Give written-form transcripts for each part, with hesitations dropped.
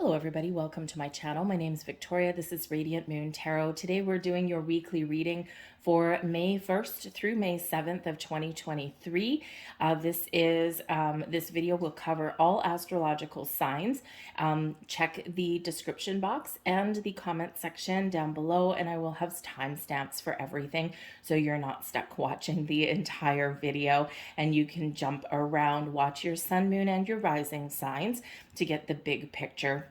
Hello everybody, welcome to my channel. My name is Victoria. This is Radiant Moon Tarot. Today we're doing your weekly reading for May 1st through May 7th of 2023. This video will cover all astrological signs. Check the description box and the comment section down below, and I will have timestamps for everything so you're not stuck watching the entire video and you can jump around, watch your sun, moon, and your rising signs to get the big picture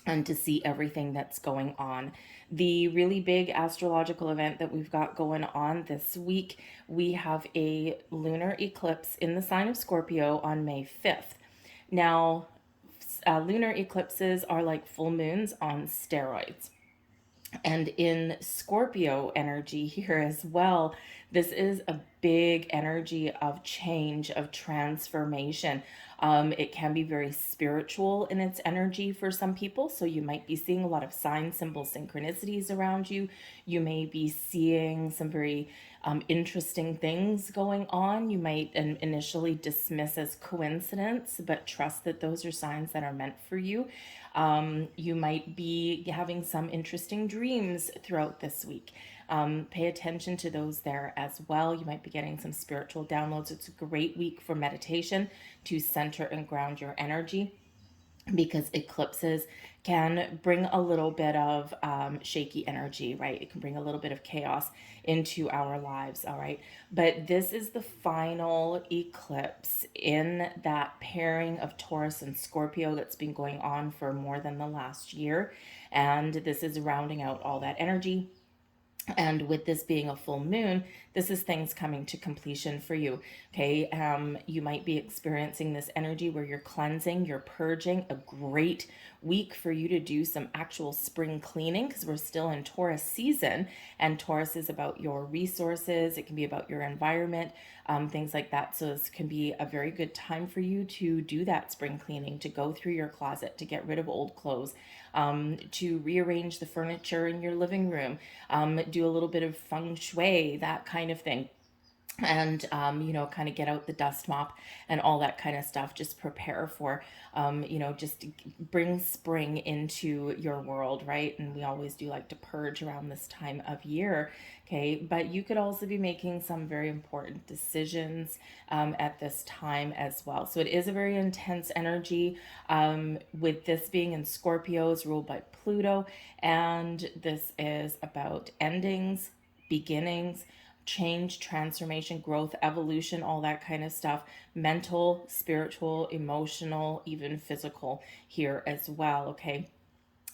and to see everything that's going on. The really big astrological event that we've got going on this week, we have a lunar eclipse in the sign of Scorpio on May 5th. Now, lunar eclipses are like full moons on steroids. And in Scorpio energy here as well, this is a big energy of change, of transformation. It can be very spiritual in its energy for some people. So you might be seeing a lot of sign, symbol, synchronicities around you. You may be seeing some very interesting things going on. You might initially dismiss as coincidence, but trust that those are signs that are meant for you. You might be having some interesting dreams throughout this week. Pay attention to those there as well. You might be getting some spiritual downloads. It's a great week for meditation to center and ground your energy, because eclipses can bring a little bit of shaky energy, right? It can bring a little bit of chaos into our lives, all right? But this is the final eclipse in that pairing of Taurus and Scorpio that's been going on for more than the last year. And this is rounding out all that energy. And with this being a full moon, this is things coming to completion for you. Okay. You might be experiencing this energy where you're cleansing, you're purging. A great week for you to do some actual spring cleaning, because we're still in Taurus season, and Taurus is about your resources. It can be about your environment, things like that. So this can be a very good time for you to do that spring cleaning, to go through your closet, to get rid of old clothes, to rearrange the furniture in your living room, do a little bit of feng shui, that kind of thing. And kind of get out the dust mop and all that kind of stuff. Just prepare for just bring spring into your world, right? And we always do like to purge around this time of year. Okay, but you could also be making some very important decisions at this time as well. So it is a very intense energy, with this being in Scorpio, is ruled by Pluto, and this is about endings, beginnings, change, transformation, growth, evolution, all that kind of stuff. Mental, spiritual, emotional, even physical here as well, okay?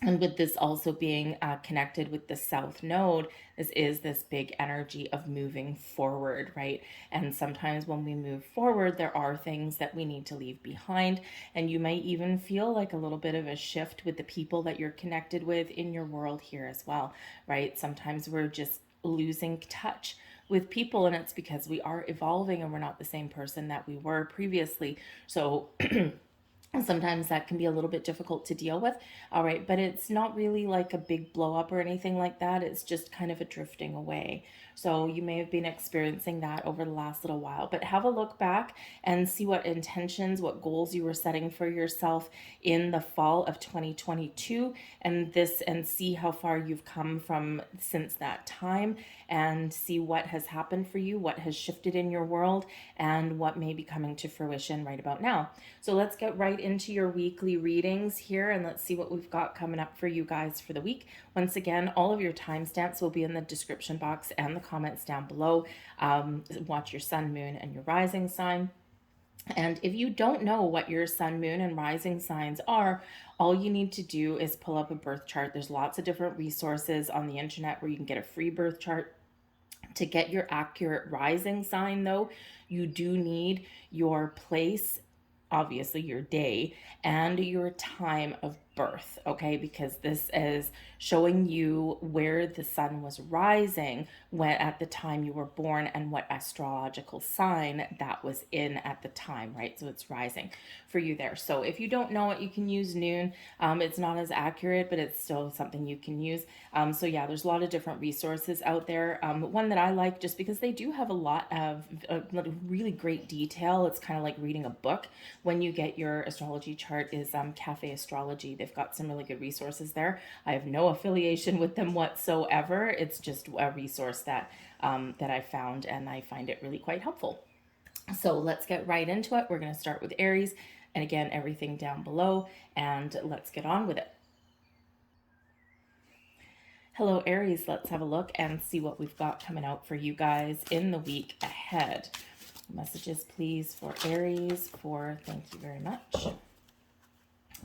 And with this also being connected with the South Node, this is this big energy of moving forward, right? And sometimes when we move forward, there are things that we need to leave behind. And you might even feel like a little bit of a shift with the people that you're connected with in your world here as well, right? Sometimes we're just losing touch with people, and it's because we are evolving and we're not the same person that we were previously. So sometimes that can be a little bit difficult to deal with. All right, but it's not really like a big blow up or anything like that. It's just kind of a drifting away. So you may have been experiencing that over the last little while, but have a look back and see what intentions, what goals you were setting for yourself in the fall of 2022, and see how far you've come from since that time, and see what has happened for you, what has shifted in your world, and what may be coming to fruition right about now. So let's get right into your weekly readings here, and let's see what we've got coming up for you guys for the week. Once again, all of your timestamps will be in the description box and the comments down below. Watch your sun, moon, and your rising sign. And if you don't know what your sun, moon, and rising signs are, all you need to do is pull up a birth chart. There's lots of different resources on the internet where you can get a free birth chart. To get your accurate rising sign, though, you do need your place, obviously your day, and your time of birth, okay? Because this is showing you where the sun was rising when at the time you were born, and what astrological sign that was in at the time, right? So it's rising for you there. So if you don't know it, you can use noon. It's not as accurate, but it's still something you can use. So yeah, there's a lot of different resources out there. One that I like, just because they do have a lot of really great detail. It's kind of like reading a book when you get your astrology chart, is Cafe Astrology. They've They've got some really good resources there. I have no affiliation with them whatsoever. It's just a resource that I found, and I find it really quite helpful. So let's get right into it. We're going to start with Aries, and again, everything down below, and let's get on with it. Hello, Aries. Let's have a look and see what we've got coming out for you guys in the week ahead. Messages, please, for Aries. Thank you very much.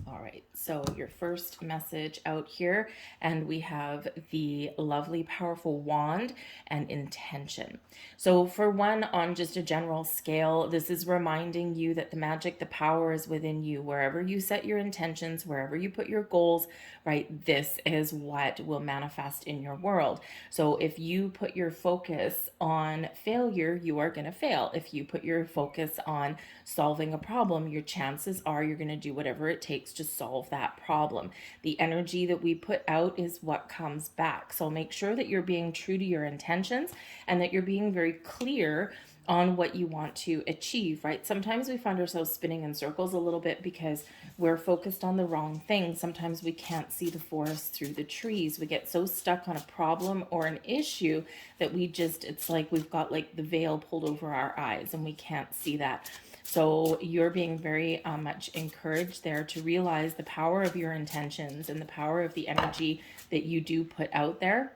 All right, so your first message out here, and we have the lovely, powerful wand and intention. So for one, on just a general scale, this is reminding you that the magic, the power is within you. Wherever you set your intentions, wherever you put your goals, right, this is what will manifest in your world. So if you put your focus on failure, you are going to fail. If you put your focus on solving a problem, your chances are you're going to do whatever it takes to solve that problem. The energy that we put out is what comes back. So make sure that you're being true to your intentions and that you're being very clear on what you want to achieve, right? Sometimes we find ourselves spinning in circles a little bit because we're focused on the wrong thing. Sometimes we can't see the forest through the trees. We get so stuck on a problem or an issue that it's like we've got like the veil pulled over our eyes and we can't see that. So you're being very much encouraged there to realize the power of your intentions and the power of the energy that you do put out there.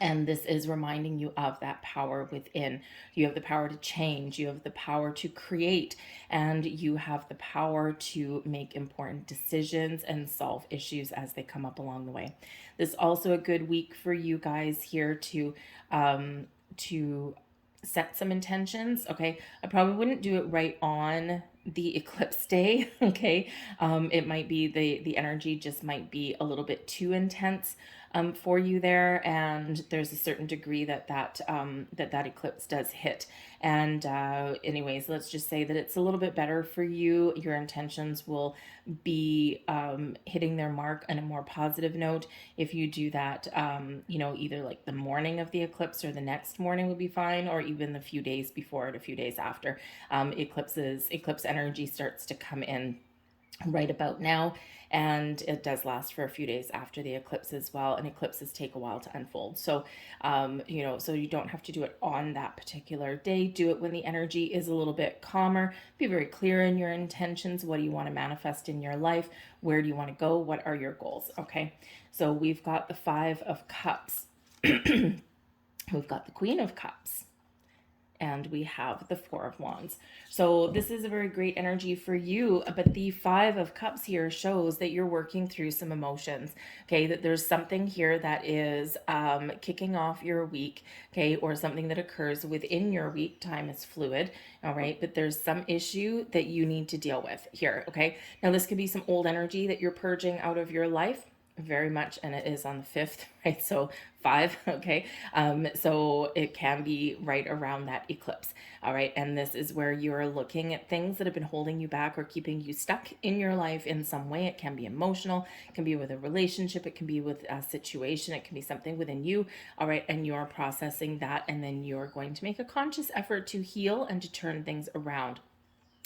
And this is reminding you of that power within. You have the power to change, you have the power to create, and you have the power to make important decisions and solve issues as they come up along the way. This is also a good week for you guys here to set some intentions. Okay, I probably wouldn't do it right on the eclipse day. Okay, it might be the energy just might be a little bit too intense for you there, and there's a certain degree that eclipse does hit. And anyways, let's just say that it's a little bit better for you. Your intentions will be hitting their mark on a more positive note if you do that. Either like the morning of the eclipse or the next morning would be fine, or even the few days before it, a few days after. Eclipse energy starts to come in right about now, and it does last for a few days after the eclipse as well, and eclipses take a while to unfold. So so you don't have to do it on that particular day. Do it when the energy is a little bit calmer. Be very clear in your intentions. What do you want to manifest in your life? Where do you want to go? What are your goals? Okay, so we've got the 5 of Cups. We've got the Queen of Cups, and we have the 4 of Wands. So this is a very great energy for you, but the 5 of Cups here shows that you're working through some emotions, okay, that there's something here that is kicking off your week, okay, or something that occurs within your week. Time is fluid, all right, but there's some issue that you need to deal with here, okay? Now this could be some old energy that you're purging out of your life, very much, and it is on the 5th, right? So 5, okay? So it can be right around that eclipse, all right? And this is where you're looking at things that have been holding you back or keeping you stuck in your life in some way. It can be emotional, it can be with a relationship, it can be with a situation, it can be something within you, all right? And you're processing that, and then you're going to make a conscious effort to heal and to turn things around.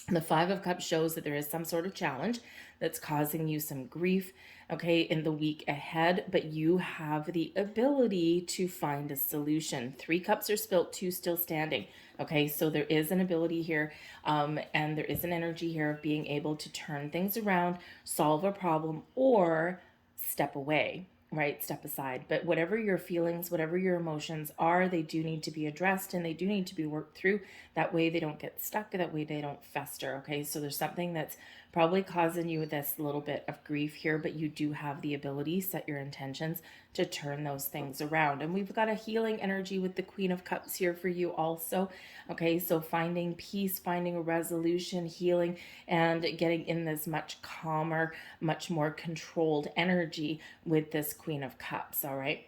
The 5 of Cups shows that there is some sort of challenge that's causing you some grief, okay, in the week ahead, but you have the ability to find a solution. 3 cups are spilt, 2 still standing, okay? So there is an ability here, and there is an energy here of being able to turn things around, solve a problem, or step away, right? Step aside. But whatever your feelings, whatever your emotions are, they do need to be addressed and they do need to be worked through. That way they don't get stuck, that way they don't fester, okay? So there's something that's probably causing you this little bit of grief here, but you do have the ability, set your intentions to turn those things around. And we've got a healing energy with the Queen of Cups here for you also, okay? So finding peace, finding a resolution, healing, and getting in this much calmer, much more controlled energy with this Queen of Cups, all right?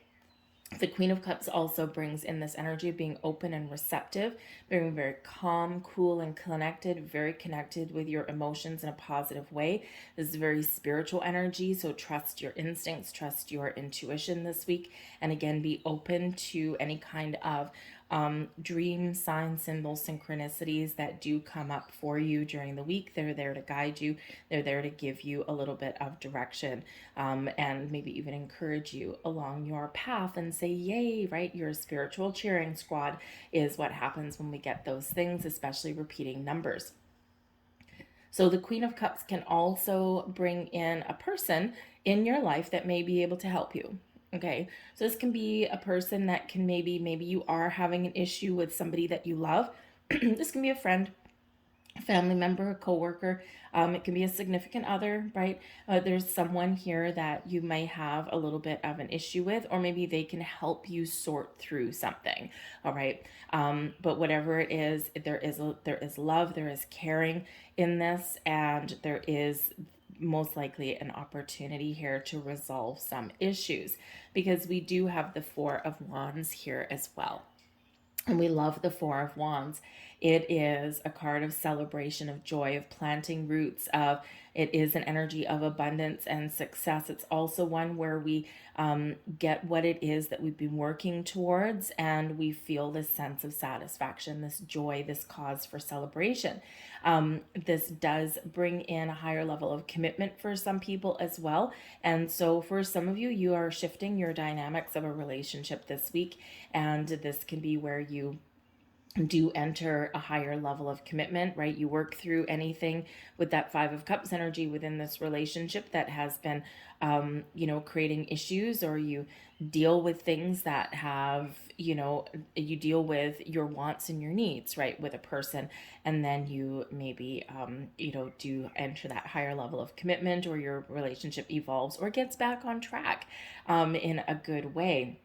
The Queen of Cups also brings in this energy of being open and receptive, being very calm, cool, and connected, very connected with your emotions in a positive way. This is very spiritual energy, so trust your instincts, trust your intuition this week, and again, be open to any kind of dream signs, symbols, synchronicities that do come up for you during the week. They're there to guide you. They're there to give you a little bit of direction, and maybe even encourage you along your path and say, yay, right? Your spiritual cheering squad is what happens when we get those things, especially repeating numbers. So the Queen of Cups can also bring in a person in your life that may be able to help you. Okay, so this can be a person that can maybe you are having an issue with somebody that you love. This can be a friend, a family member, a coworker. It can be a significant other, right? There's someone here that you may have a little bit of an issue with, or maybe they can help you sort through something. All right. But whatever it is, there is love, there is caring in this, and there is most likely an opportunity here to resolve some issues, because we do have the Four of Wands here as well. And we love the Four of Wands. It is a card of celebration, of joy, of planting roots, of it is an energy of abundance and success. It's also one where we get what it is that we've been working towards, and we feel this sense of satisfaction, this joy, this cause for celebration. This does bring in a higher level of commitment for some people as well. And so for some of you, you are shifting your dynamics of a relationship this week, and this can be where you do enter a higher level of commitment, right? You work through anything with that Five of Cups energy within this relationship that has been, creating issues, or you deal with things that have, you deal with your wants and your needs, right, with a person. And then you maybe, do enter that higher level of commitment, or your relationship evolves or gets back on track in a good way.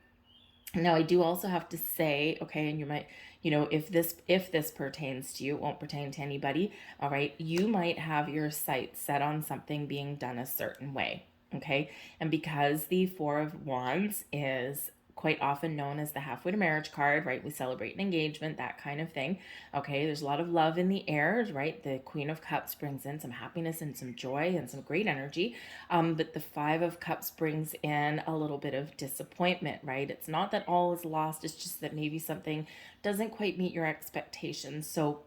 Now, I do also have to say, okay, and you might, if this pertains to you, it won't pertain to anybody. All right, you might have your sights set on something being done a certain way. Okay, and because the Four of Wands is quite often known as the halfway to marriage card, right? We celebrate an engagement, that kind of thing. Okay, there's a lot of love in the air, right? The Queen of Cups brings in some happiness and some joy and some great energy. But the Five of Cups brings in a little bit of disappointment, right? It's not that all is lost, it's just that maybe something doesn't quite meet your expectations. So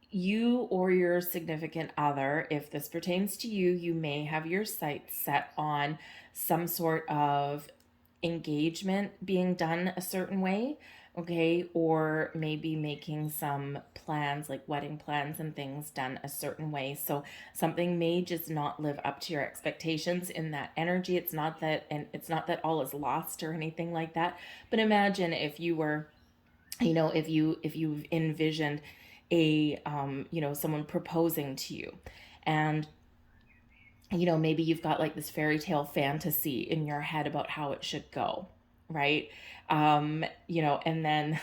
you or your significant other, if this pertains to you, you may have your sights set on some sort of engagement being done a certain way, okay, or maybe making some plans, like wedding plans and things, done a certain way. So something may just not live up to your expectations in that energy. It's not that, and it's not that all is lost or anything like that, but imagine if you were, if you've envisioned a someone proposing to you, and maybe you've got like this fairy tale fantasy in your head about how it should go, right? And then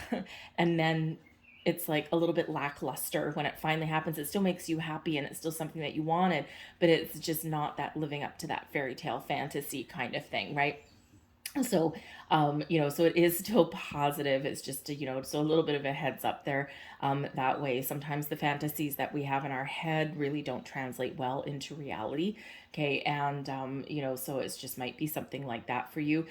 and then it's like a little bit lackluster when it finally happens. It still makes you happy and it's still something that you wanted, but it's just not that living up to that fairy tale fantasy kind of thing, right? So so it is still positive. It's just so a little bit of a heads up there. That way sometimes the fantasies that we have in our head really don't translate well into reality. Okay, and so it's just might be something like that for you,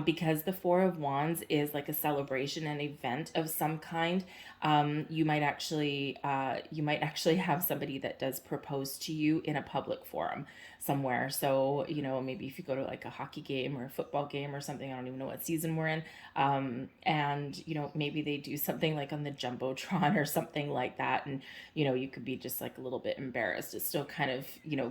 because the Four of Wands is like a celebration, an event of some kind. You might actually have somebody that does propose to you in a public forum somewhere. So maybe if you go to like a hockey game or a football game or something, I don't even know what season we're in, and maybe they do something like on the jumbotron or something like that, and you could be just like a little bit embarrassed. It's still kind of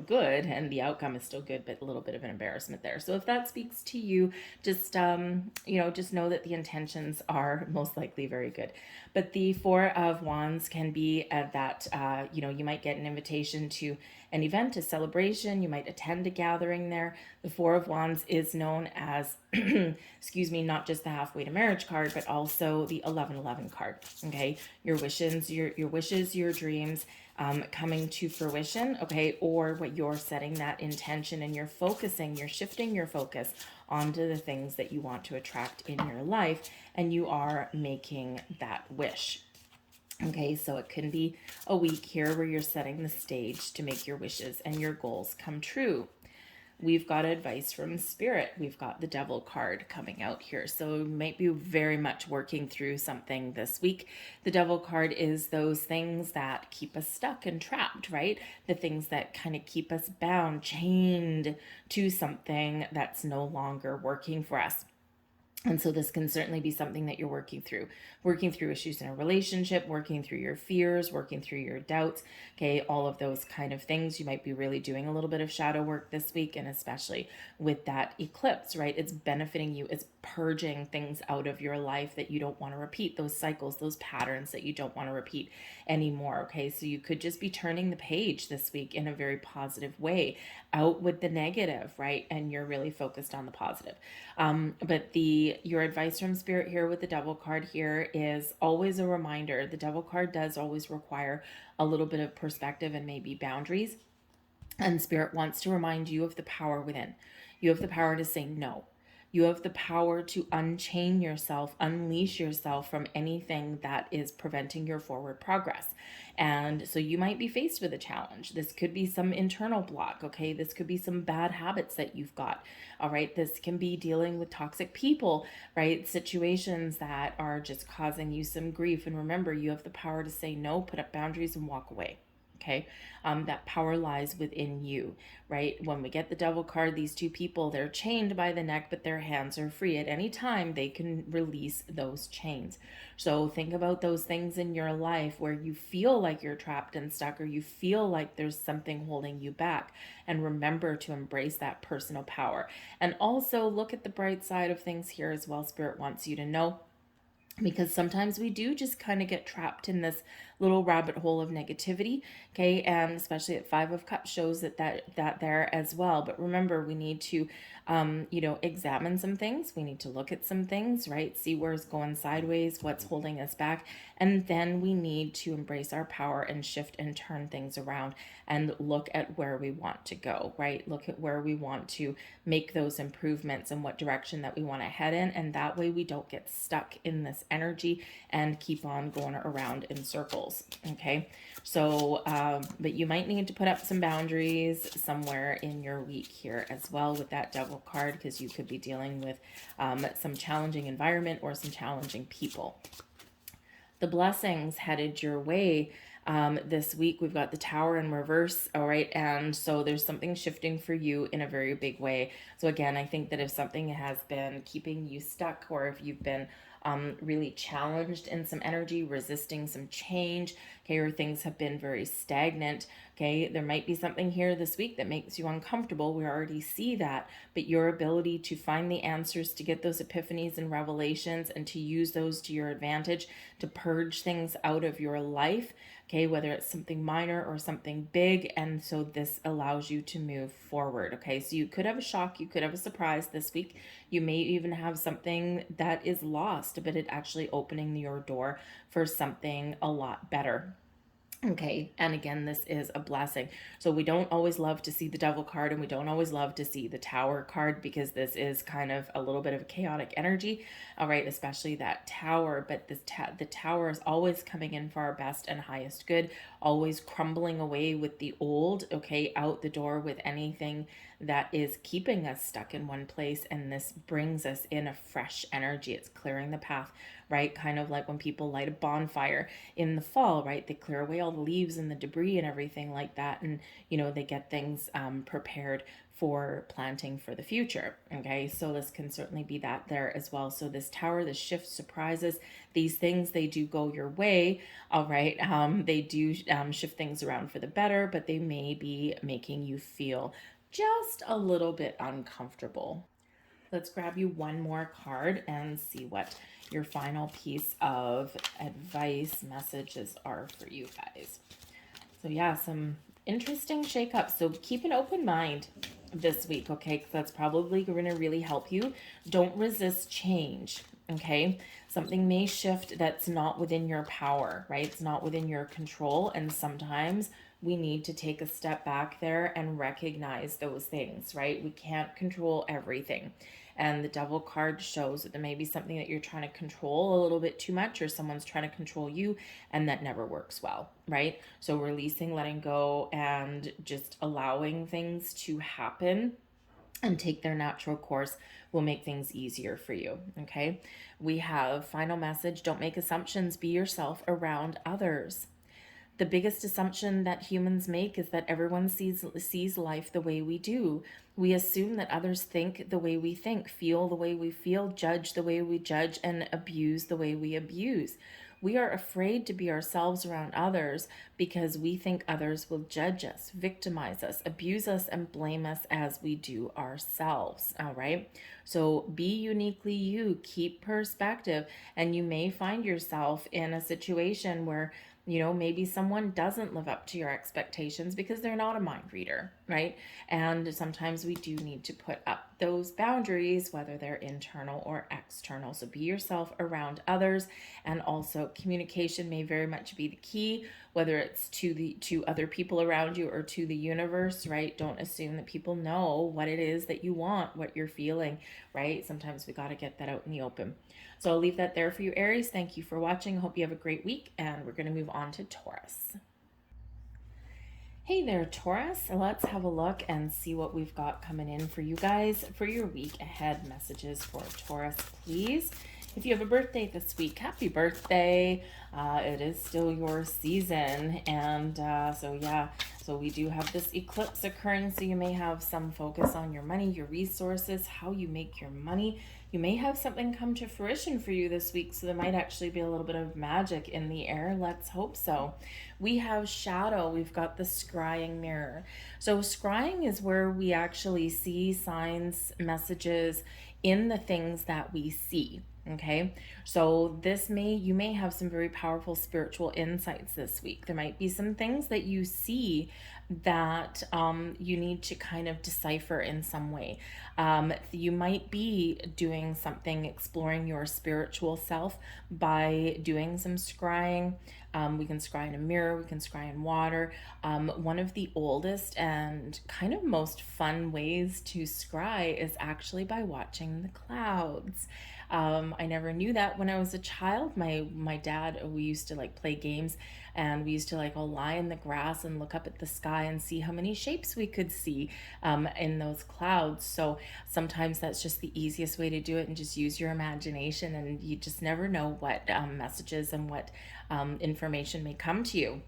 good, and the outcome is still good, but a little bit of an embarrassment there. So if that speaks to you, just just know that the intentions are most likely very good. But the Four of Wands can be that you might get an invitation to an event, a celebration. You might attend a gathering there. The Four of Wands is known as, excuse me, not just the halfway to marriage card, but also the 1111 card. Okay, your wishes, your dreams coming to fruition. Okay, or what you're setting that intention, and you're shifting your focus onto the things that you want to attract in your life, and you are making that wish. Okay, so it can be a week here where you're setting the stage to make your wishes and your goals come true. we've got advice from spirit. We've got the devil card coming out here. So we might be very much working through something this week. The devil card is those things that keep us stuck and trapped, right? The things that kind of keep us bound, chained to something that's no longer working for us. And so this can certainly be something that you're working through issues in a relationship, working through your fears, working through your doubts, okay, all of those kind of things. You might be really doing a little bit of shadow work this week, and especially with that eclipse, right? It's benefiting you. It's purging things out of your life that you don't want to repeat, those cycles, those patterns that you don't want to repeat anymore, okay? So you could just be turning the page this week in a very positive way, out with the negative, right? And you're really focused on the positive. But your advice from spirit here with the devil card here is always a reminder. The devil card does always require a little bit of perspective and maybe boundaries. And spirit wants to remind you of the power within. You have the power to say no. You have the power to unchain yourself, unleash yourself from anything that is preventing your forward progress. And so you might be faced with a challenge. This could be some internal block, okay? This could be some bad habits that you've got, all right? This can be dealing with toxic people, right? Situations that are just causing you some grief. And remember, you have the power to say no, put up boundaries, and walk away. Okay, that power lies within you, right? When we get the devil card, these two people, they're chained by the neck, but their hands are free. At any time, they can release those chains. So think about those things in your life where you feel like you're trapped and stuck, or you feel like there's something holding you back. And remember to embrace that personal power. And also look at the bright side of things here as well. Spirit wants you to know, because sometimes we do just kind of get trapped in this little rabbit hole of negativity, okay? And especially at Five of Cups shows that there as well. But remember, we need to examine some things. We need to look at some things, right? See where's going sideways, what's holding us back. And then we need to embrace our power and shift and turn things around and look at where we want to go, right? Look at where we want to make those improvements and what direction that we want to head in. And that way we don't get stuck in this energy and keep on going around in circles, okay? So, but you might need to put up some boundaries somewhere in your week here as well with that devil card, because you could be dealing with some challenging environment or some challenging people. The blessings headed your way this week. We've got the Tower in reverse, all right? And so there's something shifting for you in a very big way. So again, I think that if something has been keeping you stuck, or if you've been really challenged in some energy, resisting some change, okay, or things have been very stagnant, okay, there might be something here this week that makes you uncomfortable. We already see that, but your ability to find the answers, to get those epiphanies and revelations, and to use those to your advantage, to purge things out of your life, okay, whether it's something minor or something big. And so this allows you to move forward, okay? So you could have a shock, you could have a surprise this week. You may even have something that is lost, but it actually opening your door for something a lot better. Okay, and again, this is a blessing. So we don't always love to see the devil card, and we don't always love to see the Tower card, because this is kind of a little bit of a chaotic energy, all right, especially that Tower. But the Tower is always coming in for our best and highest good, always crumbling away with the old, okay, out the door with anything that is keeping us stuck in one place. And this brings us in a fresh energy. It's clearing the path, right? Kind of like when people light a bonfire in the fall, right? They clear away all the leaves and the debris and everything like that. And, they get things prepared for planting for the future, okay? So this can certainly be that there as well. So this Tower, this shift, surprises, these things, they do go your way, all right? They do shift things around for the better, but they may be making you feel just a little bit uncomfortable. Let's grab you one more card and see what your final piece of advice messages are for you guys. So yeah, some interesting shakeups. So keep an open mind this week, okay? Because that's probably going to really help you. Don't resist change, okay? Something may shift that's not within your power, right? It's not within your control. And sometimes we need to take a step back there and recognize those things, right? We can't control everything. And the devil card shows that there may be something that you're trying to control a little bit too much, or someone's trying to control you, and that never works well, right? So releasing, letting go, and just allowing things to happen and take their natural course will make things easier for you. Okay. We have final message. Don't make assumptions. Be yourself around others. The biggest assumption that humans make is that everyone sees life the way we do. We assume that others think the way we think, feel the way we feel, judge the way we judge, and abuse the way we abuse. We are afraid to be ourselves around others because we think others will judge us, victimize us, abuse us, and blame us as we do ourselves. All right. So be uniquely you, keep perspective, and you may find yourself in a situation where maybe someone doesn't live up to your expectations because they're not a mind reader, right? And sometimes we do need to put up those boundaries, whether they're internal or external. So be yourself around others, and also communication may very much be the key, whether it's to other people around you or to the universe, right? Don't assume that people know what it is that you want, what you're feeling, right? Sometimes we got to get that out in the open. So I'll leave that there for you, Aries. Thank you for watching. I hope you have a great week, and we're going to move on to Taurus. Hey there, Taurus. Let's have a look and see what we've got coming in for you guys for your week ahead. Messages for Taurus, please. If you have a birthday this week, happy birthday. It is still your season. And so we do have this eclipse occurring. So you may have some focus on your money, your resources, how you make your money. You may have something come to fruition for you this week. So there might actually be a little bit of magic in the air. Let's hope so. We have shadow. We've got the scrying mirror. So scrying is where we actually see signs, messages in the things that we see. Okay, so you may have some very powerful spiritual insights this week. There might be some things that you see that you need to kind of decipher in some way. You might be doing something, exploring your spiritual self by doing some scrying. We can scry in a mirror, we can scry in water. One of the oldest and kind of most fun ways to scry is actually by watching the clouds. I never knew that when I was a child. My dad, we used to play games, and we used to all lie in the grass and look up at the sky and see how many shapes we could see in those clouds. So sometimes that's just the easiest way to do it, and just use your imagination, and you just never know what messages and what information may come to you.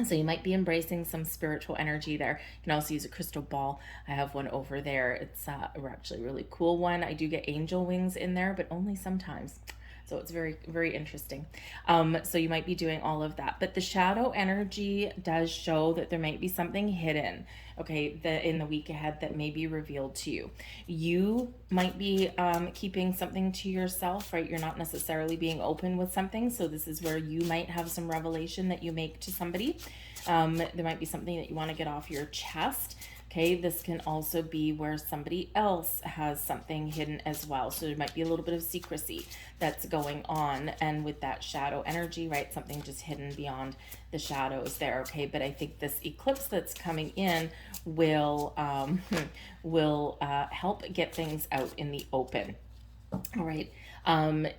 So you might be embracing some spiritual energy there. You can also use a crystal ball. I have one over there. It's actually a really cool one. I do get angel wings in there, but only sometimes. So it's very, very interesting. So you might be doing all of that. But the shadow energy does show that there might be something hidden, okay, in the week ahead that may be revealed to you. You might be keeping something to yourself, right? You're not necessarily being open with something. So this is where you might have some revelation that you make to somebody. There might be something that you want to get off your chest. Okay, this can also be where somebody else has something hidden as well. So there might be a little bit of secrecy that's going on. And with that shadow energy, right, something just hidden beyond the shadows there. Okay, but I think this eclipse that's coming in will help get things out in the open. All right.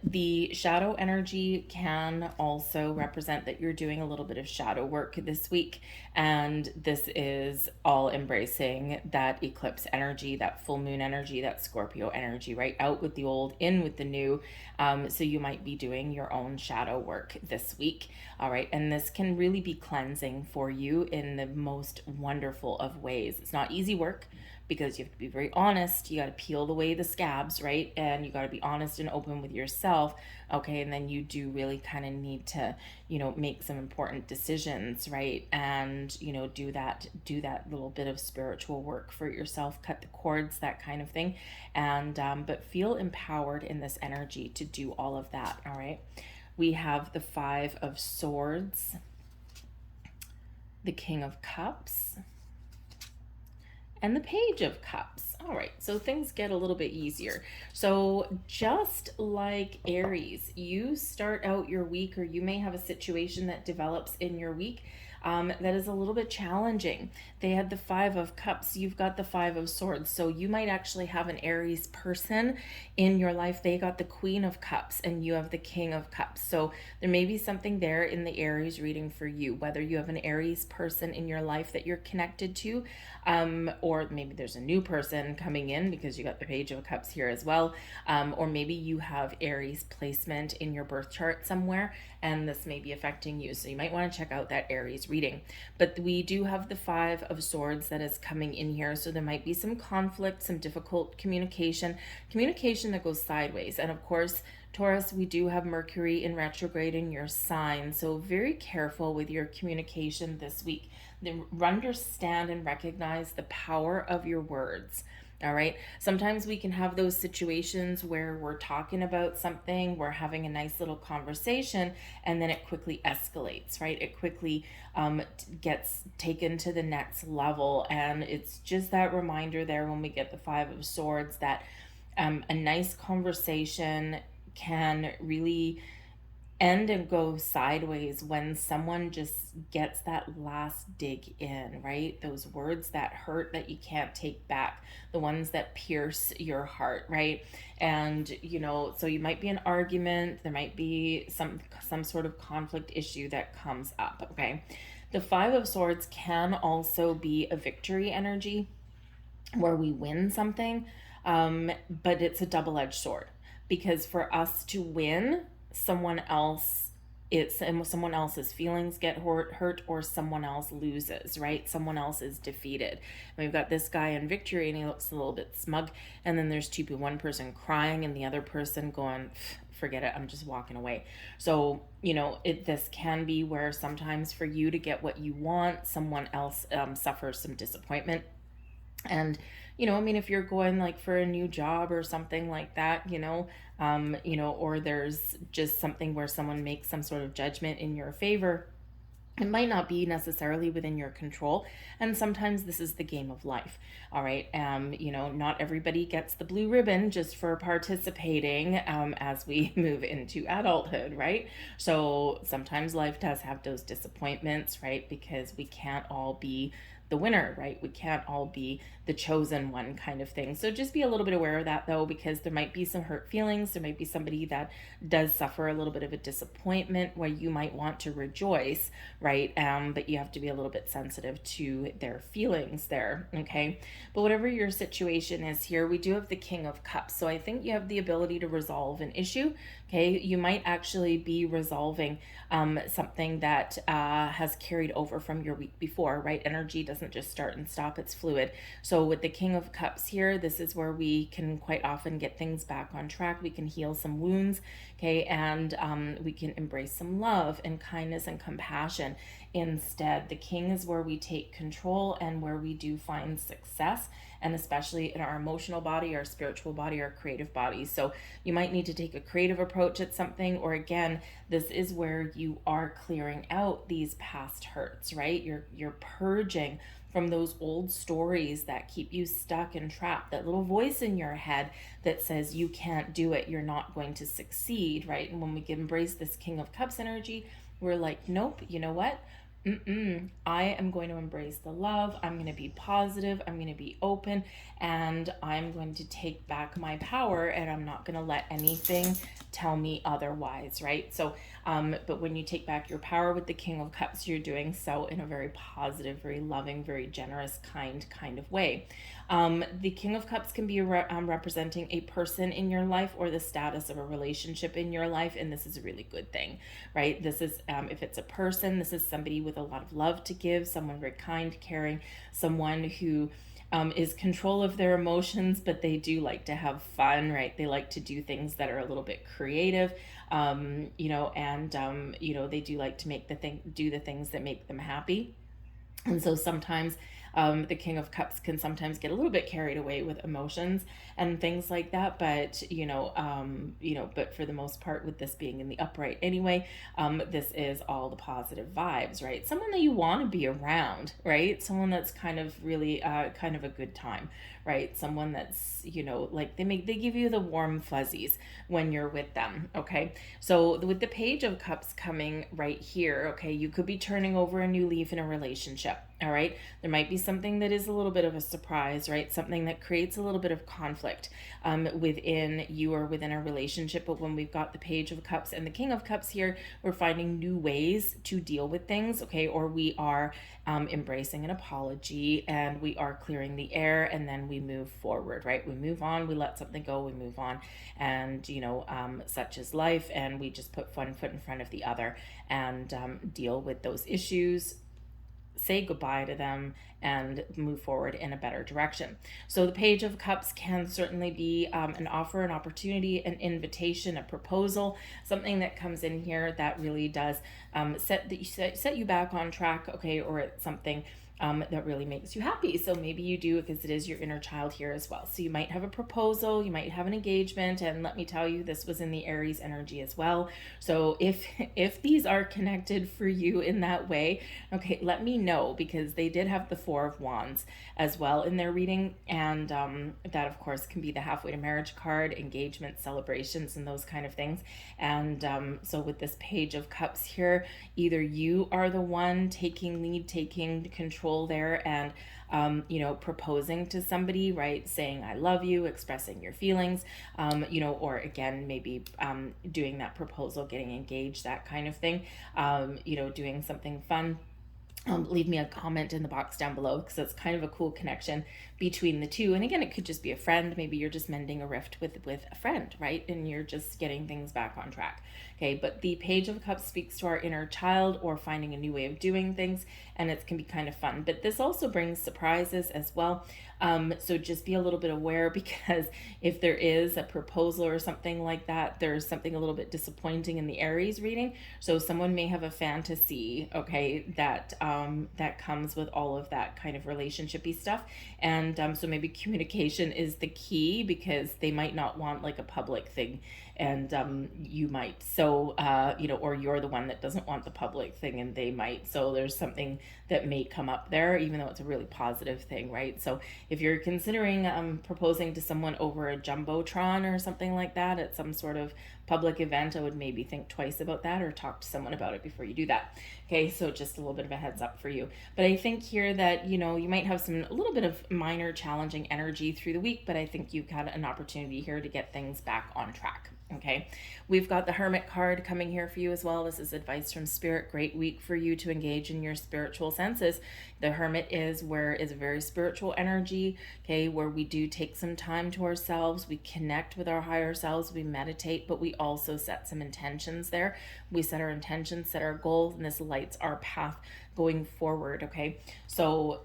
The shadow energy can also represent that you're doing a little bit of shadow work this week. And this is all embracing that eclipse energy, that full moon energy, that Scorpio energy, right? Out with the old, in with the new. So you might be doing your own shadow work this week. All right. And this can really be cleansing for you in the most wonderful of ways. It's not easy work, because you have to be very honest. You got to peel away the scabs, right? And you got to be honest and open with yourself. Okay. And then you do really kind of need to, make some important decisions, right? And, do that little bit of spiritual work for yourself, cut the cords, that kind of thing. And, but feel empowered in this energy to do all of that. All right. We have the 5 of Swords, the King of Cups, and the Page of Cups. All right, so things get a little bit easier. So just like Aries, you start out your week, or you may have a situation that develops in your week that is a little bit challenging. They had the Five of Cups, you've got the Five of Swords. So you might actually have an Aries person in your life. They got the Queen of Cups and you have the King of Cups. So there may be something there in the Aries reading for you, whether you have an Aries person in your life that you're connected to, or maybe there's a new person coming in because you got the Page of Cups here as well, or maybe you have Aries placement in your birth chart somewhere and this may be affecting you. So you might want to check out that Aries reading. But we do have the Five of Swords that is coming in here. So there might be some conflict, some difficult communication that goes sideways. And of course, Taurus, we do have Mercury in retrograde in your sign. So very careful with your communication this week. Understand and recognize the power of your words. All right. Sometimes we can have those situations where we're talking about something, we're having a nice little conversation, and then it quickly escalates, right? It quickly gets taken to the next level. And it's just that reminder there when we get the Five of Swords that a nice conversation can really end and go sideways when someone just gets that last dig in, right? Those words that hurt that you can't take back, the ones that pierce your heart, right? And so you might be an argument, there might be some sort of conflict issue that comes up, okay? The Five of Swords can also be a victory energy where we win something, but it's a double-edged sword because for us to win, someone else's feelings get hurt or someone else loses, right? Someone else is defeated. And we've got this guy in victory and he looks a little bit smug, and then there's one person crying and the other person going, forget it, I'm just walking away. So this can be where sometimes for you to get what you want, someone else suffers some disappointment. And if you're going like for a new job or something like that, or there's just something where someone makes some sort of judgment in your favor, it might not be necessarily within your control. And sometimes this is the game of life. All right. Not everybody gets the blue ribbon just for participating as we move into adulthood, right? So sometimes life does have those disappointments, right? Because we can't all be the winner, right? We can't all be the chosen one kind of thing. So just be a little bit aware of that though, because there might be some hurt feelings. There might be somebody that does suffer a little bit of a disappointment where you might want to rejoice, right? But you have to be a little bit sensitive to their feelings there, okay? But whatever your situation is here, we do have the King of Cups. So I think you have the ability to resolve an issue, okay? You might actually be resolving something that has carried over from your week before, right? Energy doesn't just start and stop, it's fluid. So with the King of Cups here, this is where we can quite often get things back on track. We can heal some wounds, okay? And we can embrace some love and kindness and compassion instead. The King is where we take control and where we do find success, and especially in our emotional body, our spiritual body, our creative body. So you might need to take a creative approach at something, or again, this is where you are clearing out these past hurts, right? You're purging from those old stories that keep you stuck and trapped, that little voice in your head that says you can't do it, you're not going to succeed, right? And when we can embrace this King of Cups energy, we're like, nope, you know what? I am going to embrace the love. I'm going to be positive. I'm going to be open, and I'm going to take back my power, and I'm not going to let anything tell me otherwise, right? So, but when you take back your power with the King of Cups, you're doing so in a very positive, very loving, very generous, kind of way. The King of Cups can be representing a person in your life or the status of a relationship in your life, and this is a really good thing, right? This is, if it's a person, this is somebody with a lot of love to give, someone very kind, caring, someone who is control of their emotions, but they do like to have fun, right? They like to do things that are a little bit creative, and they do like to do the things that make them happy. And so sometimes the King of Cups can sometimes get a little bit carried away with emotions and things like that. But, but for the most part, with this being in the upright anyway, this is all the positive vibes, right? Someone that you want to be around, right? Someone that's kind of really kind of a good time, right? Someone that's, like they give you the warm fuzzies when you're with them, okay? So with the Page of Cups coming right here, okay, you could be turning over a new leaf in a relationship, all right? There might be something that is a little bit of a surprise, right? Something that creates a little bit of conflict within you or within a relationship. But when we've got the Page of Cups and the King of Cups here, we're finding new ways to deal with things, okay? Or we are embracing an apology and we are clearing the air, and then we move forward, right? We move on, we let something go, we move on. And, such is life. And we just put one foot in front of the other and deal with those issues, say goodbye to them, and move forward in a better direction. So the Page of Cups can certainly be an offer, an opportunity, an invitation, a proposal, something that comes in here that really does set you back on track, okay, or it's something that really makes you happy. So maybe you do, because it is your inner child here as well. So you might have a proposal, you might have an engagement, and let me tell you, this was in the Aries energy as well. So if these are connected for you in that way, okay, let me know, because they did have the Four of Wands as well in their reading, and that of course can be the halfway to marriage card, engagement, celebrations, and those kind of things. And so with this Page of Cups here, either you are the one taking lead, taking control there, and proposing to somebody, right? Saying I love you, expressing your feelings, or again, maybe doing that proposal, getting engaged, that kind of thing, doing something fun. Leave me a comment in the box down below, because it's kind of a cool connection between the two. And again, it could just be a friend. Maybe you're just mending a rift with a friend, right? And you're just getting things back on track. Okay, but the Page of Cups speaks to our inner child or finding a new way of doing things, and it can be kind of fun. But this also brings surprises as well. So just be a little bit aware, because if there is a proposal or something like that, there's something a little bit disappointing in the Aries reading. So someone may have a fantasy, okay, that comes with all of that kind of relationship-y stuff. And so maybe communication is the key, because they might not want like a public thing, and you might. So or you're the one that doesn't want the public thing, and they might. So there's something that may come up there, even though it's a really positive thing, right? So if you're considering proposing to someone over a jumbotron or something like that at some sort of public event, I would maybe think twice about that, or talk to someone about it before you do that. Okay, so just a little bit of a heads up for you. But I think here that, you might have a little bit of minor challenging energy through the week, but I think you've got an opportunity here to get things back on track. Okay, we've got the Hermit card coming here for you as well. This is advice from Spirit. Great week for you to engage in your spiritual senses. The Hermit is a very spiritual energy, okay, where we do take some time to ourselves. We connect with our higher selves, we meditate, but we also set some intentions there. We set our intentions, set our goals, and this lights our path going forward. Okay, so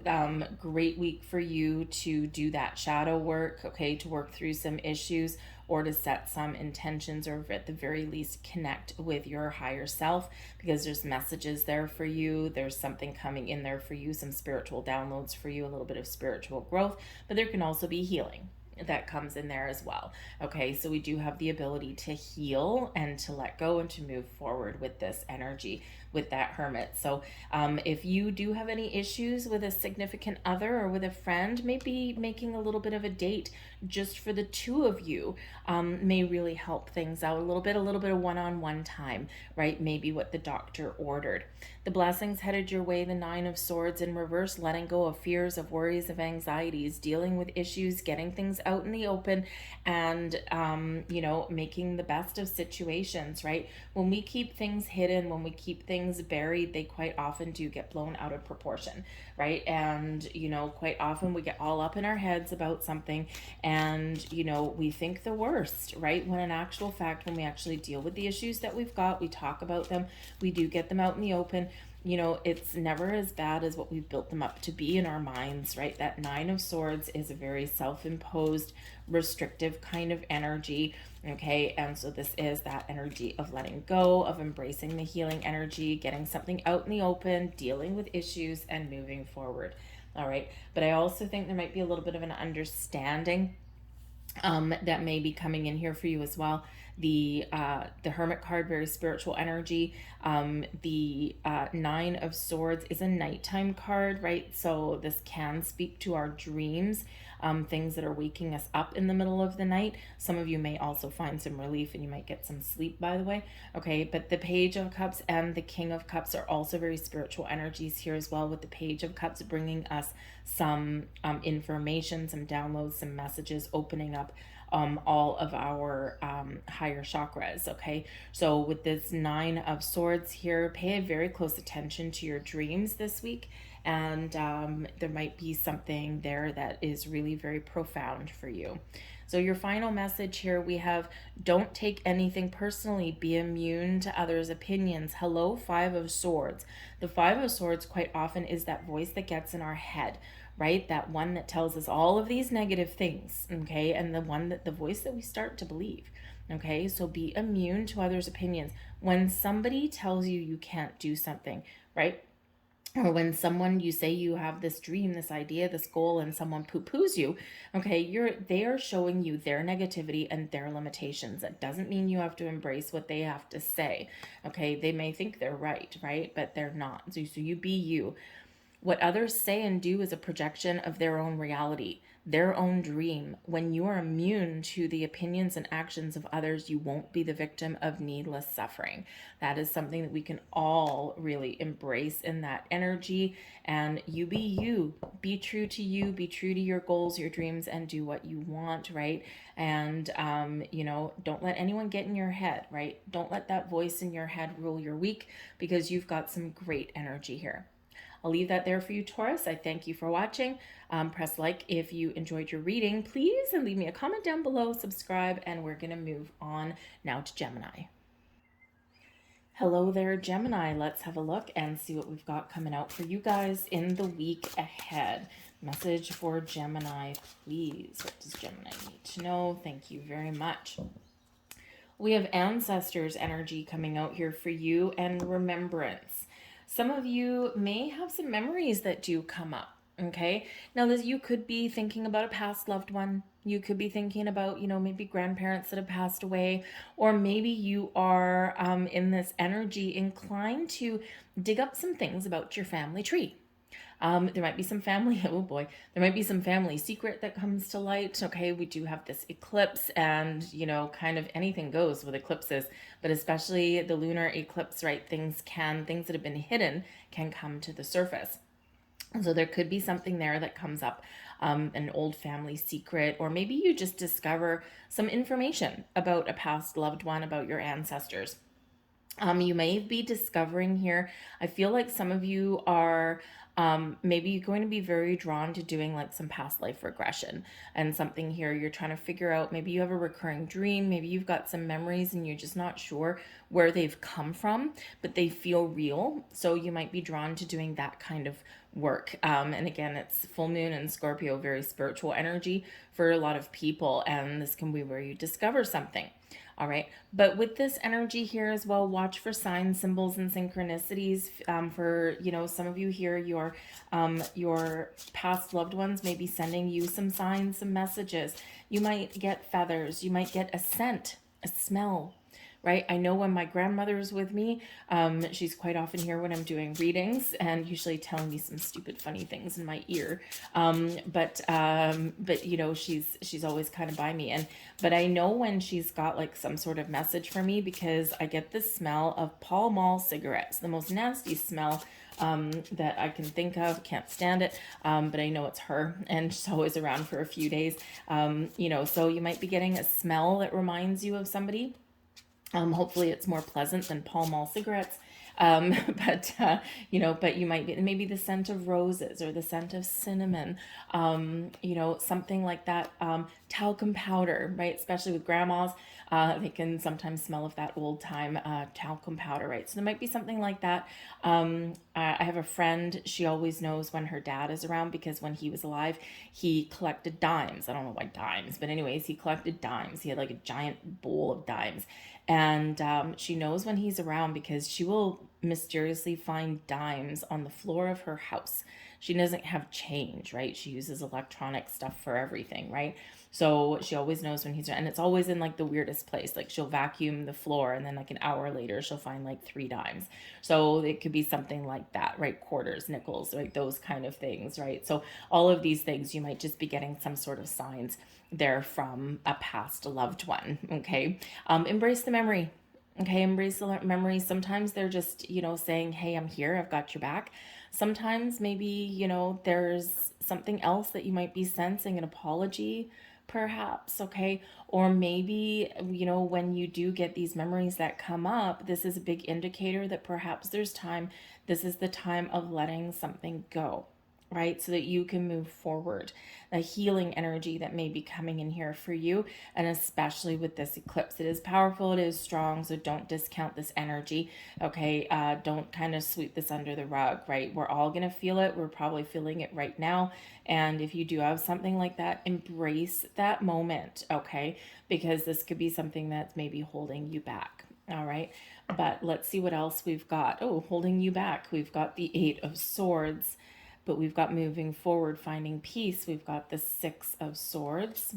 great week for you to do that shadow work, okay, to work through some issues, or to set some intentions, or at the very least connect with your higher self, because there's messages there for you. There's something coming in there for you, some spiritual downloads for you, a little bit of spiritual growth, but there can also be healing that comes in there as well. Okay, so we do have the ability to heal and to let go and to move forward with this energy, with that Hermit. So if you do have any issues with a significant other or with a friend, maybe making a little bit of a date just for the two of you may really help things out a little bit of one-on-one time, right? Maybe what the doctor ordered. The blessings headed your way: the Nine of Swords in reverse, letting go of fears, of worries, of anxieties, dealing with issues, getting things out in the open, and making the best of situations, right? When we keep things hidden, when we keep things buried, they quite often do get blown out of proportion, right? And quite often we get all up in our heads about something, and we think the worst, right? When in actual fact, when we actually deal with the issues that we've got, we talk about them, we do get them out in the open, it's never as bad as what we've built them up to be in our minds, right? That Nine of Swords is a very self-imposed, restrictive kind of energy, okay? And so this is that energy of letting go, of embracing the healing energy, getting something out in the open, dealing with issues, and moving forward, all right? But I also think there might be a little bit of an understanding that may be coming in here for you as well. The Hermit card, very spiritual energy. The Nine of Swords is a nighttime card, right? So this can speak to our dreams. things that are waking us up in the middle of the night. Some of you may also find some relief and you might get some sleep, by the way. Okay, but the Page of Cups and the King of Cups are also very spiritual energies here as well, with the Page of Cups bringing us some information, some downloads, some messages, opening up all of our higher chakras. Okay, so with this Nine of Swords here, pay very close attention to your dreams this week, and there might be something there that is really very profound for you. So your final message here, we have, don't take anything personally, be immune to others' opinions. Hello, Five of Swords. The Five of Swords quite often is that voice that gets in our head, right? That one that tells us all of these negative things, okay? And the voice that we start to believe, okay? So be immune to others' opinions. When somebody tells you you can't do something, right? Or when someone, you say you have this dream, this idea, this goal, and someone poo-poos you, okay, they are showing you their negativity and their limitations. That doesn't mean you have to embrace what they have to say. Okay, they may think they're right, but they're not. So you be you. What others say and do is a projection of their own reality, their own dream. When you are immune to the opinions and actions of others, you won't be the victim of needless suffering. That is something that we can all really embrace in that energy. And you be you. Be true to you. Be true to your goals, your dreams, and do what you want, right? And, don't let anyone get in your head, right? Don't let that voice in your head rule your week, because you've got some great energy here. I'll leave that there for you, Taurus. I thank you for watching. Press like if you enjoyed your reading, please, and leave me a comment down below, subscribe, and we're going to move on now to Gemini. Hello there, Gemini. Let's have a look and see what we've got coming out for you guys in the week ahead. Message for Gemini, please. What does Gemini need to know? Thank you very much. We have ancestors energy coming out here for you, and remembrance. Some of you may have some memories that do come up, okay? Now, you could be thinking about a past loved one. You could be thinking about, maybe grandparents that have passed away, or maybe you are in this energy inclined to dig up some things about your family tree. There might be some family, oh boy, there might be some family secret that comes to light. Okay, we do have this eclipse, and, kind of anything goes with eclipses, but especially the lunar eclipse, right? Things that have been hidden can come to the surface. So there could be something there that comes up, an old family secret, or maybe you just discover some information about a past loved one, about your ancestors. You may be discovering here, I feel like some of you are maybe going to be very drawn to doing like some past life regression, and something here you're trying to figure out. Maybe you have a recurring dream, maybe you've got some memories and you're just not sure where they've come from, but they feel real. So you might be drawn to doing that kind of work. And again, it's full moon in Scorpio, very spiritual energy for a lot of people, and this can be where you discover something. All right, but with this energy here as well, watch for signs, symbols, and synchronicities. For some of you here, your past loved ones may be sending you some signs, some messages. You might get feathers. You might get a scent, a smell. Right? I know when my grandmother is with me, she's quite often here when I'm doing readings, and usually telling me some stupid, funny things in my ear. But she's always kind of by me, but I know when she's got like some sort of message for me, because I get the smell of Pall Mall cigarettes, the most nasty smell that I can think of. Can't stand it, but I know it's her, and she's always around for a few days. So you might be getting a smell that reminds you of somebody. Hopefully it's more pleasant than Pall Mall cigarettes. But you might be, maybe the scent of roses or the scent of cinnamon, something like that. Talcum powder, right? Especially with grandmas, they can sometimes smell of that old time talcum powder, right? So there might be something like that. I have a friend, she always knows when her dad is around, because when he was alive, he collected dimes. I don't know why dimes, but anyways, he collected dimes. He had like a giant bowl of dimes. And she knows when he's around because she will mysteriously find dimes on the floor of her house. She doesn't have change, right? She uses electronic stuff for everything, right? So she always knows when he's around, and it's always in like the weirdest place. Like she'll vacuum the floor, and then like an hour later, she'll find like three dimes. So it could be something like that, right? Quarters, nickels, like those kind of things, right? So all of these things, you might just be getting some sort of signs there from a past loved one, okay? Embrace the memory. Okay, embrace the memories. Sometimes they're just, saying, hey, I'm here, I've got your back. Sometimes maybe, there's something else that you might be sensing, an apology, perhaps, okay? Or maybe, when you do get these memories that come up, this is a big indicator that perhaps there's time. This is the time of letting something go, right? So that you can move forward. The healing energy that may be coming in here for you, and especially with this eclipse. It is powerful, it is strong, so don't discount this energy, okay? Don't kind of sweep this under the rug, right? We're all going to feel it. We're probably feeling it right now. And if you do have something like that, embrace that moment, okay? Because this could be something that's maybe holding you back. All right. But let's see what else we've got. Oh, holding you back. We've got the Eight of Swords, but we've got moving forward, finding peace. We've got the Six of Swords,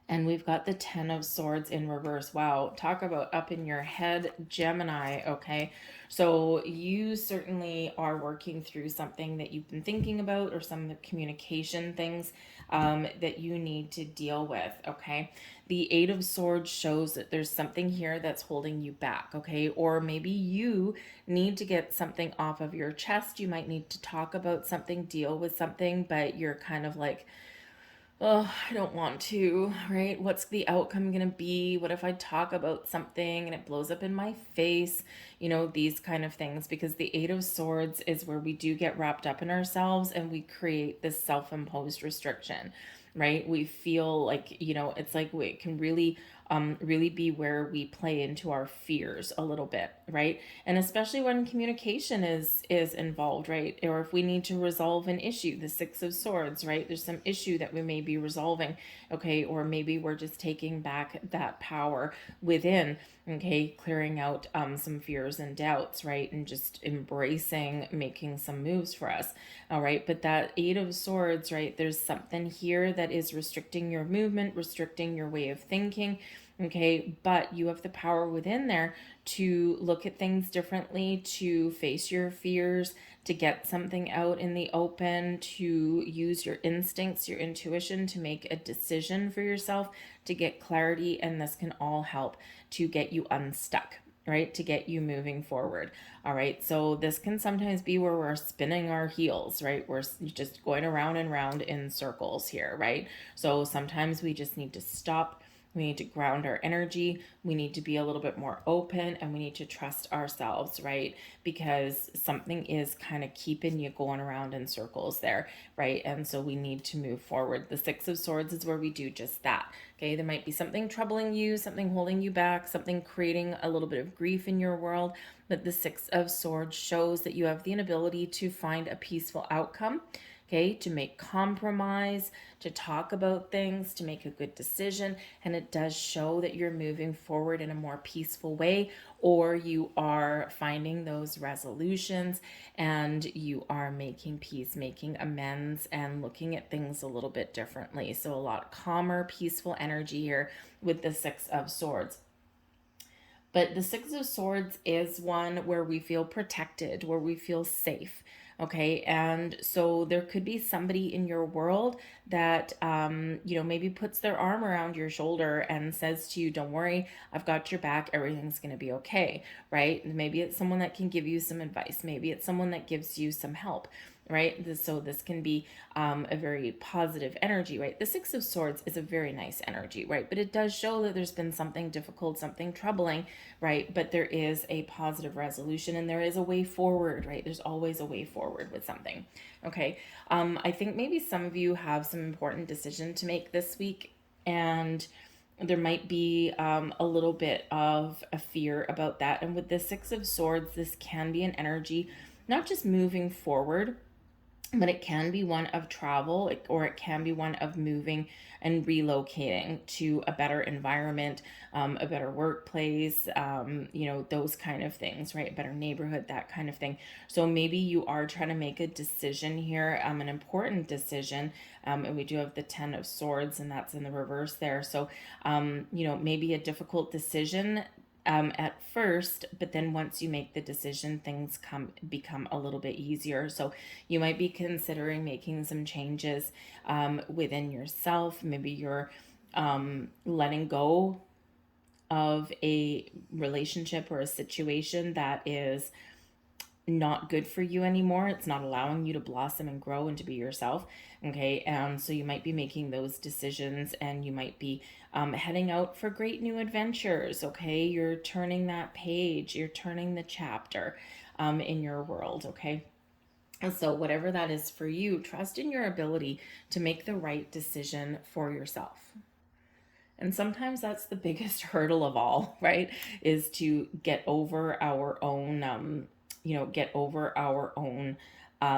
and we've got the 10 of Swords in reverse. Wow, talk about up in your head, Gemini, okay? So you certainly are working through something that you've been thinking about, or some communication things that you need to deal with, okay? The Eight of Swords shows that there's something here that's holding you back, okay? Or maybe you need to get something off of your chest. You might need to talk about something, deal with something, but you're kind of like, oh, I don't want to, right? What's the outcome going to be? What if I talk about something and it blows up in my face? These kind of things, because the Eight of Swords is where we do get wrapped up in ourselves and we create this self-imposed restriction, right? We feel like, it's like it can really be where we play into our fears a little bit, right? And especially when communication is involved, right? Or if we need to resolve an issue, the Six of Swords, right? There's some issue that we may be resolving, okay? Or maybe we're just taking back that power within, okay? Clearing out some fears and doubts, right? And just embracing making some moves for us, all right? But that Eight of Swords, right? There's something here that is restricting your movement, restricting your way of thinking, okay? But you have the power within there to look at things differently, to face your fears, to get something out in the open, to use your instincts, your intuition to make a decision for yourself, to get clarity. And this can all help to get you unstuck, right? To get you moving forward. All right. So this can sometimes be where we're spinning our heels, right? We're just going around and round in circles here, right? So sometimes we just need to stop. We need to ground our energy. We need to be a little bit more open, and we need to trust ourselves, right? Because something is kind of keeping you going around in circles there, right? And so we need to move forward. The Six of Swords is where we do just that, okay? There might be something troubling you, something holding you back, something creating a little bit of grief in your world, but the Six of Swords shows that you have the inability to find a peaceful outcome, okay, to make compromise, to talk about things, to make a good decision. And it does show that you're moving forward in a more peaceful way, or you are finding those resolutions and you are making peace, making amends, and looking at things a little bit differently. So a lot calmer, peaceful energy here with the Six of Swords. But the Six of Swords is one where we feel protected, where we feel safe. Okay. And so there could be somebody in your world that, maybe puts their arm around your shoulder and says to you, don't worry, I've got your back. Everything's going to be okay. Right. Maybe it's someone that can give you some advice. Maybe it's someone that gives you some help, right? So this can be a very positive energy, right? The Six of Swords is a very nice energy, right? But it does show that there's been something difficult, something troubling, right? But there is a positive resolution and there is a way forward, right? There's always a way forward with something, okay? I think maybe some of you have some important decision to make this week, and there might be a little bit of a fear about that. And with the Six of Swords, this can be an energy, not just moving forward, but it can be one of travel, or it can be one of moving and relocating to a better environment, a better workplace, those kind of things, right? A better neighborhood, that kind of thing. So maybe you are trying to make a decision here, an important decision, and we do have the 10 of Swords, and that's in the reverse there. So, maybe a difficult decision at first, but then once you make the decision, things become a little bit easier. So you might be considering making some changes within yourself. Maybe you're letting go of a relationship or a situation that is not good for you anymore. It's not allowing you to blossom and grow and to be yourself. Okay. And so you might be making those decisions, and you might be heading out for great new adventures. Okay. You're turning that page, you're turning the chapter in your world. Okay. And so, whatever that is for you, trust in your ability to make the right decision for yourself. And sometimes that's the biggest hurdle of all, right? Is to get over our own,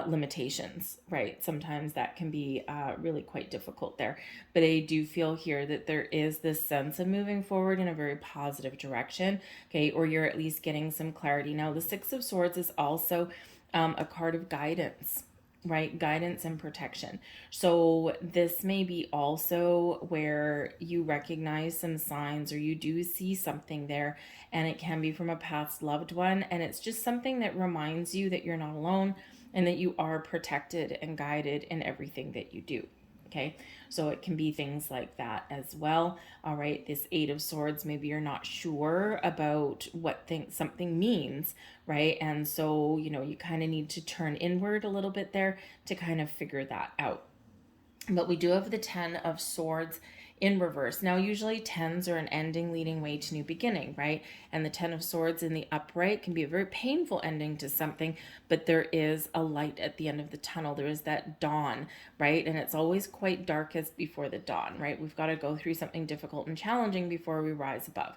limitations, right? Sometimes that can be really quite difficult there. But I do feel here that there is this sense of moving forward in a very positive direction, okay? Or you're at least getting some clarity. Now, the Six of Swords is also a card of guidance, right? Guidance and protection. So this may be also where you recognize some signs, or you do see something there, and it can be from a past loved one, and it's just something that reminds you that you're not alone and that you are protected and guided in everything that you do. Okay, so it can be things like that as well. All right, this Eight of Swords, maybe you're not sure about what something means, right? And so, you kind of need to turn inward a little bit there to kind of figure that out. But we do have the 10 of Swords in reverse. Now, usually tens are an ending leading way to new beginning, right? And the 10 of Swords in the upright can be a very painful ending to something, but there is a light at the end of the tunnel. There is that dawn, right? And it's always quite darkest before the dawn, right? We've got to go through something difficult and challenging before we rise above.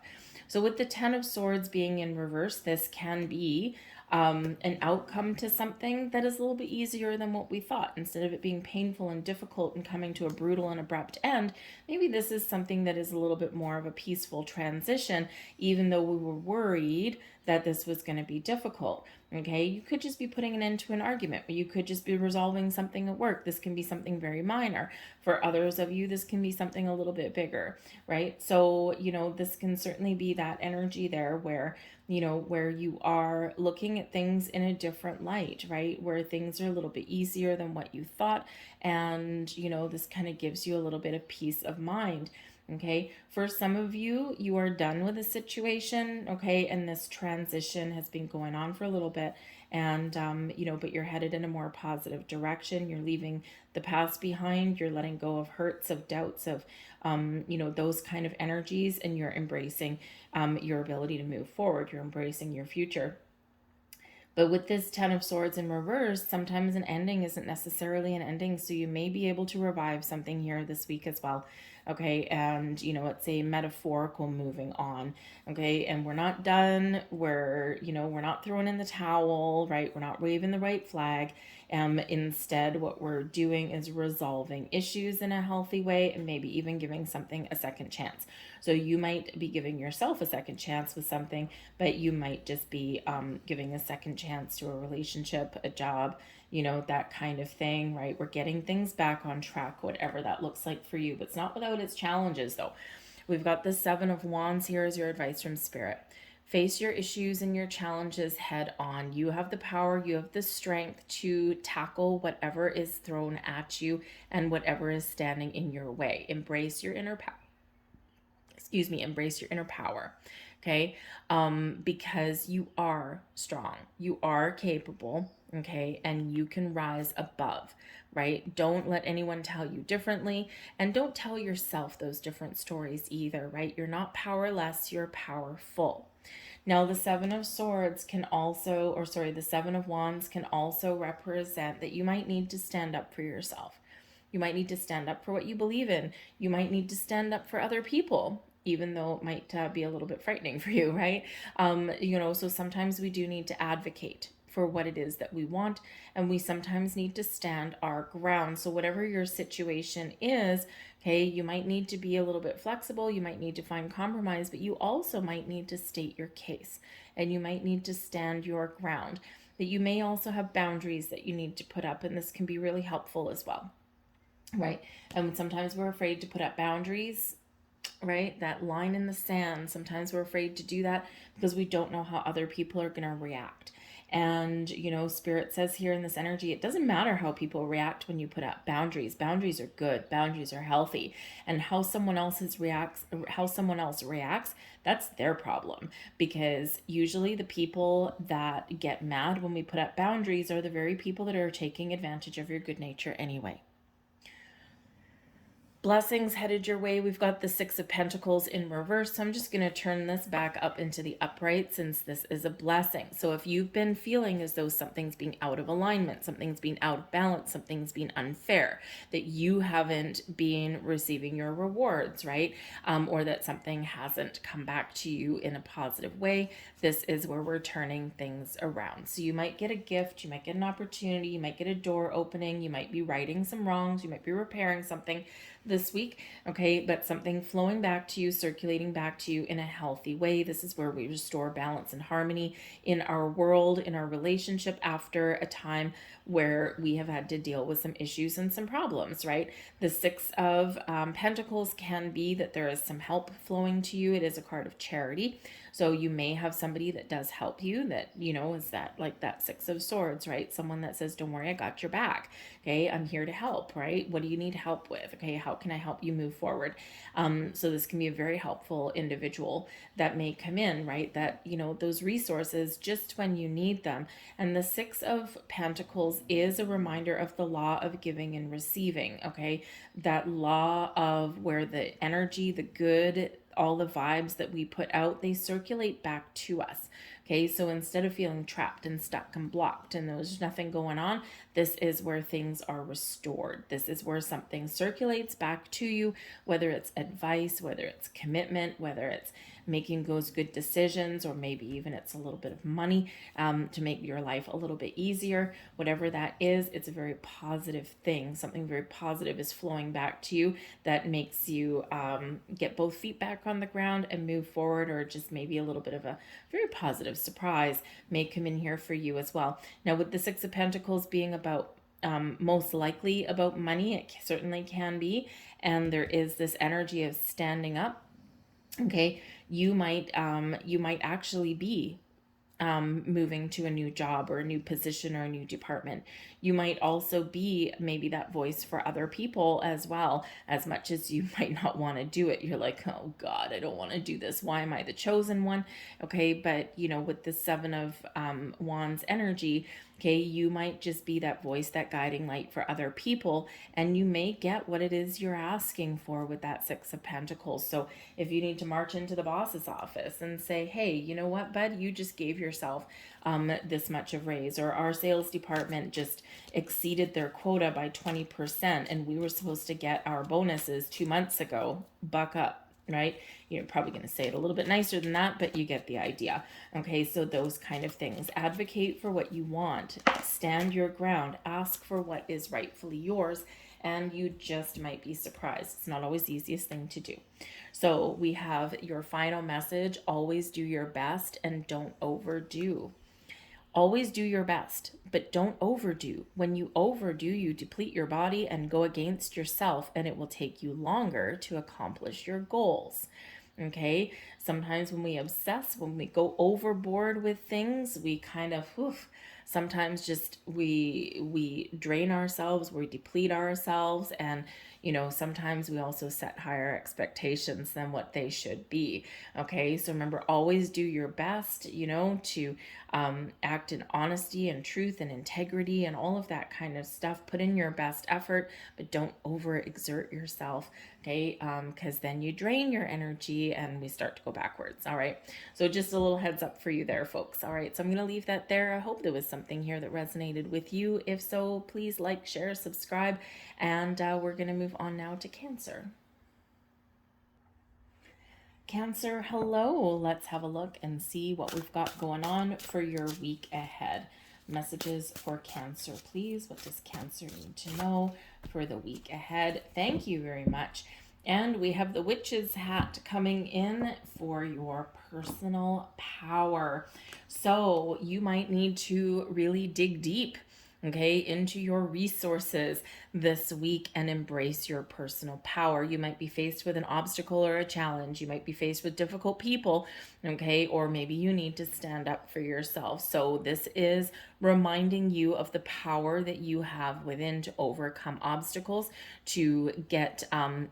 So with the 10 of Swords being in reverse, this can be an outcome to something that is a little bit easier than what we thought. Instead of it being painful and difficult and coming to a brutal and abrupt end, maybe this is something that is a little bit more of a peaceful transition, even though we were worried that this was going to be difficult. Okay, you could just be putting an end to an argument, or you could just be resolving something at work. This can be something very minor. For others of you, this can be something a little bit bigger, right? So, this can certainly be that energy there where you are looking at things in a different light, right? Where things are a little bit easier than what you thought. And, this kind of gives you a little bit of peace of mind. Okay. For some of you, you are done with a situation. Okay. And this transition has been going on for a little bit. And, but you're headed in a more positive direction. You're leaving the past behind. You're letting go of hurts, of doubts, of, those kind of energies. And you're embracing your ability to move forward. You're embracing your future. But with this 10 of Swords in reverse, sometimes an ending isn't necessarily an ending. So you may be able to revive something here this week as well. Okay. And, it's a metaphorical moving on. Okay. And we're not done. We're not throwing in the towel, right? We're not waving the right flag. Instead, what we're doing is resolving issues in a healthy way, and maybe even giving something a second chance. So you might be giving yourself a second chance with something, but you might just be giving a second chance to a relationship, a job, that kind of thing, right? We're getting things back on track, whatever that looks like for you. But it's not without its challenges, though. We've got the 7 of Wands here as your advice from Spirit. Face your issues and your challenges head on. You have the power, you have the strength to tackle whatever is thrown at you and whatever is standing in your way. Embrace your inner power. Embrace your inner power. Okay. Because you are strong, you are capable. Okay. And you can rise above, right? Don't let anyone tell you differently, and don't tell yourself those different stories either, right? You're not powerless, you're powerful. Now, the 7 of Swords can also, the 7 of Wands can also represent that you might need to stand up for yourself. You might need to stand up for what you believe in. You might need to stand up for other people, even though it might be a little bit frightening for you, right? So sometimes we do need to advocate for what it is that we want, and we sometimes need to stand our ground. So whatever your situation is, okay, you might need to be a little bit flexible, you might need to find compromise, but you also might need to state your case, and you might need to stand your ground. That you may also have boundaries that you need to put up, and this can be really helpful as well, right? And sometimes we're afraid to put up boundaries, right? That line in the sand. Sometimes we're afraid to do that because we don't know how other people are going to react. And, you know, Spirit says here in this energy, it doesn't matter how people react when you put up boundaries. Boundaries are good. Boundaries are healthy. And how someone else reacts, that's their problem. Because usually the people that get mad when we put up boundaries are the very people that are taking advantage of your good nature anyway. Blessings headed your way. We've got the Six of Pentacles in reverse. So I'm just going to turn this back up into the upright since this is a blessing. So if you've been feeling as though something's being out of alignment, something's being out of balance, something's being unfair, that you haven't been receiving your rewards, right? Or that something hasn't come back to you in a positive way, this is where we're turning things around. So you might get a gift, you might get an opportunity, you might get a door opening, you might be righting some wrongs, you might be repairing something this week, okay, but something flowing back to you, circulating back to you in a healthy way. This is where we restore balance and harmony in our world, in our relationship, after a time where we have had to deal with some issues and some problems, right? The Six of Pentacles can be that there is some help flowing to you. It is a card of charity. So you may have somebody that does help you that, you know, is that like that Six of Swords, right? Someone that says, don't worry, I got your back. Okay, I'm here to help, right? What do you need help with? Okay, how can I help you move forward? So this can be a very helpful individual that may come in, right? That, you know, those resources just when you need them. And the Six of Pentacles is a reminder of the law of giving and receiving, okay? That law of where the energy, the good, all the vibes that we put out, they circulate back to us. Okay, so instead of feeling trapped and stuck and blocked and there's nothing going on, this is where things are restored. This is where something circulates back to you, whether it's advice, whether it's commitment, whether it's making those good decisions, or maybe even it's a little bit of money to make your life a little bit easier. Whatever that is, it's a very positive thing. Something very positive is flowing back to you that makes you get both feet back on the ground and move forward, or just maybe a little bit of a very positive surprise may come in here for you as well. Now, with the Six of Pentacles being about most likely about money, it certainly can be, and there is this energy of standing up. Okay, you might actually be moving to a new job or a new position or a new department. You might also be maybe that voice for other people as well, as much as you might not want to do it. You're like, oh God, I don't want to do this. Why am I the chosen one? Okay, but you know, with the Seven of Wands energy, okay, you might just be that voice, that guiding light for other people, and you may get what it is you're asking for with that Six of Pentacles. So if you need to march into the boss's office and say, hey, you know what, bud, you just gave yourself this much of raise, or our sales department just exceeded their quota by 20% and we were supposed to get our bonuses 2 months ago, buck up. Right? You're probably going to say it a little bit nicer than that, but you get the idea. Okay, so those kind of things. Advocate for what you want. Stand your ground. Ask for what is rightfully yours, and you just might be surprised. It's not always the easiest thing to do. So we have your final message. Always do your best and don't overdo. Always do your best, but don't overdo. When you overdo, you deplete your body and go against yourself, and it will take you longer to accomplish your goals. Okay? Sometimes when we obsess, when we go overboard with things, we kind of, sometimes just we drain ourselves, we deplete ourselves, and you know, sometimes we also set higher expectations than what they should be. Okay, so remember, always do your best, you know, to act in honesty and truth and integrity and all of that kind of stuff. Put in your best effort, but don't overexert yourself. Okay, because then you drain your energy and we start to go backwards. All right, so just a little heads up for you there, folks. All right, so I'm going to leave that there. I hope there was something here that resonated with you. If so, please like, share, subscribe, and we're going to move on now to Cancer. Cancer, hello. Let's have a look and see what we've got going on for your week ahead. Messages for Cancer, please. What does Cancer need to know for the week ahead? Thank you very much. And we have the Witch's hat coming in for your personal power. So you might need to really dig deep, okay, into your resources this week and embrace your personal power. You might be faced with an obstacle or a challenge. You might be faced with difficult people, okay, or maybe you need to stand up for yourself. So this is reminding you of the power that you have within to overcome obstacles, to get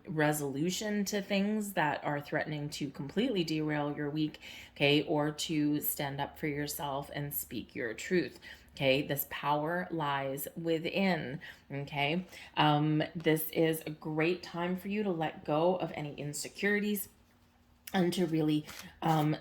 resolution to things that are threatening to completely derail your week, okay, or to stand up for yourself and speak your truth. Okay, this power lies within. Okay, this is a great time for you to let go of any insecurities and to really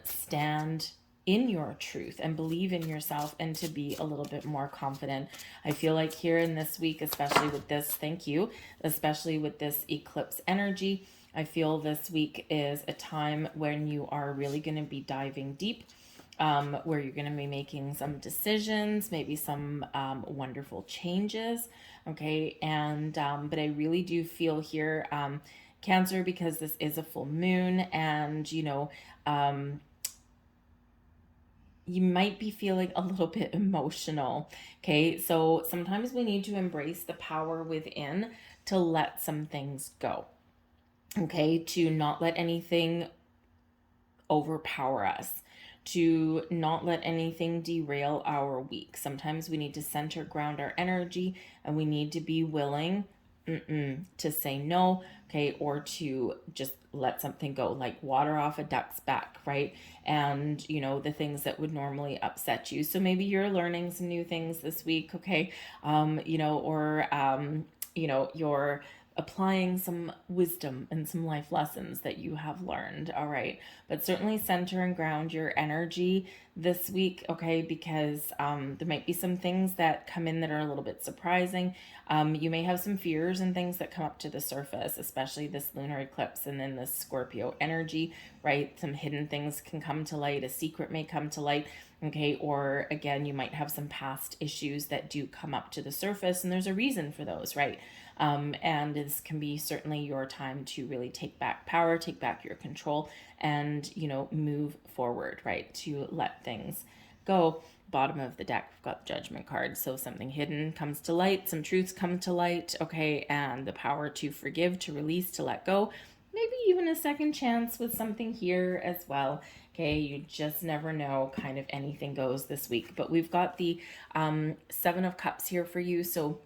stand in your truth and believe in yourself and to be a little bit more confident. I feel like here in this week, especially with this, thank you, especially with this eclipse energy, I feel this week is a time when you are really going to be diving deep, where you're going to be making some decisions, maybe some wonderful changes. Okay. And, but I really do feel here, Cancer, because this is a full moon and, you know, you might be feeling a little bit emotional. Okay. So sometimes we need to embrace the power within to let some things go. Okay. To not let anything overpower us, to not let anything derail our week. Sometimes we need to center, ground our energy, and we need to be willing to say no, okay, or to just let something go, like water off a duck's back, right? And, you know, the things that would normally upset you. So maybe you're learning some new things this week, okay? You know, or, you know, you're applying some wisdom and some life lessons that you have learned. All right. But certainly center and ground your energy this week, okay? Because there might be some things that come in that are a little bit surprising. You may have some fears and things that come up to the surface, especially this lunar eclipse and then this Scorpio energy, right? Some hidden things can come to light. A secret may come to light. Okay, or again, you might have some past issues that do come up to the surface, and there's a reason for those, right? And this can be certainly your time to really take back power, take back your control, and, you know, move forward, right? To let things go. Bottom of the deck, we've got the Judgment card. So something hidden comes to light, some truths come to light, okay? And the power to forgive, to release, to let go. Maybe even a second chance with something here as well. Okay, you just never know, kind of anything goes this week. But we've got the Seven of Cups here for you. So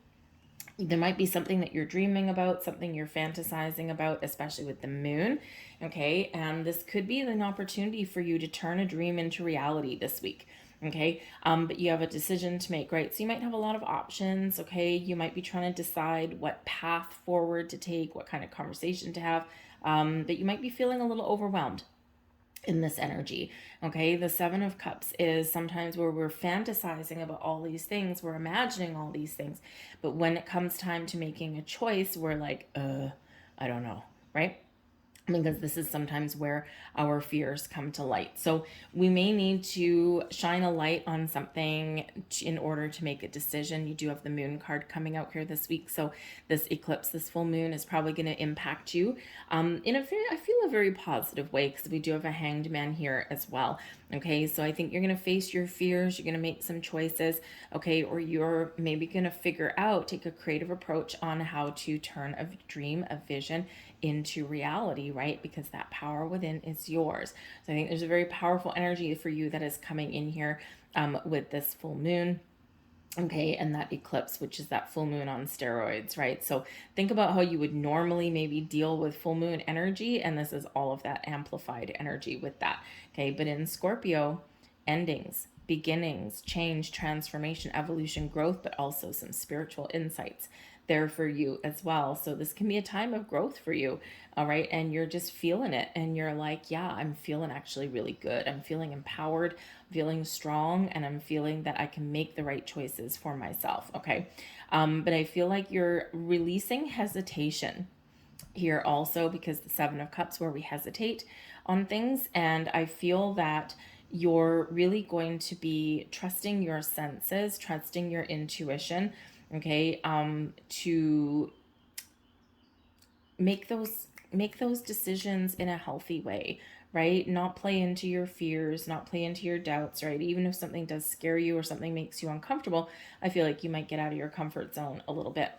there might be something that you're dreaming about, something you're fantasizing about, especially with the moon. Okay, and this could be an opportunity for you to turn a dream into reality this week. Okay, but you have a decision to make, right? So you might have a lot of options. Okay, you might be trying to decide what path forward to take, what kind of conversation to have, but you might be feeling a little overwhelmed in this energy. Okay, the Seven of Cups is sometimes where we're fantasizing about all these things, we're imagining all these things, but when it comes time to making a choice, we're like, I don't know, right? Because this is sometimes where our fears come to light. So we may need to shine a light on something in order to make a decision. You do have the moon card coming out here this week. So this eclipse, this full moon is probably going to impact you in a very, I feel a very positive way, because we do have a Hanged Man here as well. Okay, so I think you're going to face your fears. You're going to make some choices, okay, or you're maybe going to figure out, take a creative approach on how to turn a dream, a vision into reality, right? Because that power within is yours. So I think there's a very powerful energy for you that is coming in here with this full moon. Okay, and that eclipse, which is that full moon on steroids, right? So think about how you would normally maybe deal with full moon energy, and this is all of that amplified energy with that. Okay, but in Scorpio, endings, beginnings, change, transformation, evolution, growth, but also some spiritual insights there for you as well. So this can be a time of growth for you, all right? And you're just feeling it, and you're like, yeah, I'm feeling actually really good. I'm feeling empowered, feeling strong, and I'm feeling that I can make the right choices for myself, okay? But I feel like you're releasing hesitation here also, because the Seven of Cups, where we hesitate on things, and I feel that you're really going to be trusting your senses, trusting your intuition, okay, to make those decisions in a healthy way, right? Not play into your fears, not play into your doubts, right? Even if something does scare you or something makes you uncomfortable, I feel like you might get out of your comfort zone a little bit.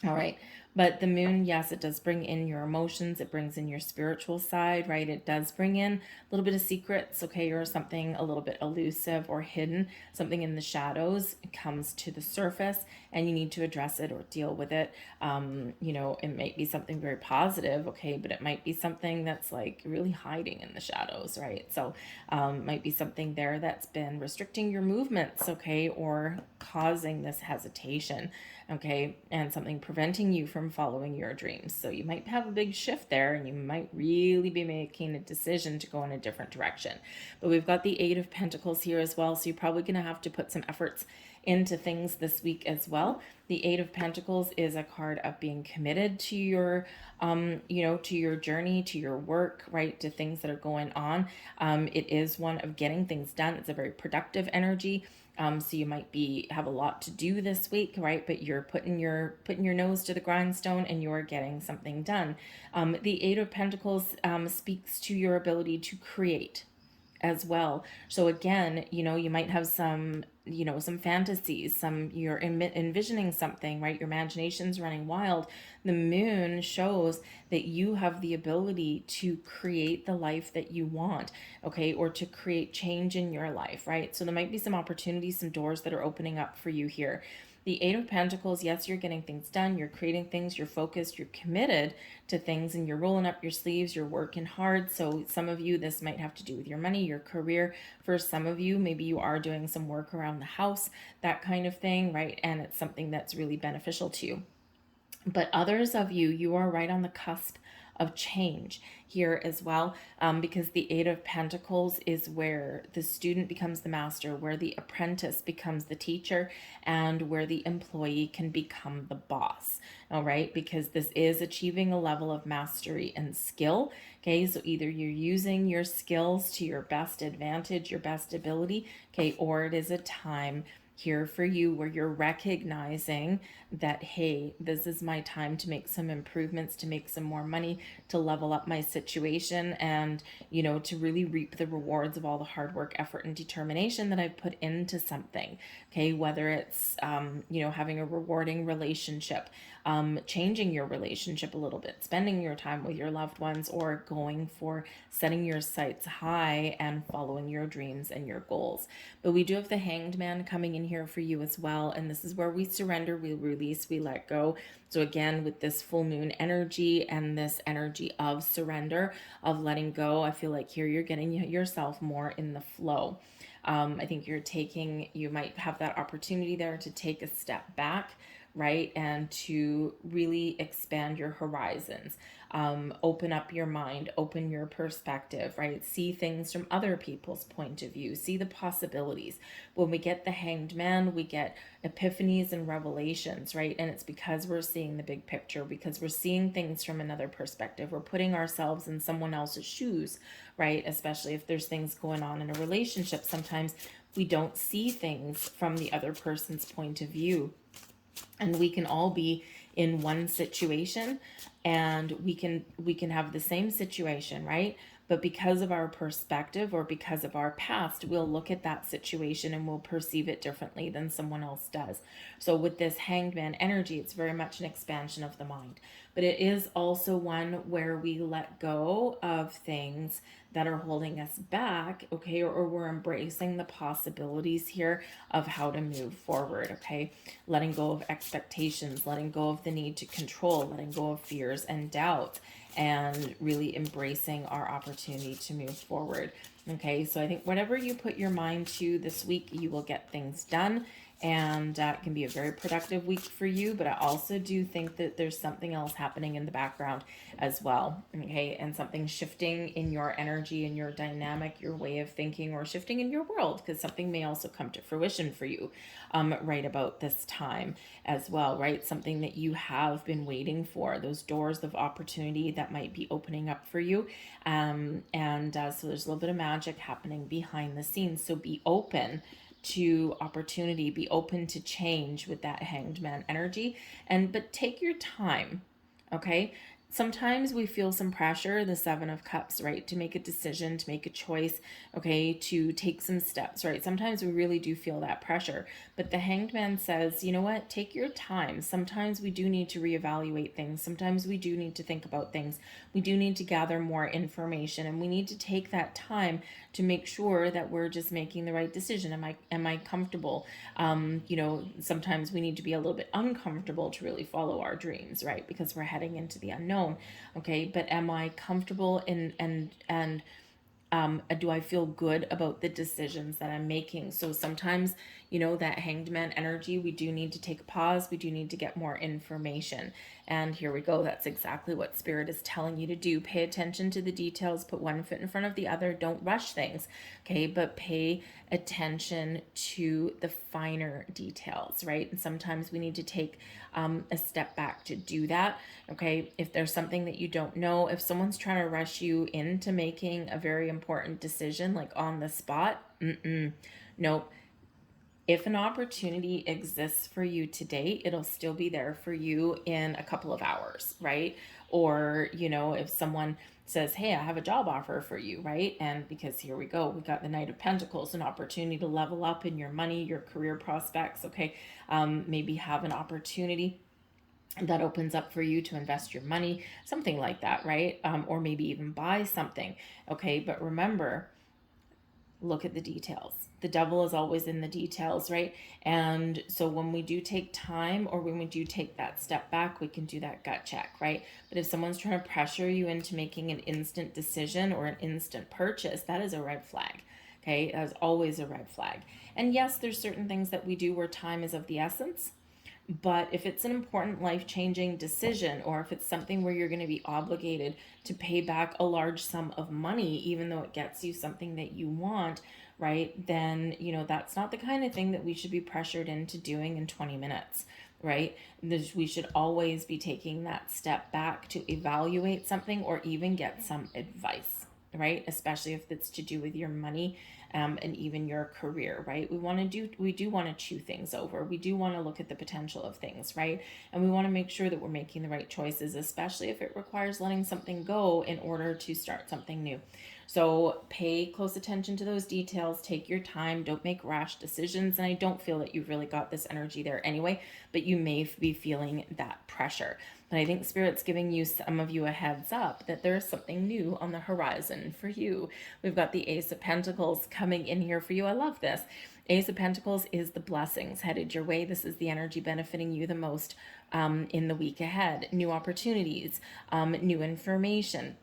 All right. But the moon, yes, it does bring in your emotions. It brings in your spiritual side, right? It does bring in a little bit of secrets, okay, or something a little bit elusive or hidden, something in the shadows comes to the surface and you need to address it or deal with it. It might be something very positive, okay, but it might be something that's like really hiding in the shadows, right? So, might be something there that's been restricting your movements, okay, or causing this hesitation, okay, and something preventing you from following your dreams. So you might have a big shift there and you might really be making a decision to go in a different direction. But we've got the Eight of Pentacles here as well, so you're probably going to have to put some efforts into things this week as well. The Eight of Pentacles is a card of being committed to your to your journey, to your work, right, to things that are going on. It is one of getting things done. It's a very productive energy. So you might have a lot to do this week, right? But you're putting your nose to the grindstone and you're getting something done. The Eight of Pentacles speaks to your ability to create as well. So again, you might have some fantasies, you're envisioning something, right? Your imagination's running wild. The moon shows that you have the ability to create the life that you want, okay, or to create change in your life, right? So there might be some opportunities, some doors that are opening up for you here. The Eight of Pentacles, yes, you're getting things done, you're creating things, you're focused, you're committed to things, and you're rolling up your sleeves, you're working hard. So some of you, this might have to do with your money, your career. For some of you, maybe you are doing some work around the house, that kind of thing, right? And it's something that's really beneficial to you. But others of you, you are right on the cusp of change here as well, because the Eight of Pentacles is where the student becomes the master, where the apprentice becomes the teacher, and where the employee can become the boss. All right, because this is achieving a level of mastery and skill. Okay, so either you're using your skills to your best advantage, your best ability, okay, or it is a time here for you where you're recognizing that, hey, this is my time to make some improvements, to make some more money, to level up my situation, and to really reap the rewards of all the hard work, effort, and determination that I've put into something. Okay, whether it's having a rewarding relationship, changing your relationship a little bit, spending your time with your loved ones, or going for setting your sights high and following your dreams and your goals. But we do have the Hanged Man coming in here for you as well, and this is where we surrender, we release, we let go. So again, with this full moon energy and this energy of surrender, of letting go, I feel like here you're getting yourself more in the flow. I think you might have that opportunity there to take a step back, right? And to really expand your horizons, open up your mind, open your perspective, right? See things from other people's point of view, see the possibilities. When we get the Hanged Man, we get epiphanies and revelations, right? And it's because we're seeing the big picture, because we're seeing things from another perspective. We're putting ourselves in someone else's shoes, right? Especially if there's things going on in a relationship. Sometimes we don't see things from the other person's point of view, and we can all be in one situation, and we can have the same situation, right? But because of our perspective or because of our past, we'll look at that situation and we'll perceive it differently than someone else does. So with this Hanged Man energy, it's very much an expansion of the mind, but it is also one where we let go of things that are holding us back, okay, or we're embracing the possibilities here of how to move forward, okay? Letting go of expectations, letting go of the need to control, letting go of fears and doubts, and really embracing our opportunity to move forward. Okay, so I think whatever you put your mind to this week, you will get things done. and it can be a very productive week for you. But I also do think that there's something else happening in the background as well, okay? And something shifting in your energy, in your dynamic, your way of thinking, or shifting in your world, because something may also come to fruition for you right about this time as well, right? Something that you have been waiting for, those doors of opportunity that might be opening up for you. So there's a little bit of magic happening behind the scenes. So be open to opportunity, be open to change with that Hanged Man energy, but take your time, okay? Sometimes we feel some pressure, the Seven of Cups, right, to make a decision, to make a choice, okay, to take some steps, right? Sometimes we really do feel that pressure. But the Hanged Man says, you know what, take your time. Sometimes we do need to reevaluate things. Sometimes we do need to think about things. We do need to gather more information, and we need to take that time to make sure that we're just making the right decision. Am I comfortable? Sometimes we need to be a little bit uncomfortable to really follow our dreams, right? Because we're heading into the unknown. Okay, but am I comfortable and do I feel good about the decisions that I'm making? So sometimes, that Hanged Man energy, we do need to take a pause. We do need to get more information. And here we go. That's exactly what Spirit is telling you to do. Pay attention to the details. Put one foot in front of the other. Don't rush things. Okay, but pay attention to the finer details, right? And sometimes we need to take a step back to do that. Okay, if there's something that you don't know, if someone's trying to rush you into making a very important decision, like on the spot, nope. If an opportunity exists for you today, it'll still be there for you in a couple of hours, right? Or, if someone says, hey, I have a job offer for you, right? And because here we go, we got the Knight of Pentacles, an opportunity to level up in your money, your career prospects, okay? Maybe have an opportunity that opens up for you to invest your money, something like that, right? Or maybe even buy something, okay? But remember, look at the details. The devil is always in the details, right? And so when we do take time, or when we do take that step back, we can do that gut check, right? But if someone's trying to pressure you into making an instant decision or an instant purchase, that is a red flag. Okay, that is always a red flag. And yes, there's certain things that we do where time is of the essence. But if it's an important life-changing decision, or if it's something where you're going to be obligated to pay back a large sum of money, even though it gets you something that you want, right, then, that's not the kind of thing that we should be pressured into doing in 20 minutes, right? We should always be taking that step back to evaluate something, or even get some advice, right? Especially if it's to do with your money, and even your career, right? We do want to chew things over. We do want to look at the potential of things, right? And we want to make sure that we're making the right choices, especially if it requires letting something go in order to start something new. So pay close attention to those details. Take your time. Don't make rash decisions. And I don't feel that you've really got this energy there anyway, but you may be feeling that pressure. But I think Spirit's giving some of you a heads up that there is something new on the horizon for you. We've got the Ace of Pentacles coming in here for you. I love this. Ace of Pentacles is the blessings headed your way. This is the energy benefiting you the most in the week ahead. New opportunities, new information,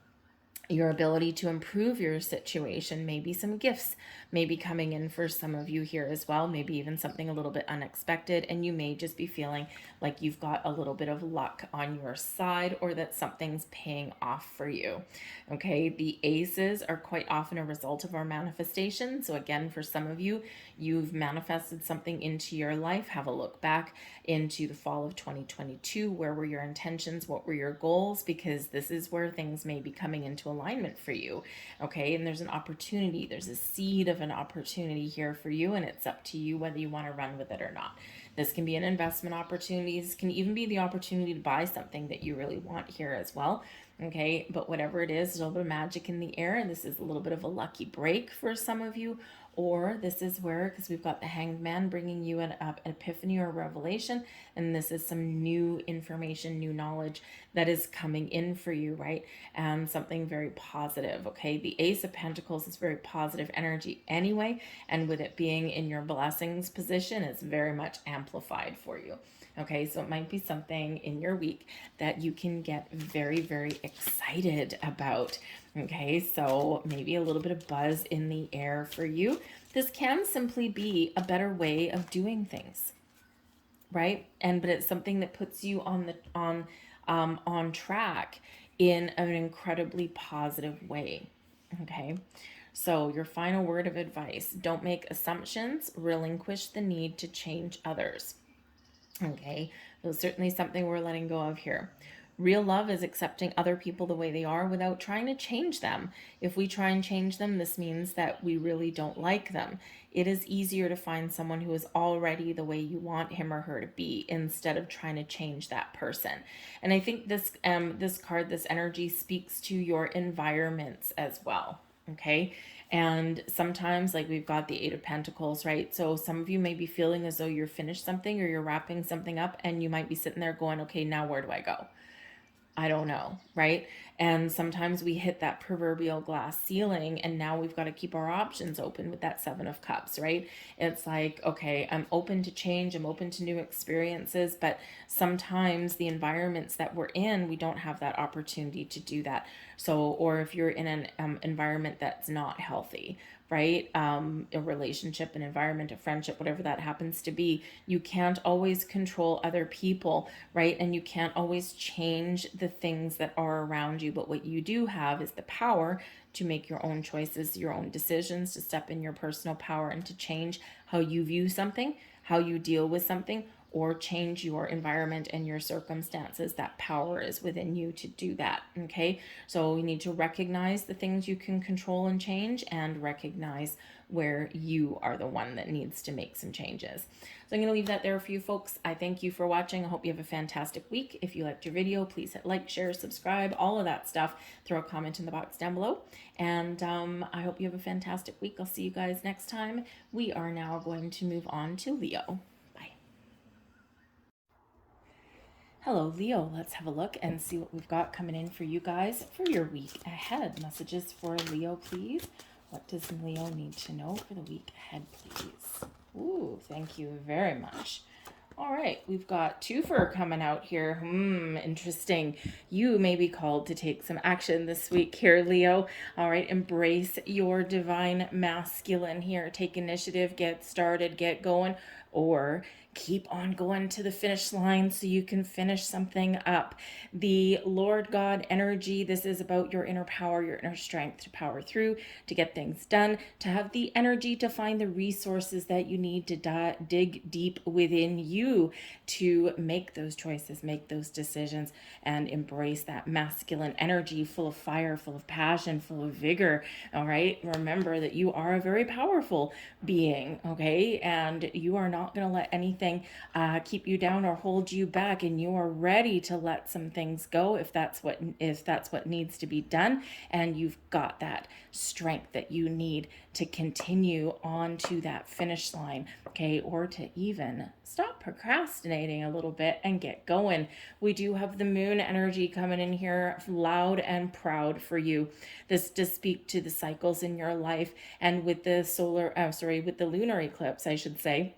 your ability to improve your situation, maybe some gifts maybe coming in for some of you here as well, maybe even something a little bit unexpected, and you may just be feeling like you've got a little bit of luck on your side, or that something's paying off for you. Okay, the aces are quite often a result of our manifestation. So again, for some of you, you've manifested something into your life. Have a look back into the fall of 2022. Where were your intentions? What were your goals? Because this is where things may be coming into alignment for you. Okay, and there's an opportunity, there's a seed of an opportunity here for you, and it's up to you whether you want to run with it or not. This can be an investment opportunity. This can even be the opportunity to buy something that you really want here as well. Okay, but whatever it is, there's a little bit of magic in the air, and this is a little bit of a lucky break for some of you. Or this is where, because we've got the Hanged Man bringing you an epiphany or revelation, and this is some new information, new knowledge that is coming in for you, right? And something very positive, okay? The Ace of Pentacles is very positive energy anyway, and with it being in your blessings position, it's very much amplified for you. Okay, so it might be something in your week that you can get very, very excited about. Okay, so maybe a little bit of buzz in the air for you. This can simply be a better way of doing things, right? But it's something that puts you on track in an incredibly positive way. Okay. So your final word of advice: don't make assumptions, relinquish the need to change others. Okay, that's certainly something we're letting go of here. Real love is accepting other people the way they are without trying to change them. If we try and change them, this means that we really don't like them. It is easier to find someone who is already the way you want him or her to be instead of trying to change that person. And I think this card, this energy, speaks to your environments as well. Okay. And sometimes, like, we've got the Eight of Pentacles, right? So some of you may be feeling as though you're finished something or you're wrapping something up, and you might be sitting there going, okay, now where do I go? I don't know, right? And sometimes we hit that proverbial glass ceiling, and now we've got to keep our options open with that Seven of Cups, right? It's like, okay, I'm open to change, I'm open to new experiences, but sometimes the environments that we're in, we don't have that opportunity to do that. So, or if you're in an environment that's not healthy, right? A relationship, an environment, a friendship, whatever that happens to be, you can't always control other people, right? And you can't always change the things that are around you. But what you do have is the power to make your own choices, your own decisions, to step in your personal power and to change how you view something, how you deal with something, or change your environment and your circumstances. That power is within you to do that. Okay, so we need to recognize the things you can control and change, and recognize where you are the one that needs to make some changes. So I'm going to leave that there for you folks. I thank you for watching. I hope you have a fantastic week. If you liked your video, please hit like, share, subscribe, all of that stuff. Throw a comment in the box down below. And I hope you have a fantastic week. I'll see you guys next time. We are now going to move on to Leo. Hello, Leo. Let's have a look and see what we've got coming in for you guys for your week ahead. Messages for Leo, please. What does Leo need to know for the week ahead, please? Ooh, thank you very much. All right, we've got twofer coming out here. Interesting. You may be called to take some action this week here, Leo. All right, embrace your divine masculine here. Take initiative, get started, get going, or keep on going to the finish line so you can finish something up. The Lord God energy, this is about your inner power, your inner strength to power through, to get things done, to have the energy to find the resources that you need to dig deep within you to make those choices, make those decisions, and embrace that masculine energy, full of fire, full of passion, full of vigor. All right, remember that you are a very powerful being, okay, and you are not going to let anything keep you down or hold you back, and you are ready to let some things go if that's what needs to be done, and you've got that strength that you need to continue on to that finish line, okay, or to even stop procrastinating a little bit and get going. We do have the moon energy coming in here loud and proud for you. This does speak to the cycles in your life, and with the with the lunar eclipse, I should say,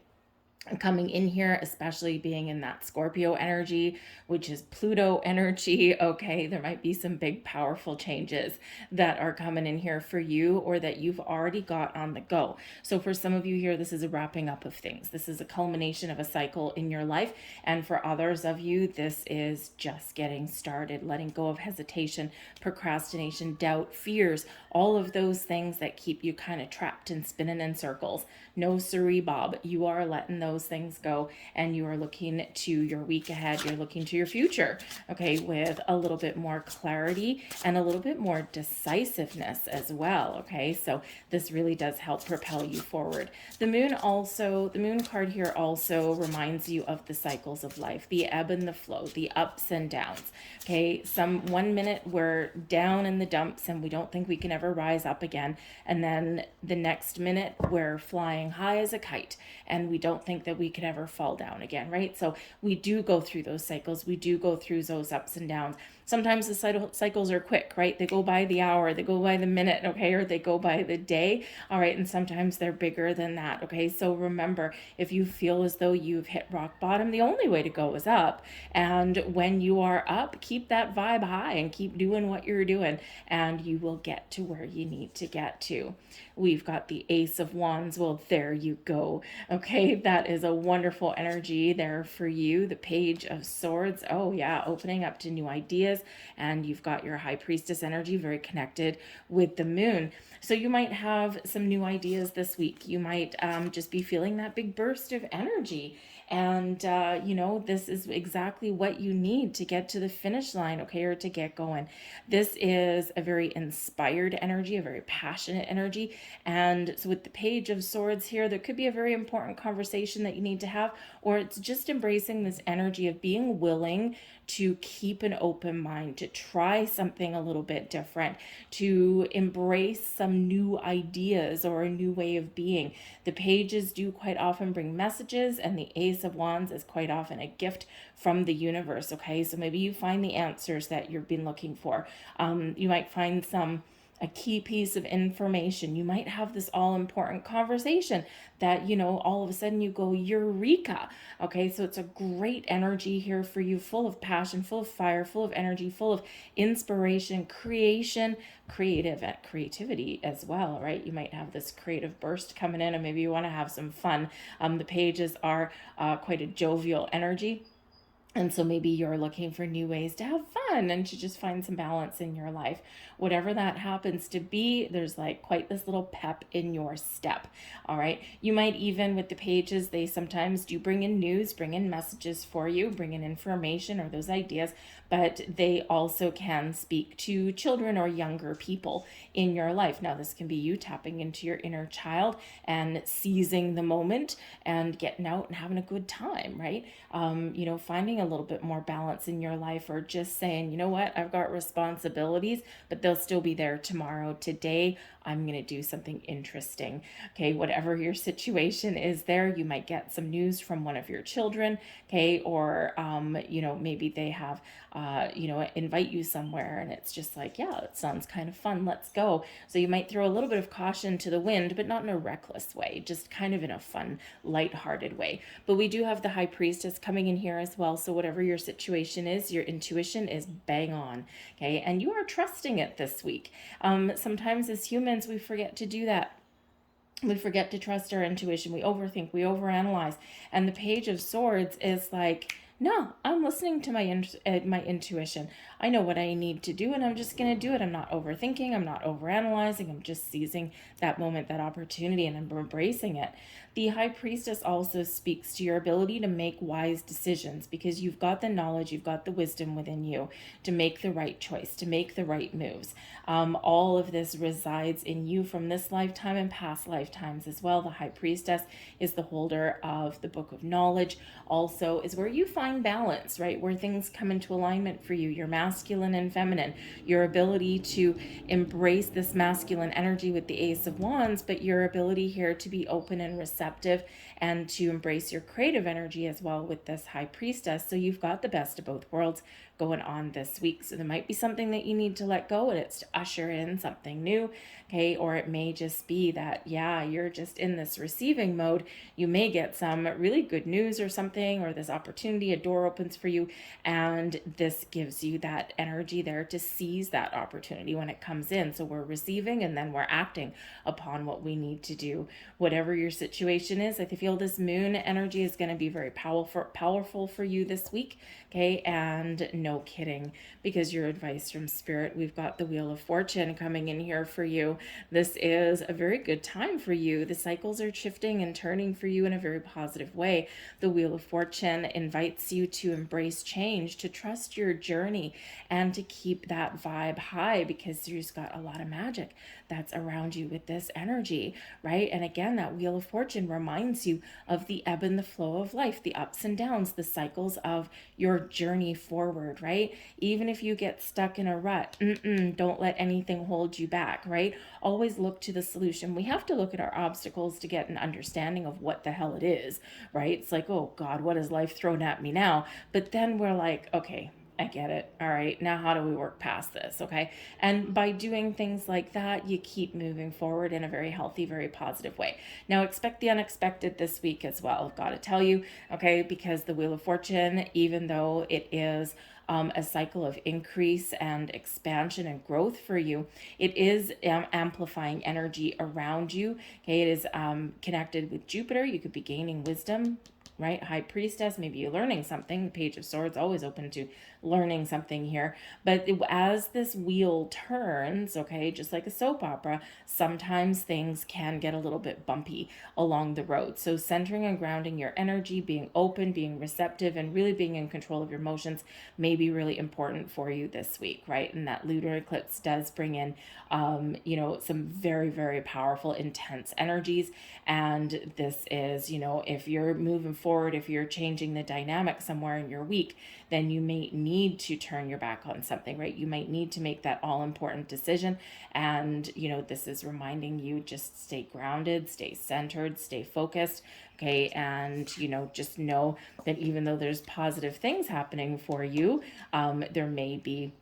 coming in here, especially being in that Scorpio energy, which is Pluto energy. Okay, there might be some big powerful changes that are coming in here for you, or that you've already got on the go. So for some of you here, this is a wrapping up of things. This is a culmination of a cycle in your life. And for others of you, this is just getting started, letting go of hesitation, procrastination, doubt, fears, all of those things that keep you kind of trapped and spinning in circles. No siree, Bob. You are letting those things go, and you are looking to your week ahead. You're looking to your future, okay, with a little bit more clarity and a little bit more decisiveness as well, okay? So this really does help propel you forward. The moon card here also reminds you of the cycles of life, the ebb and the flow, the ups and downs, okay? One minute we're down in the dumps and we don't think we can ever rise up again, and then the next minute we're flying high as a kite and we don't think that we could ever fall down again, right? So we do go through those cycles. We do go through those ups and downs. Sometimes the cycles are quick, right? They go by the hour, they go by the minute, okay, or they go by the day, all right, and sometimes they're bigger than that, okay? So remember, if you feel as though you've hit rock bottom, the only way to go is up. And when you are up, keep that vibe high and keep doing what you're doing, and you will get to where you need to get to. We've got the Ace of Wands. Well, there you go. Okay, that is a wonderful energy there for you. The Page of Swords. Oh, yeah, opening up to new ideas. And you've got your High Priestess energy, very connected with the moon. So you might have some new ideas this week. You might just be feeling that big burst of energy. And, this is exactly what you need to get to the finish line, okay, or to get going. This is a very inspired energy, a very passionate energy. And so with the Page of Swords here, there could be a very important conversation that you need to have, or it's just embracing this energy of being willing to keep an open mind, to try something a little bit different, to embrace some new ideas or a new way of being. The pages do quite often bring messages, and the Ace of Wands is quite often a gift from the universe, okay? So maybe you find the answers that you've been looking for. You might find a key piece of information. You might have this all important conversation that, all of a sudden you go, eureka. Okay, so it's a great energy here for you, full of passion, full of fire, full of energy, full of inspiration, creation, creativity as well, right? You might have this creative burst coming in, and maybe you want to have some fun. The pages are quite a jovial energy. And so maybe you're looking for new ways to have fun and to just find some balance in your life. Whatever that happens to be, there's like quite this little pep in your step. All right. You might even, with the pages, they sometimes do bring in news, bring in messages for you, bring in information or those ideas, but they also can speak to children or younger people in your life. Now, this can be you tapping into your inner child and seizing the moment and getting out and having a good time, right? Finding a little bit more balance in your life, or just saying, you know what, I've got responsibilities, but they'll still be there tomorrow. Today, I'm going to do something interesting. Okay, whatever your situation is there, you might get some news from one of your children, okay, or, maybe they have, invite you somewhere and it's just like, yeah, it sounds kind of fun, let's go. So you might throw a little bit of caution to the wind, but not in a reckless way, just kind of in a fun, lighthearted way. But we do have the High Priestess coming in here as well. So whatever your situation is, your intuition is bang on, okay? And you are trusting it this week. Sometimes as humans, we forget to do that. We forget to trust our intuition. We overthink, we overanalyze. And the Page of Swords is like, no, I'm listening to my intuition. I know what I need to do, and I'm just going to do it. I'm not overthinking. I'm not overanalyzing. I'm just seizing that moment, that opportunity, and I'm embracing it. The High Priestess also speaks to your ability to make wise decisions, because you've got the knowledge, you've got the wisdom within you to make the right choice, to make the right moves. All of this resides in you from this lifetime and past lifetimes as well. The High Priestess is the holder of the Book of Knowledge, also is where you find balance, right? Where things come into alignment for you, your masculine and feminine, your ability to embrace this masculine energy with the Ace of Wands, but your ability here to be open and receptive and to embrace your creative energy as well with this High Priestess. So you've got the best of both worlds going on this week. So there might be something that you need to let go, and it's to usher in something new, okay? Or it may just be that, yeah, you're just in this receiving mode. You may get some really good news or something, or this opportunity, a door opens for you, and this gives you that energy there to seize that opportunity when it comes in. So we're receiving and then we're acting upon what we need to do. Whatever your situation is, I feel this moon energy is going to be very powerful for you this week, okay? And no kidding, because your advice from Spirit, we've got the Wheel of Fortune coming in here for you. This is a very good time for you. The cycles are shifting and turning for you in a very positive way. The Wheel of Fortune invites you to embrace change, to trust your journey, and to keep that vibe high, because there's got a lot of magic that's around you with this energy, right? And again, that Wheel of Fortune reminds you of the ebb and the flow of life, the ups and downs, the cycles of your journey forward, right? Even if you get stuck in a rut, don't let anything hold you back, right? Always look to the solution. We have to look at our obstacles to get an understanding of what the hell it is, right? It's like, oh God, what has life thrown at me now? But then we're like, okay, I get it. All right. Now, how do we work past this? Okay. And by doing things like that, you keep moving forward in a very healthy, very positive way. Now, expect the unexpected this week as well. I've got to tell you, okay, because the Wheel of Fortune, even though it is a cycle of increase and expansion and growth for you, it is amplifying energy around you. Okay. It is connected with Jupiter. You could be gaining wisdom, right? High Priestess, maybe you're learning something. Page of Swords, always open to learning something here. But as this wheel turns, okay, just like a soap opera, sometimes things can get a little bit bumpy along the road. So centering and grounding your energy, being open, being receptive, and really being in control of your emotions may be really important for you this week, right? And that lunar eclipse does bring in, some very, very powerful, intense energies. And this is, if you're moving forward, if you're changing the dynamic somewhere in your week, then you may need to turn your back on something, right? You might need to make that all important decision. And, this is reminding you just stay grounded, stay centered, stay focused. Okay. And, just know that even though there's positive things happening for you, there may be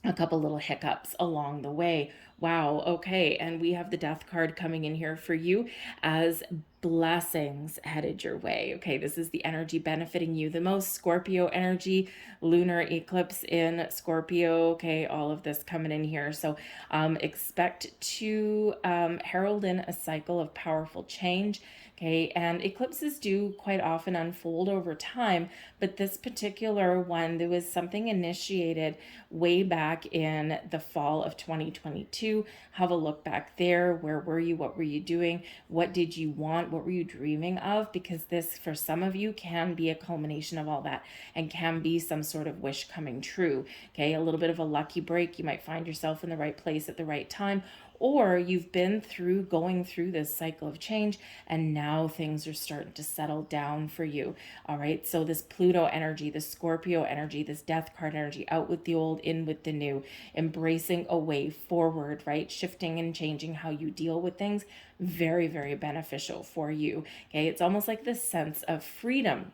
a couple little hiccups along the way. Wow, okay. And we have the death card coming in here for you as blessings headed your way. Okay, this is the energy benefiting you the most. Scorpio energy, lunar eclipse in Scorpio. Okay, all of this coming in here. So expect to herald in a cycle of powerful change. Okay, and eclipses do quite often unfold over time, but this particular one, there was something initiated way back in the fall of 2022. Have a look back there. Where were you? What were you doing? What did you want? What were you dreaming of? Because this, for some of you, can be a culmination of all that and can be some sort of wish coming true. Okay, a little bit of a lucky break. You might find yourself in the right place at the right time, or you've been going through this cycle of change and now things are starting to settle down for you. All right. So this Pluto energy, this Scorpio energy, this death card energy, out with the old, in with the new, embracing a way forward, right? Shifting and changing how you deal with things. Very, very beneficial for you. Okay. It's almost like this sense of freedom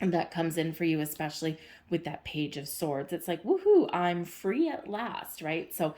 that comes in for you, especially with that Page of Swords. It's like, woohoo, I'm free at last, right? So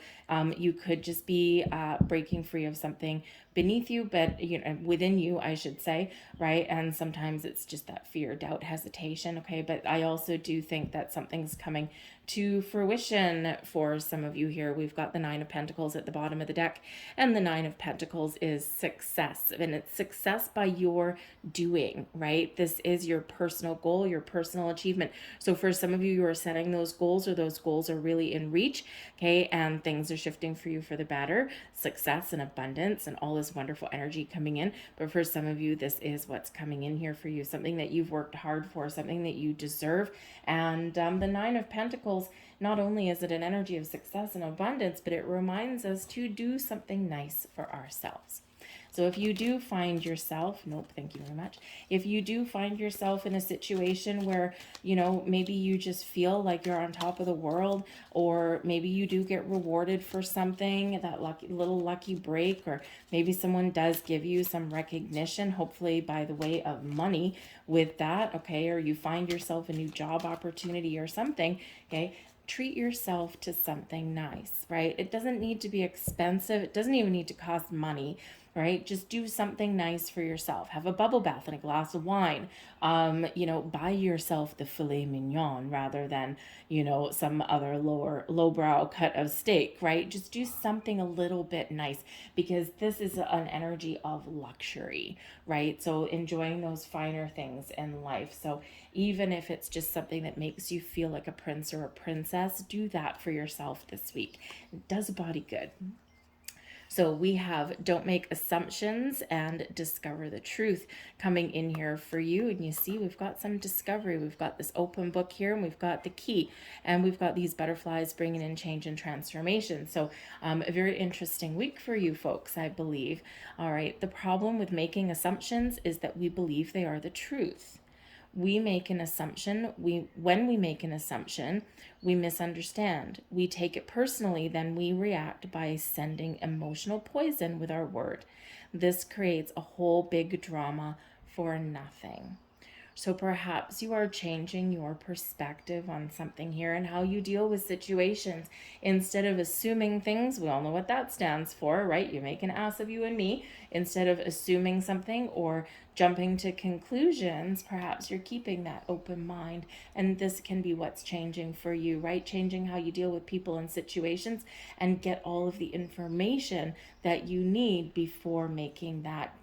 you could just be breaking free of something beneath you, but within you, I should say, right? And sometimes it's just that fear, doubt, hesitation, okay? But I also do think that something's coming to fruition for some of you here. We've got the Nine of Pentacles at the bottom of the deck, and the Nine of Pentacles is success, and it's success by your doing, right? This is your personal goal, your personal achievement. So for some of you, you are setting those goals, or those goals are really in reach, okay, and things are shifting for you for the better, success and abundance and all this wonderful energy coming in. But for some of you, this is what's coming in here for you, something that you've worked hard for, something that you deserve. And the Nine of Pentacles, not only is it an energy of success and abundance, but it reminds us to do something nice for ourselves. So if you do find yourself, nope, thank you very much. If you do find yourself in a situation where, maybe you just feel like you're on top of the world, or maybe you do get rewarded for something, that lucky break, or maybe someone does give you some recognition, hopefully by the way of money with that, okay, or you find yourself a new job opportunity or something, okay, treat yourself to something nice, right? It doesn't need to be expensive. It doesn't even need to cost money, right? Just do something nice for yourself. Have a bubble bath and a glass of wine. Buy yourself the filet mignon rather than, some other lowbrow cut of steak, right? Just do something a little bit nice, because this is an energy of luxury, right? So enjoying those finer things in life. So even if it's just something that makes you feel like a prince or a princess, do that for yourself this week. It does a body good. So we have don't make assumptions and discover the truth coming in here for you. And you see, we've got some discovery. We've got this open book here, and we've got the key, and we've got these butterflies bringing in change and transformation. So a very interesting week for you folks, I believe. All right. The problem with making assumptions is that we believe they are the truth. We make an assumption. When we make an assumption, we misunderstand. We take it personally, then we react by sending emotional poison with our word. This creates a whole big drama for nothing. So perhaps you are changing your perspective on something here and how you deal with situations. Instead of assuming things, we all know what that stands for, right? You make an ass of you and me. Instead of assuming something or jumping to conclusions, perhaps you're keeping that open mind. And this can be what's changing for you, right? Changing how you deal with people and situations and get all of the information that you need before making that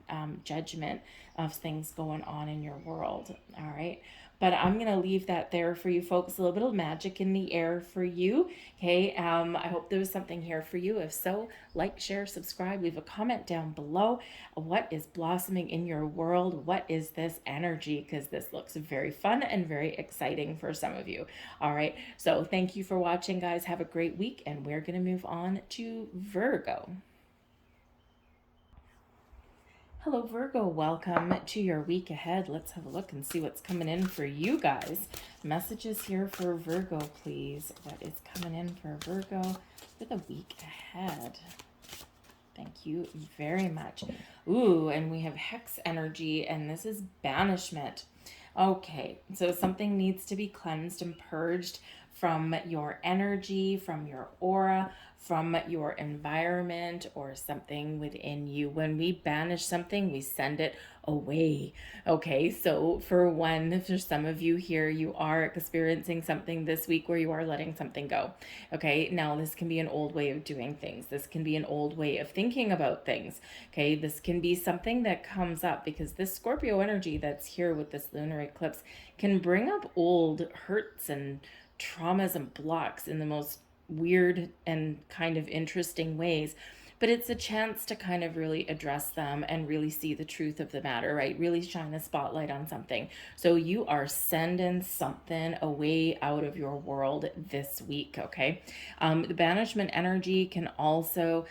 judgment of things going on in your world. All right. But I'm going to leave that there for you folks. A little bit of magic in the air for you. Okay. I hope there was something here for you. If so, like, share, subscribe, leave a comment down below. What is blossoming in your world? What is this energy? Because this looks very fun and very exciting for some of you. All right. So thank you for watching, guys. Have a great week. And we're going to move on to Virgo. Hello, Virgo. Welcome to your week ahead. Let's have a look and see what's coming in for you guys. Messages here for Virgo, please. What is coming in for Virgo for the week ahead? Thank you very much. Ooh, and we have Hex energy, and this is banishment. Okay, so something needs to be cleansed and purged from your energy, from your aura, from your environment, or something within you. When we banish something, we send it away. Okay, so for some of you here, you are experiencing something this week where you are letting something go. Okay, now this can be an old way of doing things. This can be an old way of thinking about things. Okay, this can be something that comes up because this Scorpio energy that's here with this lunar eclipse can bring up old hurts and traumas and blocks in the most weird and kind of interesting ways. But it's a chance to kind of really address them and really see the truth of the matter, right? Really shine a spotlight on something. So you are sending something away out of your world this week, okay? The banishment energy can also,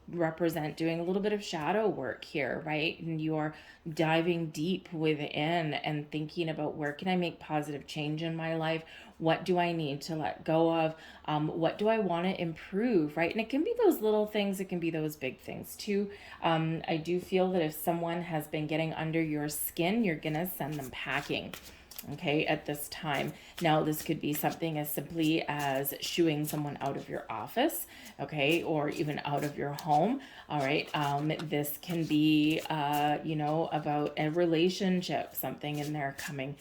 represent doing a little bit of shadow work here, right? And you are diving deep within and thinking about, where can I make positive change in my life? What do I need to let go of? What do I want to improve, right? And it can be those little things, it can be those big things too. I do feel that if someone has been getting under your skin, you're going to send them packing. Okay, at this time. Now, this could be something as simply as shooing someone out of your office, okay, or even out of your home. All right, this can be, about a relationship, something in there coming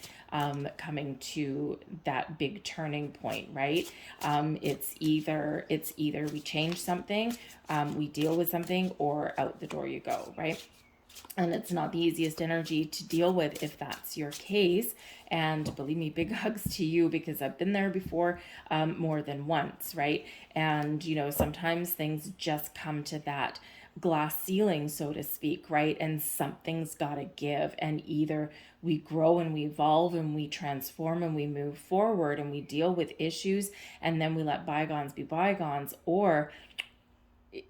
to that big turning point, right? It's either we change something, we deal with something, or out the door you go, right? And it's not the easiest energy to deal with if that's your case. And believe me, big hugs to you, because I've been there before, more than once, right? And, sometimes things just come to that glass ceiling, so to speak, right? And something's got to give. And either we grow and we evolve and we transform and we move forward and we deal with issues and then we let bygones be bygones, or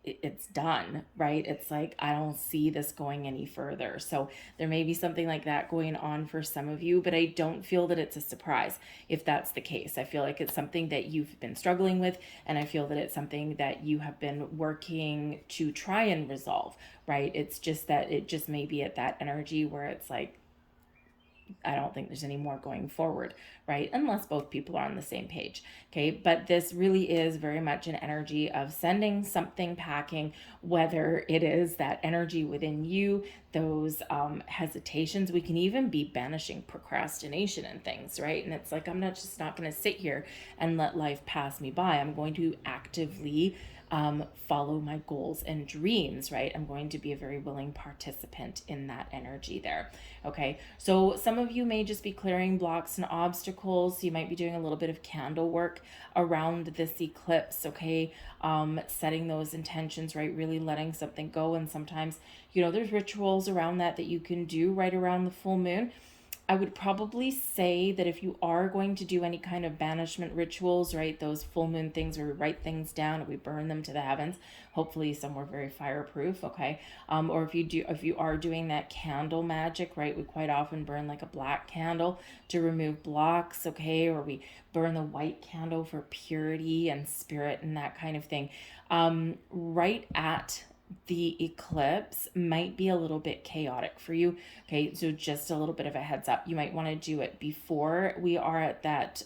it's done, right? It's like, I don't see this going any further. So there may be something like that going on for some of you, but I don't feel that it's a surprise if that's the case. I feel like it's something that you've been struggling with, and I feel that it's something that you have been working to try and resolve, right? It's just that it just may be at that energy where it's like, I don't think there's any more going forward, right? Unless both people are on the same page, okay? But this really is very much an energy of sending something packing, whether it is that energy within you, those hesitations. We can even be banishing procrastination and things, right? And it's like, I'm just not going to sit here and let life pass me by. I'm going to actively follow my goals and dreams, right? I'm going to be a very willing participant in that energy there. Okay, so some of you may just be clearing blocks and obstacles. You might be doing a little bit of candle work around this eclipse, okay? Setting those intentions, right? Really letting something go. And sometimes, there's rituals around that you can do right around the full moon. I would probably say that if you are going to do any kind of banishment rituals, right, those full moon things where we write things down and we burn them to the heavens, hopefully somewhere very fireproof, okay? Or if you are doing that candle magic, right, we quite often burn like a black candle to remove blocks, okay? Or we burn the white candle for purity and spirit and that kind of thing. Right at the eclipse might be a little bit chaotic for you. Okay, so just a little bit of a heads up. You might want to do it before we are at that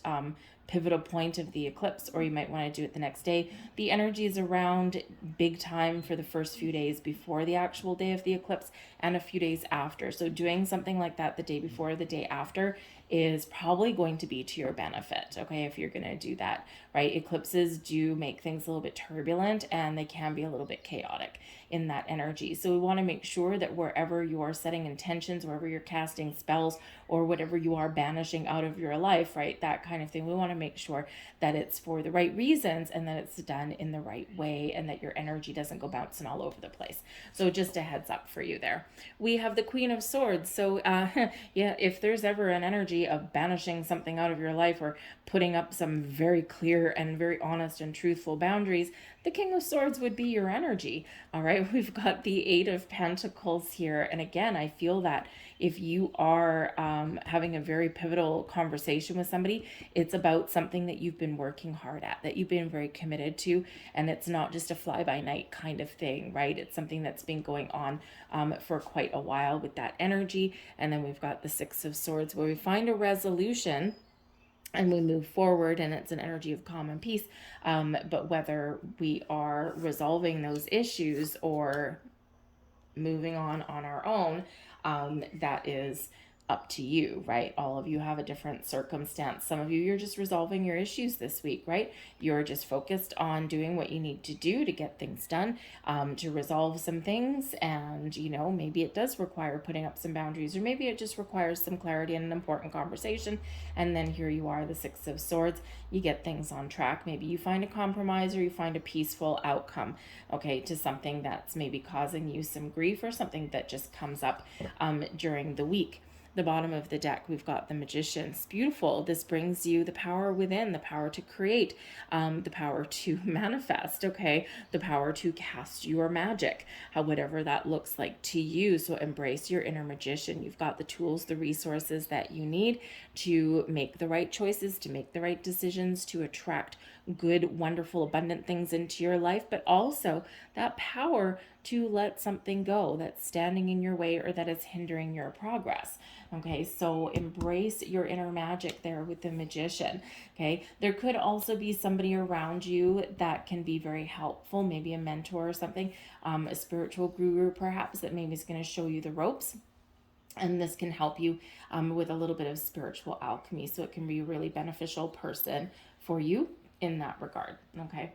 pivotal point of the eclipse, or you might want to do it the next day. The energy is around big time for the first few days before the actual day of the eclipse and a few days after. So doing something like that the day before, the day after is probably going to be to your benefit, okay, if you're going to do that, right? Eclipses do make things a little bit turbulent and they can be a little bit chaotic in that energy. So we want to make sure that wherever you are setting intentions, wherever you're casting spells, or whatever you are banishing out of your life, right, that kind of thing, we want to make sure that it's for the right reasons and that it's done in the right way and that your energy doesn't go bouncing all over the place. So just a heads up for you there. We have the Queen of Swords. So yeah, if there's ever an energy of banishing something out of your life or putting up some very clear and very honest and truthful boundaries, the King of Swords would be your energy. All right, we've got the Eight of Pentacles here. And again, I feel that if you are having a very pivotal conversation with somebody, it's about something that you've been working hard at, that you've been very committed to, and it's not just a fly-by-night kind of thing, right? It's something that's been going on for quite a while with that energy. And then we've got the Six of Swords where we find a resolution and we move forward, and it's an energy of calm and peace. But whether we are resolving those issues or moving on our own, that is up to you, right? All of you have a different circumstance. Some of you, you're just resolving your issues this week, right? You're just focused on doing what you need to do to get things done, to resolve some things. And, you know, maybe it does require putting up some boundaries, or maybe it just requires some clarity and an important conversation. And then here you are, the Six of Swords. You get things on track. Maybe you find a compromise or you find a peaceful outcome, okay, to something that's maybe causing you some grief or something that just comes up during the week. The bottom of the deck, we've got the Magician. It's beautiful. This brings you the power within, the power to create, the power to manifest, okay? The power to cast your magic, whatever that looks like to you. So embrace your inner magician. You've got the tools, the resources that you need to make the right choices, to make the right decisions, to attract good, wonderful, abundant things into your life, but also that power to let something go that's standing in your way or that is hindering your progress. Okay, so embrace your inner magic there with the Magician. Okay, there could also be somebody around you that can be very helpful, maybe a mentor or something, a spiritual guru perhaps, that maybe is going to show you the ropes. And this can help you with a little bit of spiritual alchemy. So it can be a really beneficial person for you in that regard. Okay.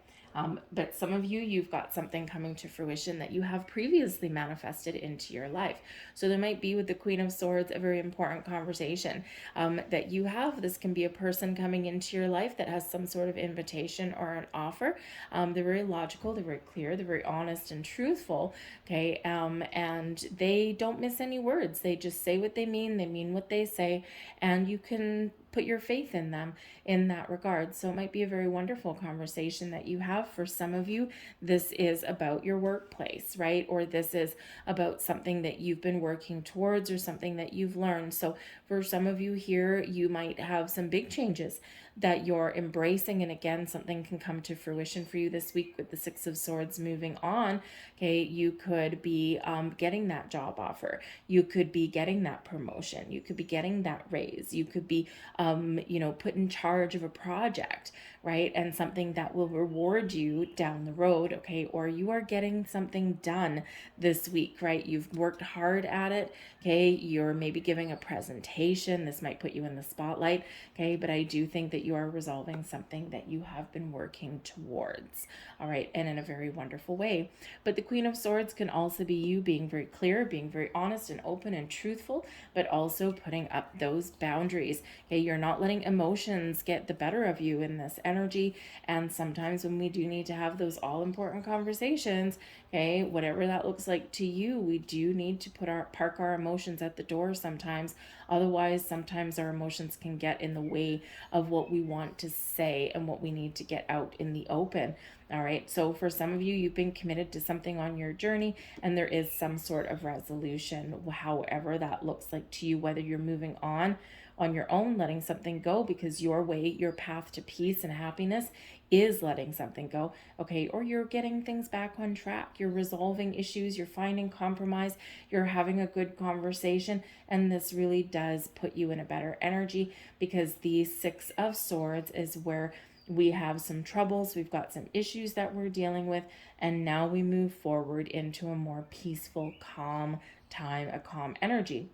But some of you, you've got something coming to fruition that you have previously manifested into your life. So there might be with the Queen of Swords a very important conversation that you have. This can be a person coming into your life that has some sort of invitation or an offer. They're very logical, they're very clear, they're very honest and truthful. Okay, and they don't miss any words. They just say what they mean what they say, and you can put your faith in them in that regard. So it might be a very wonderful conversation that you have. For some of you, this is about your workplace, right? Or this is about something that you've been working towards or something that you've learned. So for some of you here, you might have some big changes that you're embracing, and again, something can come to fruition for you this week with the Six of Swords moving on. Okay, you could be getting that job offer, you could be getting that promotion, you could be getting that raise, you could be put in charge of a project, right? And something that will reward you down the road, okay? Or you are getting something done this week, right? You've worked hard at it, okay? You're maybe giving a presentation. This might put you in the spotlight, okay? But I do think that you are resolving something that you have been working towards, all right? And in a very wonderful way. But the Queen of Swords can also be you being very clear, being very honest and open and truthful, but also putting up those boundaries, okay? You're not letting emotions get the better of you in this energy. And sometimes when we do need to have those all important conversations, okay, whatever that looks like to you, we do need to park our emotions at the door sometimes. Otherwise, sometimes our emotions can get in the way of what we want to say and what we need to get out in the open. All right. So for some of you, you've been committed to something on your journey, and there is some sort of resolution, however that looks like to you, whether you're moving on on your own, letting something go, because your way, your path to peace and happiness is letting something go, okay? Or you're getting things back on track, you're resolving issues, you're finding compromise, you're having a good conversation, and this really does put you in a better energy, because the Six of Swords is where we have some troubles, we've got some issues that we're dealing with, and now we move forward into a more peaceful, calm time, a calm energy.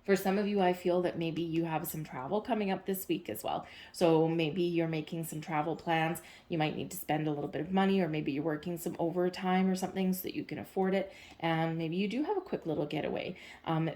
For some of you, I feel that maybe you have some travel coming up this week as well. So maybe you're making some travel plans. You might need to spend a little bit of money, or maybe you're working some overtime or something so that you can afford it. And maybe you do have a quick little getaway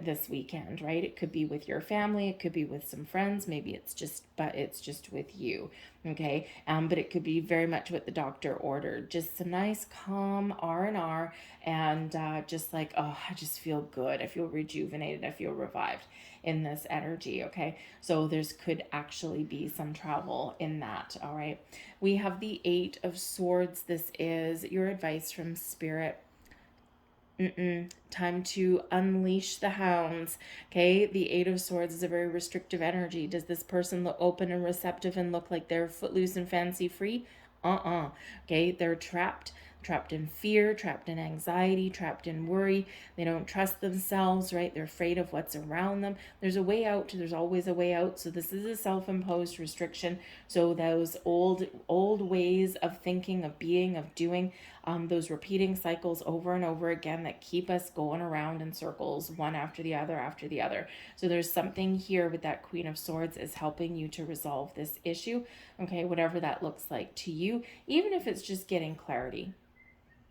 this weekend, right? It could be with your family, it could be with some friends. Maybe it's just with you, okay? But it could be very much what the doctor ordered. Just some nice, calm R&R, and just like, oh, I just feel good. I feel rejuvenated. I feel revived in this energy, okay? So there's could actually be some travel in that, all right? We have the Eight of Swords. This is your advice from Spirit. Time to unleash the hounds. Okay, the Eight of Swords is a very restrictive energy. Does this person look open and receptive and look like they're footloose and fancy free? Okay, they're trapped in fear, trapped in anxiety, trapped in worry. They don't trust themselves, right? They're afraid of what's around them. There's a way out. There's always a way out. So this is a self-imposed restriction. So those old ways of thinking, of being, of doing, those repeating cycles over and over again that keep us going around in circles, one after the other after the other. So there's something here with that Queen of Swords is helping you to resolve this issue, okay, whatever that looks like to you, even if it's just getting clarity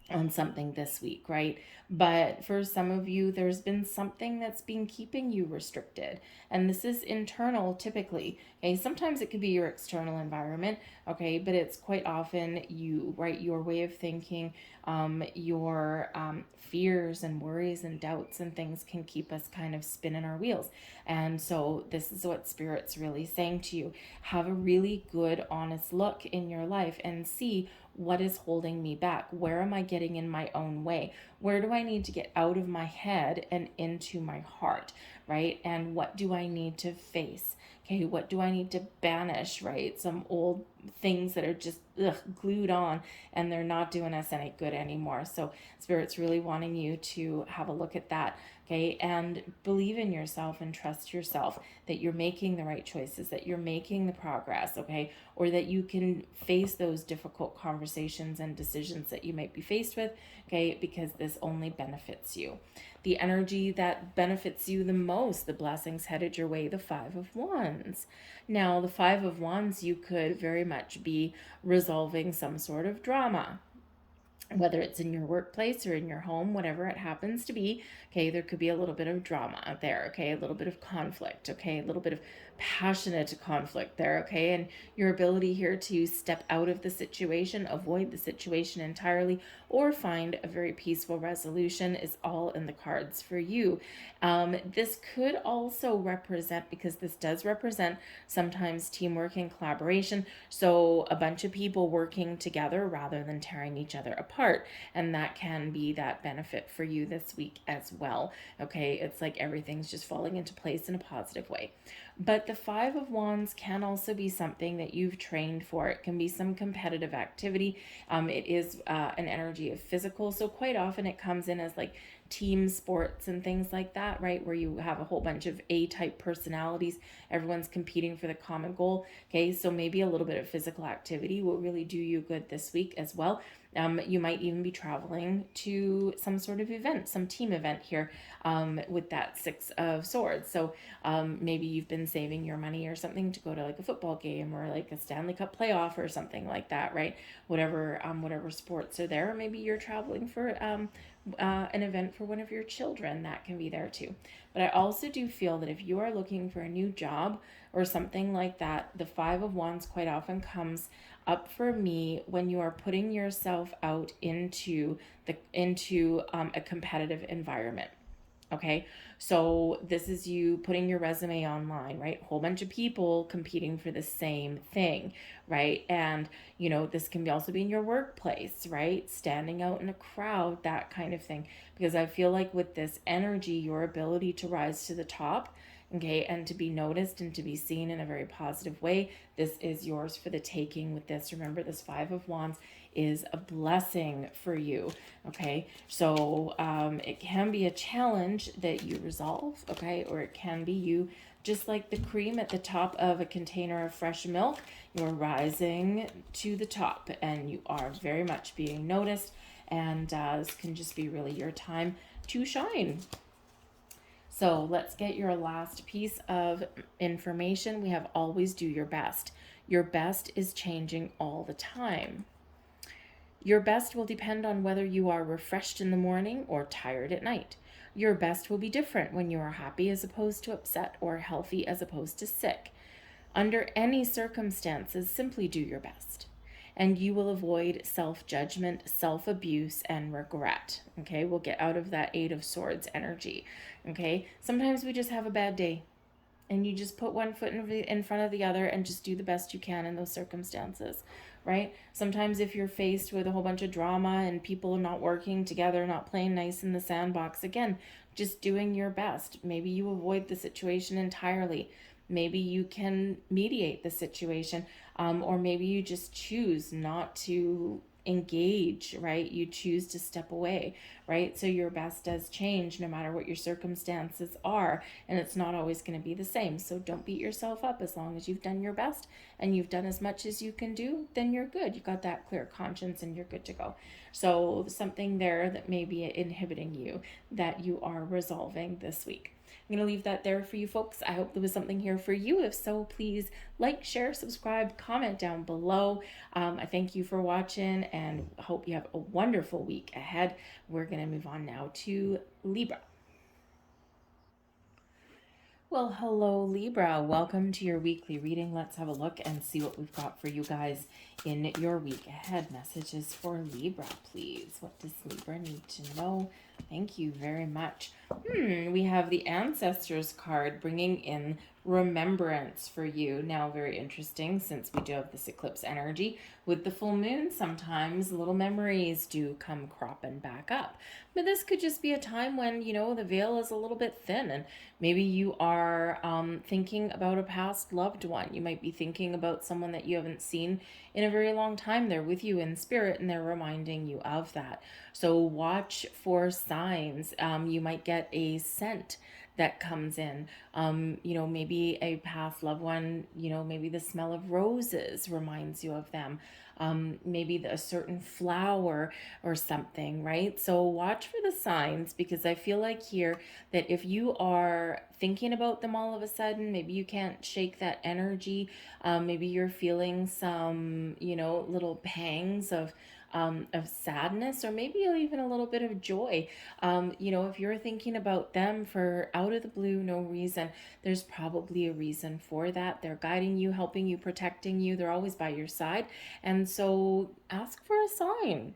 on something this week, right? But for some of you, there's been something that's been keeping you restricted. And this is internal typically. Okay, sometimes it could be your external environment, okay, but it's quite often you, right? Your way of thinking, your fears and worries and doubts and things can keep us kind of spinning our wheels. And so this is what Spirit's really saying to you. Have a really good, honest look in your life and see what is holding me back. Where am I getting in my own way? Where do I need to get out of my head and into my heart, right? And what do I need to face? Okay, what do I need to banish, right? Some old things that are just glued on, and they're not doing us any good anymore. So Spirit's really wanting you to have a look at that, okay? And believe in yourself and trust yourself that you're making the right choices, that you're making the progress, okay? Or that you can face those difficult conversations and decisions that you might be faced with, okay? Because this only benefits you. The energy that benefits you the most, the blessings headed your way, the Five of Wands. Now, the Five of Wands, you could very much be resolving some sort of drama, whether it's in your workplace or in your home, whatever it happens to be, okay, there could be a little bit of drama out there, okay, a little bit of conflict, okay, a little bit of passionate conflict there, okay, and your ability here to step out of the situation, avoid the situation entirely, or find a very peaceful resolution is all in the cards for you. This could also represent, because this does represent sometimes teamwork and collaboration, so a bunch of people working together rather than tearing each other apart, and that can be that benefit for you this week as well, okay? It's like everything's just falling into place in a positive way. But the Five of Wands can also be something that you've trained for. It can be some competitive activity. It is an energy of physical, so quite often it comes in as like team sports and things like that, right? Where you have a whole bunch of A-type personalities. Everyone's competing for the common goal. Okay, so maybe a little bit of physical activity will really do you good this week as well. You might even be traveling to some sort of event, some team event here with that Six of Swords. So maybe you've been saving your money or something to go to like a football game or like a Stanley Cup playoff or something like that, right? Whatever sports are there. Or maybe you're traveling for an event for one of your children. That can be there too. But I also do feel that if you are looking for a new job or something like that, the Five of Wands quite often comes up for me when you are putting yourself out into a competitive environment. Okay, so this is you putting your resume online, right? A whole bunch of people competing for the same thing, right? And this can also be in your workplace, right? Standing out in a crowd, that kind of thing. Because I feel like with this energy, your ability to rise to the top okay, and to be noticed and to be seen in a very positive way. This is yours for the taking with this. Remember, this Five of Wands is a blessing for you, okay? So it can be a challenge that you resolve, okay? Or it can be you, just like the cream at the top of a container of fresh milk, you're rising to the top and you are very much being noticed, and this can just be really your time to shine. So let's get your last piece of information. We have always do your best. Your best is changing all the time. Your best will depend on whether you are refreshed in the morning or tired at night. Your best will be different when you are happy as opposed to upset, or healthy as opposed to sick. Under any circumstances, simply do your best, and you will avoid self-judgment, self-abuse, and regret. Okay, we'll get out of that Eight of Swords energy. Okay, sometimes we just have a bad day, and you just put one foot in front of the other and just do the best you can in those circumstances, right? Sometimes if you're faced with a whole bunch of drama and people not working together, not playing nice in the sandbox, again, just doing your best. Maybe you avoid the situation entirely. Maybe you can mediate the situation, or maybe you just choose not to engage, right? You choose to step away, right? So your best does change no matter what your circumstances are, and it's not always going to be the same. So don't beat yourself up. As long as you've done your best and you've done as much as you can do, then you're good. You got that clear conscience and you're good to go. So something there that may be inhibiting you that you are resolving this week. I'm going to leave that there for you folks. I hope there was something here for you. If so, please like, share, subscribe, comment down below. I thank you for watching and hope you have a wonderful week ahead. We're going to move on now to Libra. Well, hello, Libra. Welcome to your weekly reading. Let's have a look and see what we've got for you guys in your week ahead. Messages for Libra, please. What does Libra need to know? Thank you very much. We have the Ancestors card bringing in remembrance for you. Now, very interesting, since we do have this eclipse energy. With the full moon, sometimes little memories do come cropping back up. But this could just be a time when, you know, the veil is a little bit thin, and maybe you are thinking about a past loved one. You might be thinking about someone that you haven't seen in a very long time. They're with you in spirit, and they're reminding you of that. So watch for signs. You might get a scent that comes in. You know, maybe a past loved one, you know, maybe the smell of roses reminds you of them. Maybe a certain flower or something, right? So watch for the signs, because I feel like here that if you are thinking about them all of a sudden, maybe you can't shake that energy. Maybe you're feeling some, you know, little pangs of sadness, or maybe even a little bit of joy. You know, if you're thinking about them for out of the blue, no reason, there's probably a reason for that. They're guiding you, helping you, protecting you. They're always by your side. And so ask for a sign,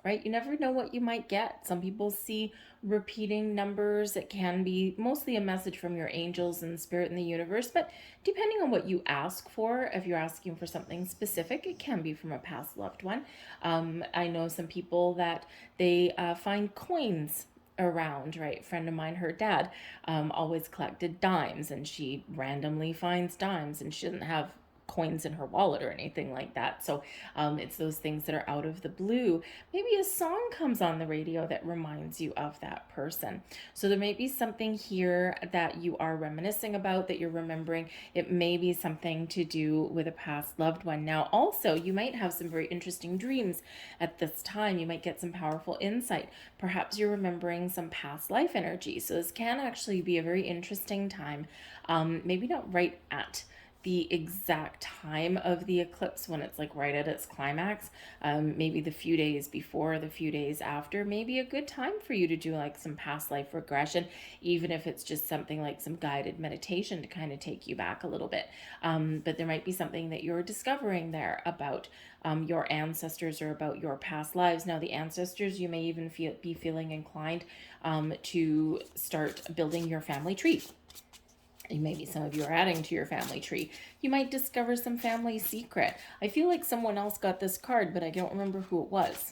right? You never know what you might get. Some people see repeating numbers. It can be mostly a message from your angels and spirit in the universe, but depending on what you ask for, if you're asking for something specific, it can be from a past loved one. I know some people that they find coins around, right? A friend of mine, her dad always collected dimes, and she randomly finds dimes, and she doesn't have coins in her wallet or anything like that. So it's those things that are out of the blue. Maybe a song comes on the radio that reminds you of that person. So there may be something here that you are reminiscing about, that you're remembering. It may be something to do with a past loved one. Now, also, you might have some very interesting dreams at this time. You might get some powerful insight. Perhaps you're remembering some past life energy. So this can actually be a very interesting time. Maybe not right at the exact time of the eclipse when it's like right at its climax, maybe the few days before, the few days after, may be a good time for you to do like some past life regression, even if it's just something like some guided meditation to kind of take you back a little bit. But there might be something that you're discovering there about your ancestors or about your past lives. Now, the ancestors, you may even be feeling inclined to start building your family tree. Maybe some of you are adding to your family tree. You might discover some family secret. I feel like someone else got this card, but I don't remember who it was.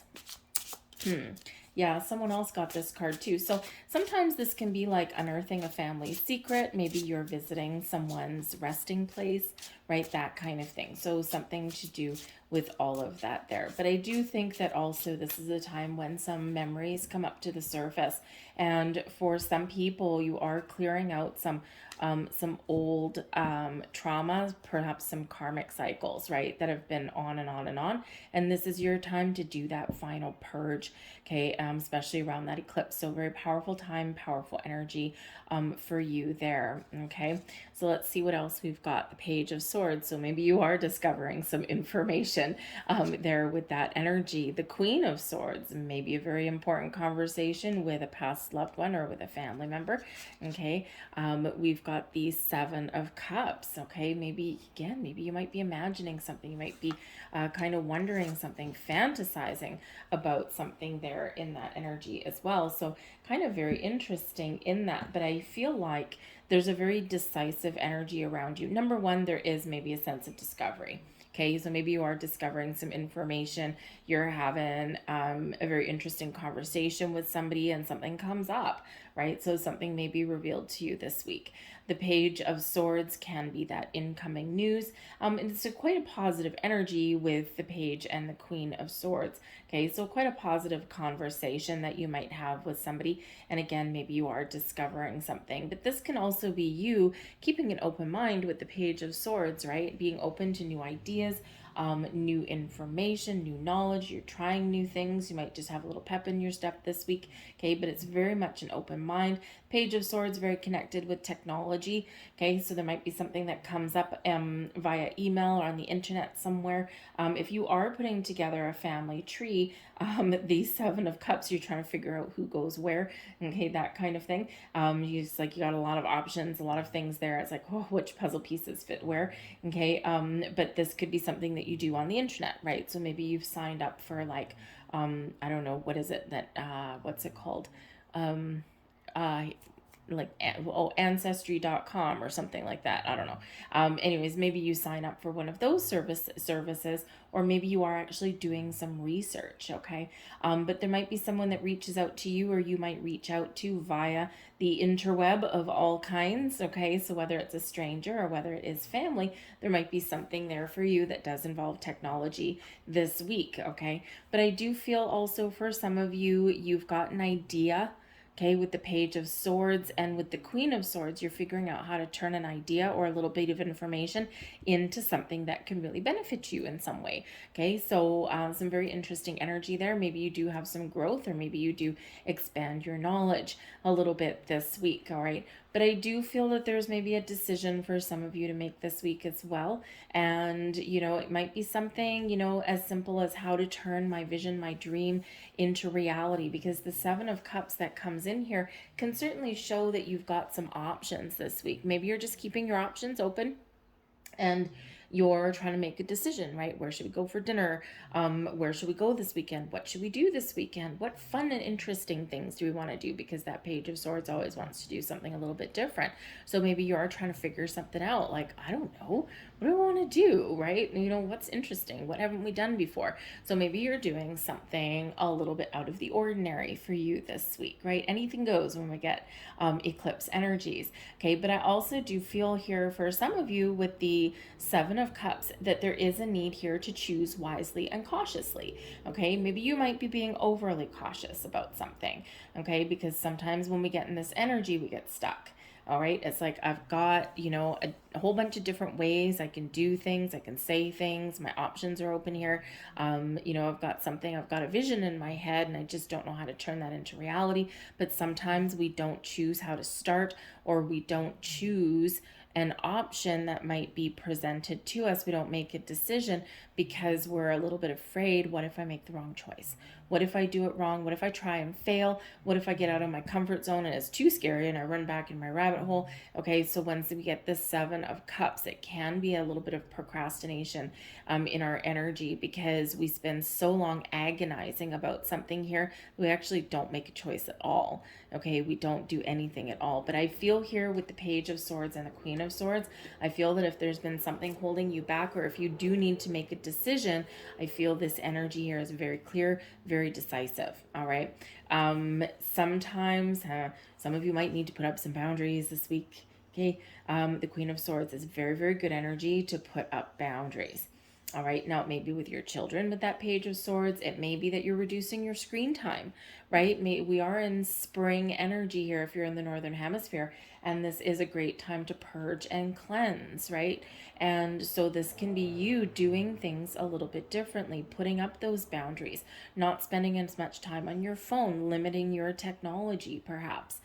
Yeah, someone else got this card too. So sometimes this can be like unearthing a family secret. Maybe you're visiting someone's resting place, right? That kind of thing. So something to do with all of that there. But I do think that also this is a time when some memories come up to the surface. And for some people, you are clearing out some old traumas, perhaps some karmic cycles, right, that have been on and on and on. And this is your time to do that final purge, okay, especially around that eclipse. So very powerful time, powerful energy for you there, okay? So let's see what else we've got. The Page of Swords. So maybe you are discovering some information there with that energy. The Queen of Swords, maybe a very important conversation with a past loved one or with a family member, okay? We've got the Seven of Cups, okay? Maybe, again, maybe you might be imagining something. You might be kind of wondering something, fantasizing about something there in that energy as well. So kind of very interesting in that. But I feel like there's a very decisive energy around you. Number one, there is maybe a sense of discovery. Okay, so maybe you are discovering some information. You're having a very interesting conversation with somebody and something comes up, right? So something may be revealed to you this week. The Page of Swords can be that incoming news. And it's quite a positive energy with the Page and the Queen of Swords. Okay, so quite a positive conversation that you might have with somebody. And again, maybe you are discovering something. But this can also be you keeping an open mind with the Page of Swords, right? Being open to new ideas, new information, new knowledge. You're trying new things. You might just have a little pep in your step this week, okay? But it's very much an open mind. Page of Swords, very connected with technology, okay? So there might be something that comes up via email or on the internet somewhere. If you are putting together a family tree, the Seven of Cups, you're trying to figure out who goes where, okay, that kind of thing. You got a lot of options, a lot of things there. It's like, oh, which puzzle pieces fit where, okay? But this could be something that you do on the internet, right? So maybe you've signed up for like, I don't know, what is it that, what's it called? Uh, like ancestry.com or something like that. I don't know. Anyways, maybe you sign up for one of those services, or maybe you are actually doing some research, okay? But there might be someone that reaches out to you, or you might reach out to via the interweb of all kinds, okay? So whether it's a stranger or whether it is family, there might be something there for you that does involve technology this week, okay? But I do feel also for some of you, you've got an idea. Okay, with the Page of Swords and with the Queen of Swords, you're figuring out how to turn an idea or a little bit of information into something that can really benefit you in some way. Okay, so some very interesting energy there. Maybe you do have some growth, or maybe you do expand your knowledge a little bit this week. All right, but I do feel that there's maybe a decision for some of you to make this week as well. And, it might be something, as simple as how to turn my vision, my dream into reality, because the Seven of Cups that comes in here can certainly show that you've got some options this week. Maybe you're just keeping your options open and you're trying to make a decision, right? Where should we go for dinner? Where should we go this weekend? What should we do this weekend? What fun and interesting things do we want to do? Because that Page of Swords always wants to do something a little bit different. So maybe you are trying to figure something out. Like, I don't know. What do I want to do, right? What's interesting? What haven't we done before? So maybe you're doing something a little bit out of the ordinary for you this week, right? Anything goes when we get eclipse energies, okay? But I also do feel here for some of you with the Seven of Cups that there is a need here to choose wisely and cautiously, okay? Maybe you might be being overly cautious about something, okay? Because sometimes when we get in this energy, we get stuck. All right, it's like I've got, a whole bunch of different ways I can do things, I can say things, my options are open here. I've got a vision in my head, and I just don't know how to turn that into reality. But sometimes we don't choose how to start, or we don't choose an option that might be presented to us. We don't make a decision because we're a little bit afraid. What if I make the wrong choice? What if I do it wrong? What if I try and fail? What if I get out of my comfort zone and it's too scary and I run back in my rabbit hole? Okay, so once we get this Seven of Cups, it can be a little bit of procrastination in our energy, because we spend so long agonizing about something here, we actually don't make a choice at all. Okay, we don't do anything at all. But I feel here with the Page of Swords and the Queen of Swords, I feel that if there's been something holding you back, or if you do need to make a decision, I feel this energy here is very clear, very very decisive. All right. Sometimes some of you might need to put up some boundaries this week. Okay. The Queen of Swords is very, very good energy to put up boundaries. All right. Now, it may be with your children with that Page of Swords. It may be that you're reducing your screen time, right? We are in spring energy here if you're in the Northern Hemisphere. And this is a great time to purge and cleanse, right? And so this can be you doing things a little bit differently, putting up those boundaries, not spending as much time on your phone, limiting your technology, perhaps.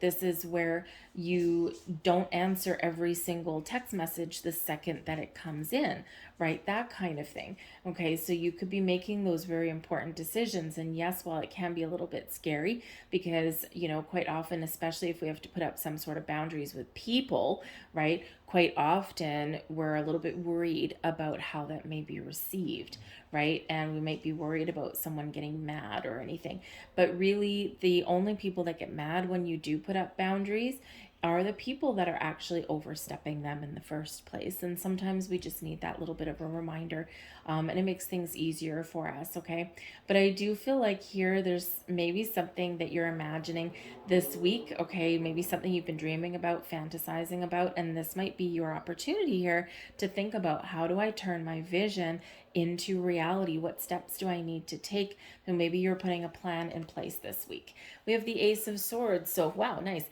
This is where you don't answer every single text message the second that it comes in, right? That kind of thing. Okay, so you could be making those very important decisions. And yes, while it can be a little bit scary because, quite often, especially if we have to put up some sort of boundaries with people, right? Quite often we're a little bit worried about how that may be received, right? And we might be worried about someone getting mad or anything. But really, the only people that get mad when you do put up boundaries are the people that are actually overstepping them in the first place. And sometimes we just need that little bit of a reminder, and it makes things easier for us, okay? But I do feel like here there's maybe something that you're imagining this week, okay? Maybe something you've been dreaming about, fantasizing about, and this might be your opportunity here to think about, how do I turn my vision into reality? What steps do I need to take? And maybe you're putting a plan in place this week. We have the Ace of Swords. So, wow, nice.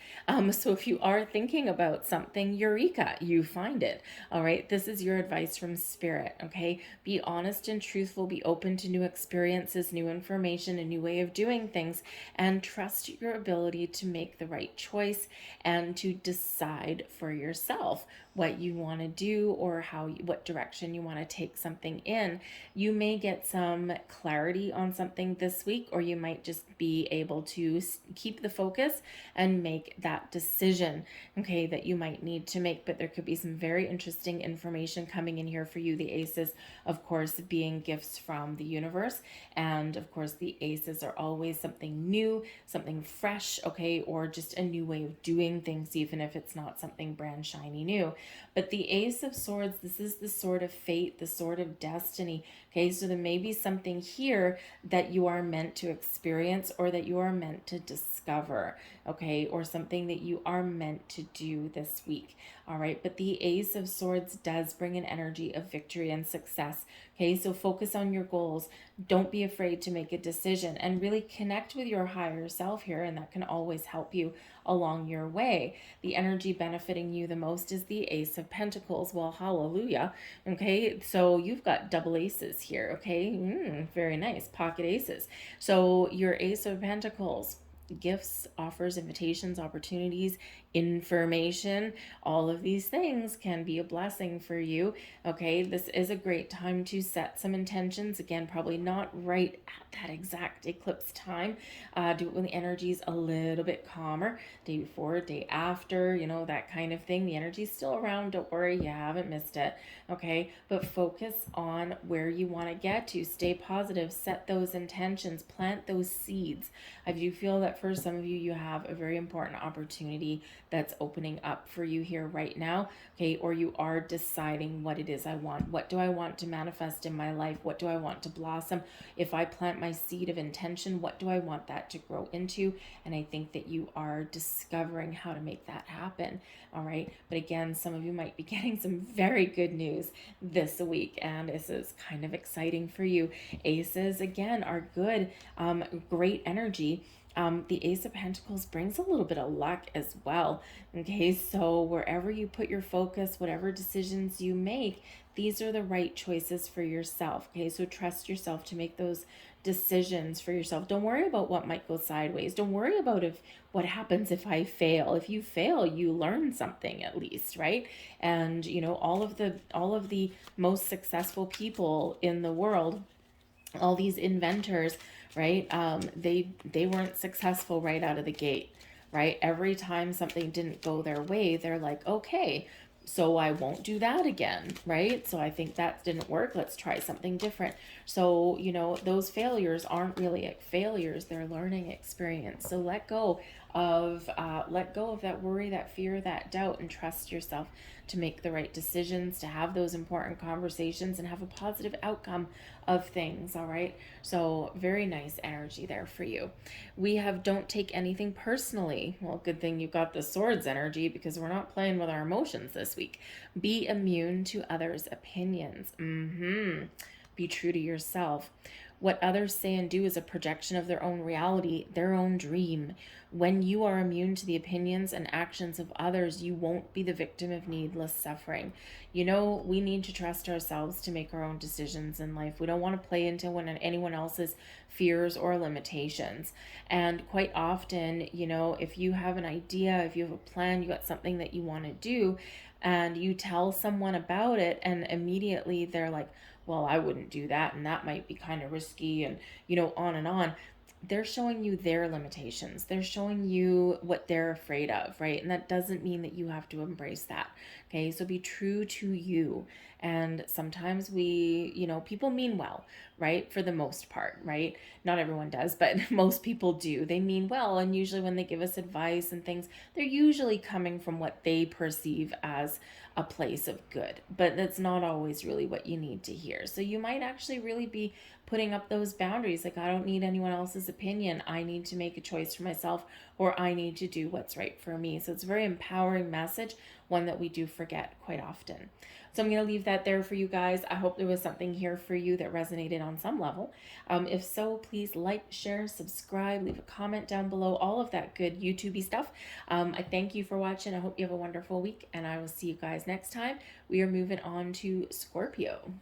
So if you are thinking about something, eureka, you find it. All right. This is your advice from Spirit. Okay. Be honest and truthful. Be open to new experiences, new information, a new way of doing things, and trust your ability to make the right choice and to decide for yourself what you want to do or what direction you want to take something in. You may get some clarity on something this week, or you might just be able to keep the focus and make that decision, okay, that you might need to make. But there could be some very interesting information coming in here for you. The aces, of course, being gifts from the universe. And of course, the aces are always something new, something fresh, okay, or just a new way of doing things, even if it's not something brand shiny new. But the Ace of Swords, this is the sword of fate, the sword of destiny. Okay, so there may be something here that you are meant to experience or that you are meant to discover, okay, or something that you are meant to do this week. All right, but the Ace of Swords does bring an energy of victory and success. Okay, so focus on your goals. Don't be afraid to make a decision and really connect with your higher self here, and that can always help you along your way. The energy benefiting you the most is the Ace of Pentacles. Well, hallelujah. Okay, so you've got double aces here. Okay, very nice. Pocket aces. So your Ace of Pentacles, gifts, offers, invitations, opportunities, information, all of these things can be a blessing for you. Okay, this is a great time to set some intentions. Again, probably not right at that exact eclipse time. Do it when the energy is a little bit calmer. Day before, day after, that kind of thing. The energy's still around. Don't worry, you haven't missed it. Okay, but focus on where you want to get to. Stay positive, set those intentions, plant those seeds. I do feel that for some of you, you have a very important opportunity that's opening up for you here right now, okay? Or you are deciding what it is I want. What do I want to manifest in my life? What do I want to blossom? If I plant my seed of intention, what do I want that to grow into? And I think that you are discovering how to make that happen, all right? But again, some of you might be getting some very good news this week, and this is kind of exciting for you. Aces, again, are good, great energy. The Ace of Pentacles brings a little bit of luck as well. Okay, so wherever you put your focus, whatever decisions you make, these are the right choices for yourself. Okay, so trust yourself to make those decisions for yourself. Don't worry about what might go sideways. Don't worry about what happens if I fail. If you fail, you learn something at least, right? And all of the most successful people in the world, all these inventors, right? They weren't successful right out of the gate, right? Every time something didn't go their way, they're like, okay, so I won't do that again, right? So I think that didn't work. Let's try something different. So, those failures aren't really failures. They're learning experience. So let go of let go of that worry, that fear, that doubt, and trust yourself to make the right decisions, to have those important conversations, and have a positive outcome of things. All right. So very nice energy there for you. We have don't take anything personally. Well, good thing you got the swords energy, because we're not playing with our emotions this week. Be immune to others' opinions. Be true to yourself. What others say and do is a projection of their own reality, their own dream. When you are immune to the opinions and actions of others, you won't be the victim of needless suffering. You know, we need to trust ourselves to make our own decisions in life. We don't want to play into anyone else's fears or limitations. And quite often, you know, if you have an idea, if you have a plan, you got something that you want to do, and you tell someone about it, and immediately they're like, well, I wouldn't do that, and that might be kind of risky, and, you know, on and on. They're showing you their limitations. They're showing you what they're afraid of, right? And that doesn't mean that you have to embrace that. Okay, so be true to you. And sometimes we, you know, people mean well, right? For the most part, right? Not everyone does, but most people do. They mean well. And usually when they give us advice and things, they're usually coming from what they perceive as a place of good. But that's not always really what you need to hear. So you might actually really be putting up those boundaries. Like, I don't need anyone else's opinion. I need to make a choice for myself, or I need to do what's right for me. So it's a very empowering message, one that we do forget quite often. So I'm going to leave that there for you guys. I hope there was something here for you that resonated on some level. If so, please like, share, subscribe, leave a comment down below, all of that good YouTube-y stuff. I thank you for watching. I hope you have a wonderful week, and I will see you guys next time. We are moving on to Scorpio.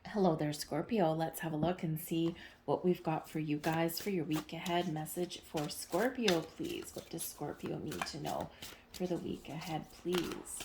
Hello there, Scorpio. Let's have a look and see what we've got for you guys for your week ahead. Message for Scorpio, please. What does Scorpio need to know for the week ahead, please?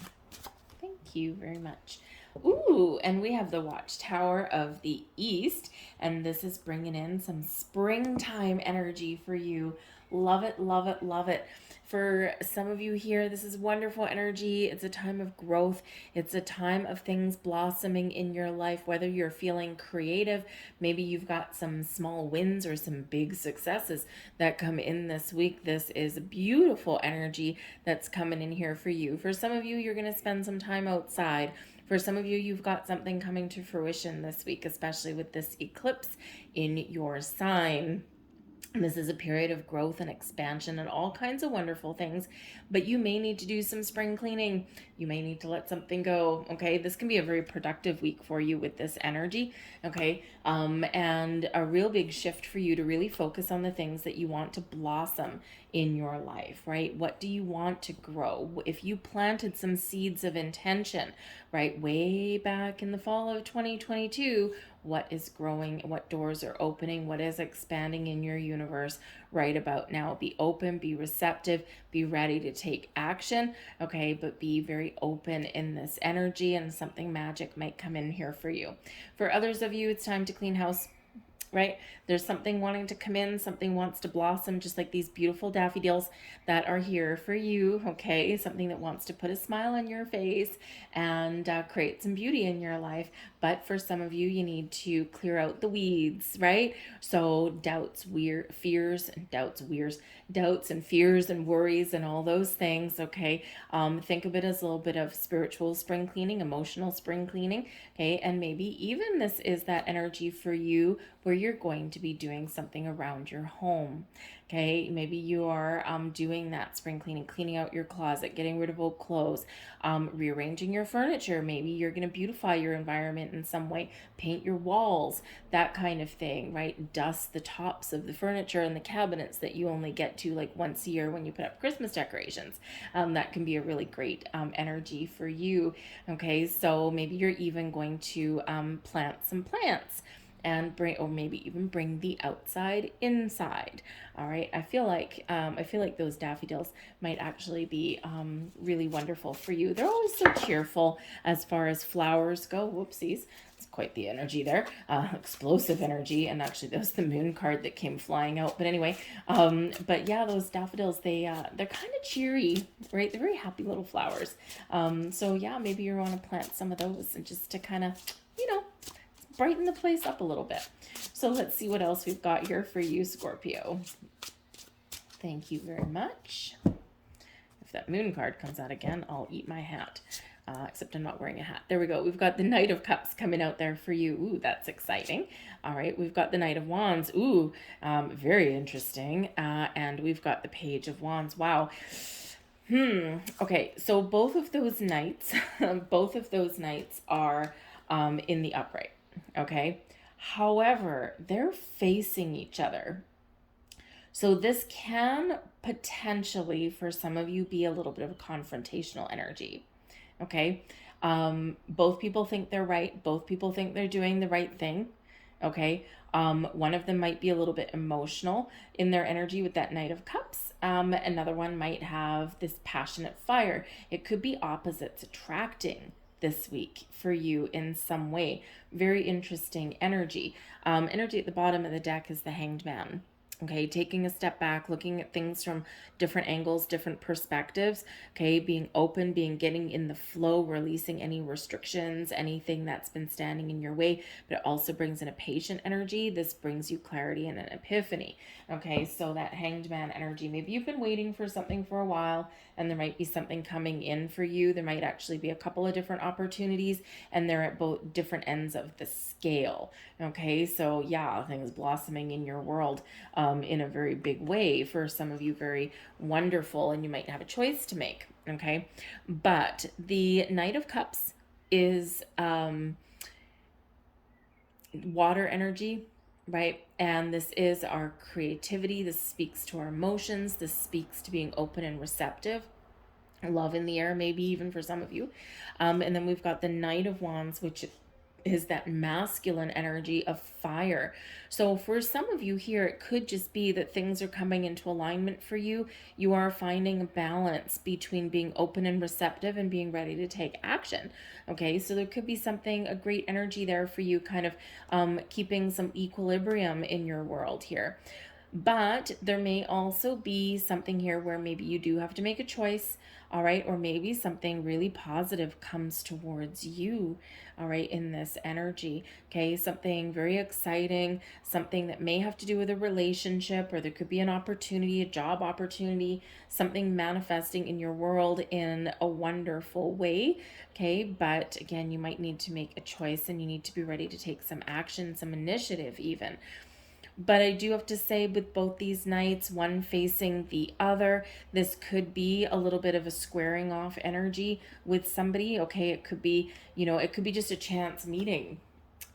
Thank you very much. Ooh, and we have the Watchtower of the East, and this is bringing in some springtime energy for you. Love it, love it, love it. For some of you here, this is wonderful energy. It's a time of growth. It's a time of things blossoming in your life, whether you're feeling creative, maybe you've got some small wins or some big successes that come in this week. This is beautiful energy that's coming in here for you. For some of you, you're going to spend some time outside. For some of you, you've got something coming to fruition this week, especially with this eclipse in your sign. This is a period of growth and expansion and all kinds of wonderful things, but you may need to do some spring cleaning. You may need to let something go. Okay, this can be a very productive week for you with this energy. Okay, and a real big shift for you to really focus on the things that you want to blossom in your life, right? What do you want to grow? If you planted some seeds of intention, right, way back in the fall of 2022, what is growing, what doors are opening, what is expanding in your universe right about now. Be open, be receptive, be ready to take action, okay? But be very open in this energy, and something magic might come in here for you. For others of you, it's time to clean house. Right? There's something wanting to come in, something wants to blossom, just like these beautiful daffodils that are here for you, okay? Something that wants to put a smile on your face and create some beauty in your life. But for some of you, you need to clear out the weeds, right? So doubts, fears, and doubts and fears and worries and all those things, okay? Think of it as a little bit of spiritual spring cleaning, emotional spring cleaning, okay? And maybe even this is that energy for you where you're going to be doing something around your home. Okay, maybe you are doing that spring cleaning, cleaning out your closet, getting rid of old clothes, rearranging your furniture. Maybe you're going to beautify your environment in some way, paint your walls, that kind of thing, right? Dust the tops of the furniture and the cabinets that you only get to like once a year when you put up Christmas decorations. That can be a really great energy for you. Okay, so maybe you're even going to plant some plants and maybe even bring the outside inside. All right, I feel like those daffodils might actually be really wonderful for you. They're always so cheerful as far as flowers go. Whoopsies, it's quite the energy there, explosive energy. And actually, that was the moon card that came flying out. But anyway, but yeah, those daffodils, they're kind of cheery, right? They're very happy little flowers. So yeah, maybe you want to plant some of those, and just to kind of, brighten the place up a little bit. So let's see what else we've got here for you, Scorpio. Thank you very much. If that moon card comes out again, I'll eat my hat. Except I'm not wearing a hat. There we go. We've got the Knight of Cups coming out there for you. Ooh, that's exciting. All right, we've got the Knight of Wands. Ooh, very interesting. And we've got the Page of Wands. Wow. Okay, so both of those knights, both of those knights are in the upright. Okay. However, they're facing each other. So this can potentially, for some of you, be a little bit of a confrontational energy. Okay. Both people think they're right. Both people think they're doing the right thing. Okay. One of them might be a little bit emotional in their energy with that Knight of Cups. Another one might have this passionate fire. It could be opposites attracting this week for you in some way. Very interesting energy. Energy at the bottom of the deck is the Hanged Man. Okay, taking a step back, looking at things from different angles, different perspectives. Okay, being open, getting in the flow, releasing any restrictions, anything that's been standing in your way. But it also brings in a patient energy. This brings you clarity and an epiphany. Okay, so that Hanged Man energy, maybe you've been waiting for something for a while and there might be something coming in for you. There might actually be a couple of different opportunities and they're at both different ends of the scale. Okay, so yeah, things blossoming in your world in a very big way. For some of you, very wonderful, and you might have a choice to make. Okay, but the Knight of Cups is water energy, right? And this is our creativity. This speaks to our emotions. This speaks to being open and receptive. Love in the air, maybe even for some of you. And then we've got the Knight of Wands, which is that masculine energy of fire. So for some of you here, it could just be that things are coming into alignment for you. You are finding a balance between being open and receptive and being ready to take action. Okay, so there could be something, a great energy there for you, kind of keeping some equilibrium in your world here. But there may also be something here where maybe you do have to make a choice, all right? Or maybe something really positive comes towards you, all right, in this energy, okay? Something very exciting, something that may have to do with a relationship, or there could be an opportunity, a job opportunity, something manifesting in your world in a wonderful way, okay? But again, you might need to make a choice and you need to be ready to take some action, some initiative even. But I do have to say, with both these knights, one facing the other, this could be a little bit of a squaring off energy with somebody. Okay, it could be, it could be just a chance meeting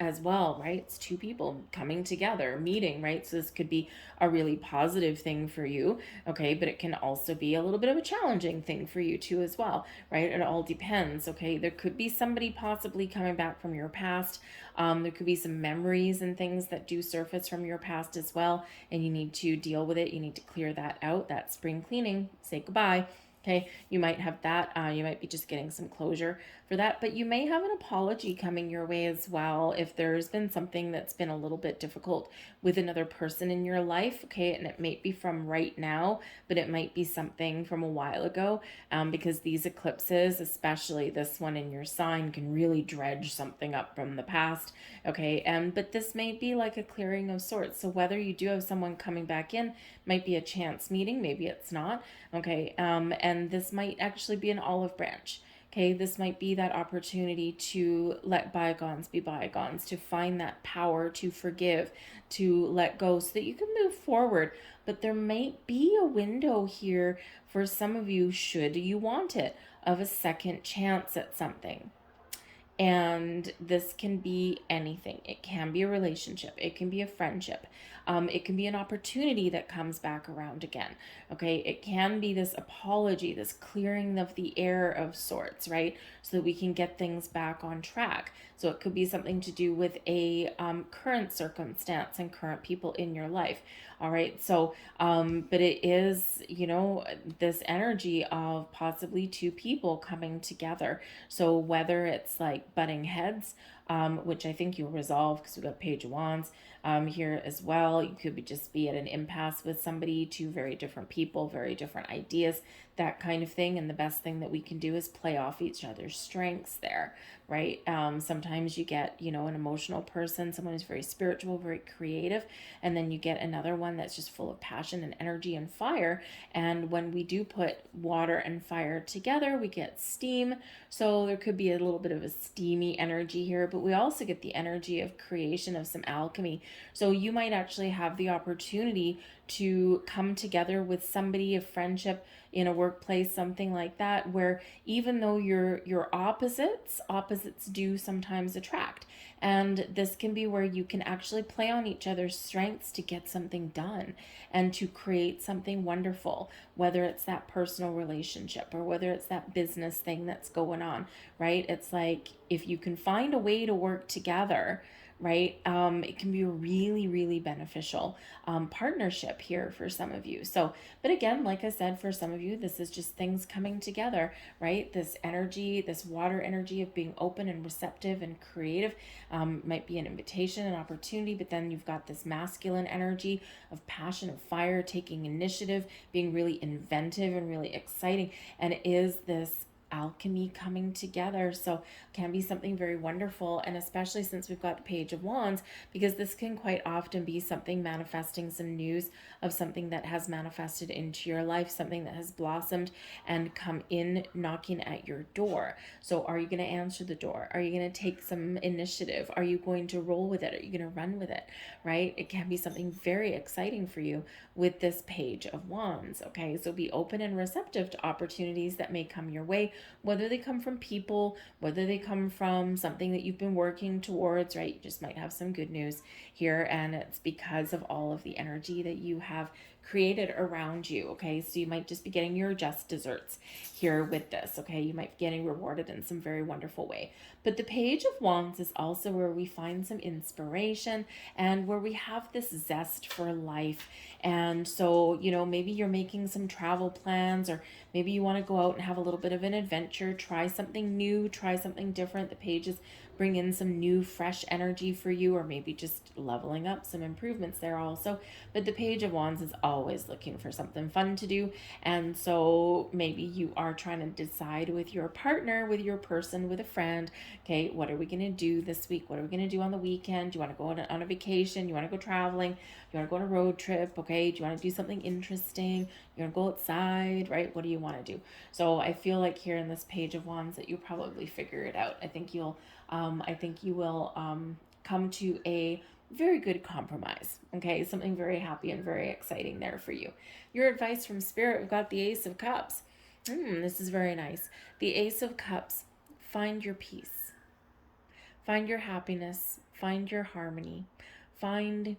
as well, right? It's two people coming together, meeting, right? So this could be a really positive thing for you, okay? But it can also be a little bit of a challenging thing for you too as well, right? It all depends, okay? There could be somebody possibly coming back from your past. There could be some memories and things that do surface from your past as well, and you need to deal with it. You need to clear that out, that spring cleaning, say goodbye. Okay, you might have that. You might be just getting some closure for that, but you may have an apology coming your way as well if there's been something that's been a little bit difficult with another person in your life. Okay, and it might be from right now, but it might be something from a while ago, because these eclipses, especially this one in your sign, can really dredge something up from the past. Okay, but this may be like a clearing of sorts. So whether you do have someone coming back in, might be a chance meeting, maybe it's not. Okay, and this might actually be an olive branch. Okay, this might be that opportunity to let bygones be bygones, to find that power to forgive, to let go so that you can move forward. But there might be a window here for some of you, should you want it, of a second chance at something. And this can be anything. It can be a relationship. It can be a friendship. It can be an opportunity that comes back around again. Okay, it can be this apology, this clearing of the air of sorts, right? So that we can get things back on track. So it could be something to do with a current circumstance and current people in your life. All right, so, but it is, this energy of possibly two people coming together. So whether it's like butting heads, which I think you'll resolve because we've got Page of Wands here as well. You could just be at an impasse with somebody, two very different people, very different ideas, that kind of thing. And the best thing that we can do is play off each other's strengths there, right? Sometimes you get, an emotional person, someone who's very spiritual, very creative, and then you get another one that's just full of passion and energy and fire. And when we do put water and fire together, we get steam. So there could be a little bit of a steamy energy here, but we also get the energy of creation, of some alchemy. So you might actually have the opportunity to come together with somebody, a friendship in a workplace, something like that, where even though you're opposites do sometimes attract. And this can be where you can actually play on each other's strengths to get something done and to create something wonderful, whether it's that personal relationship or whether it's that business thing that's going on, right? It's like if you can find a way to work together, right? It can be a really, really beneficial partnership here for some of you. So, but again, like I said, for some of you, this is just things coming together, right? This energy, this water energy of being open and receptive and creative might be an invitation, an opportunity, but then you've got this masculine energy of passion, of fire, taking initiative, being really inventive and really exciting. And it is this alchemy coming together. So can be something very wonderful, and especially since we've got the Page of Wands, because this can quite often be something manifesting, some news of something that has manifested into your life, something that has blossomed and come in knocking at your door. So are you going to answer the door? Are you going to take some initiative? Are you going to roll with it? Are you going to run with it? Right? It can be something very exciting for you with this Page of Wands. Okay, so be open and receptive to opportunities that may come your way, whether they come from people, whether they come from something that you've been working towards, right? You just might have some good news here, and it's because of all of the energy that you have created around you. Okay, so you might just be getting your just desserts here with this. Okay, you might be getting rewarded in some very wonderful way. But the Page of Wands is also where we find some inspiration and where we have this zest for life. And so, maybe you're making some travel plans, or maybe you want to go out and have a little bit of an adventure, try something new, try something different. The pages bring in some new, fresh energy for you, or maybe just leveling up, some improvements there also. But the Page of Wands is always looking for something fun to do. And so maybe you are trying to decide with your partner, with your person, with a friend, okay, what are we going to do this week? What are we going to do on the weekend? Do you want to go on a vacation? Do you want to go traveling? Do you want to go on a road trip? Okay, do you want to do something interesting? You want to go outside, right? What do you want to do? So I feel like here in this Page of Wands that you probably figure it out. I think you will come to a very good compromise. Okay, something very happy and very exciting there for you. Your advice from Spirit, we've got the Ace of Cups. This is very nice. The Ace of Cups, find your peace. Find your happiness. Find your harmony. Find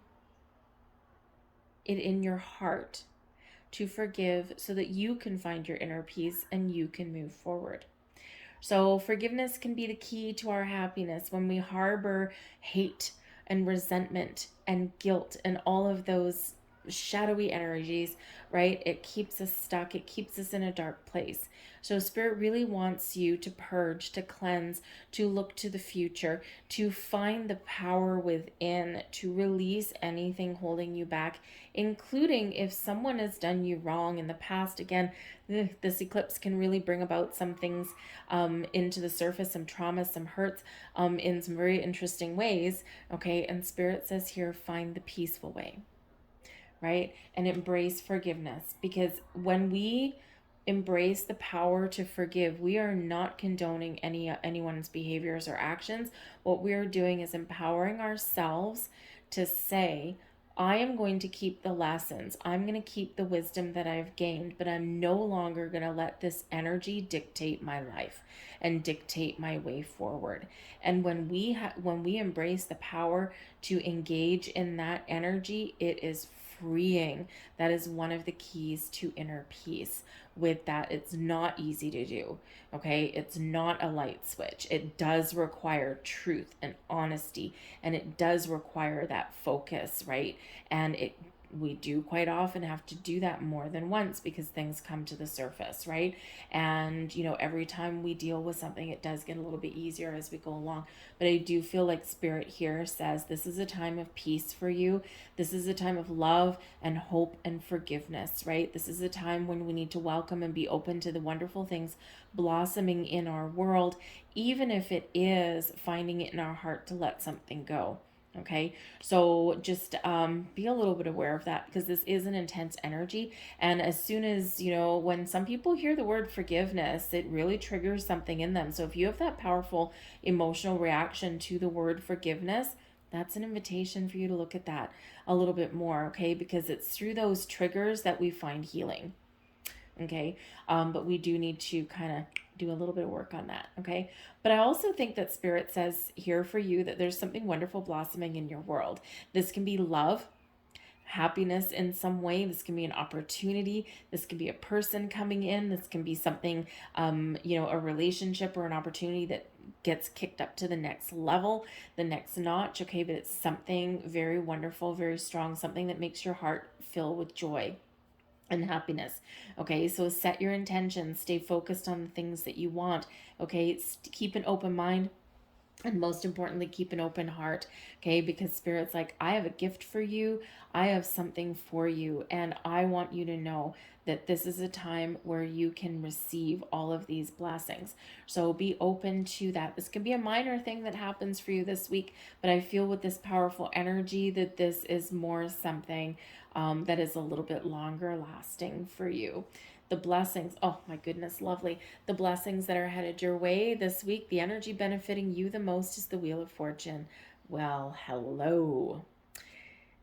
it in your heart to forgive so that you can find your inner peace and you can move forward. So forgiveness can be the key to our happiness. When we harbor hate and resentment and guilt and all of those shadowy energies, right? It keeps us stuck. It keeps us in a dark place. So Spirit really wants you to purge, to cleanse, to look to the future, to find the power within, to release anything holding you back, including if someone has done you wrong in the past. Again, this eclipse can really bring about some things into the surface, some trauma, some hurts in some very interesting ways. Okay, and Spirit says here, find the peaceful way, right? And embrace forgiveness, because when we embrace the power to forgive, we are not condoning anyone's behaviors or actions. What we are doing is empowering ourselves to say, I am going to keep the lessons. I'm going to keep the wisdom that I've gained, but I'm no longer going to let this energy dictate my life and dictate my way forward. And when we embrace the power to engage in that energy, it is freeing. That is one of the keys to inner peace. With that, it's not easy to do. Okay, it's not a light switch. It does require truth and honesty, and it does require that focus, right? And we do quite often have to do that more than once because things come to the surface, right? And, you know, every time we deal with something, it does get a little bit easier as we go along. But I do feel like Spirit here says this is a time of peace for you. This is a time of love and hope and forgiveness, right? This is a time when we need to welcome and be open to the wonderful things blossoming in our world, even if it is finding it in our heart to let something go. Okay, so just be a little bit aware of that because this is an intense energy. And as soon as, you know, when some people hear the word forgiveness, it really triggers something in them. So if you have that powerful emotional reaction to the word forgiveness, that's an invitation for you to look at that a little bit more, okay? Because it's through those triggers that we find healing. Okay, but we do need to kind of do a little bit of work on that. Okay, but I also think that Spirit says here for you that there's something wonderful blossoming in your world. This can be love, happiness in some way. This can be an opportunity. This can be a person coming in. This can be something, you know, a relationship or an opportunity that gets kicked up to the next level, the next notch. Okay, but it's something very wonderful, very strong, something that makes your heart fill with joy and happiness. Okay, so set your intentions, stay focused on the things that you want. Okay, keep an open mind, and most importantly, keep an open heart. Okay, because Spirit's like, I have a gift for you, I have something for you, and I want you to know that this is a time where you can receive all of these blessings. So be open to that. This can be a minor thing that happens for you this week, but I feel with this powerful energy that this is more something that is a little bit longer lasting for you. The blessings, oh my goodness, lovely. The blessings that are headed your way this week, the energy benefiting you the most is the Wheel of Fortune. Well, hello.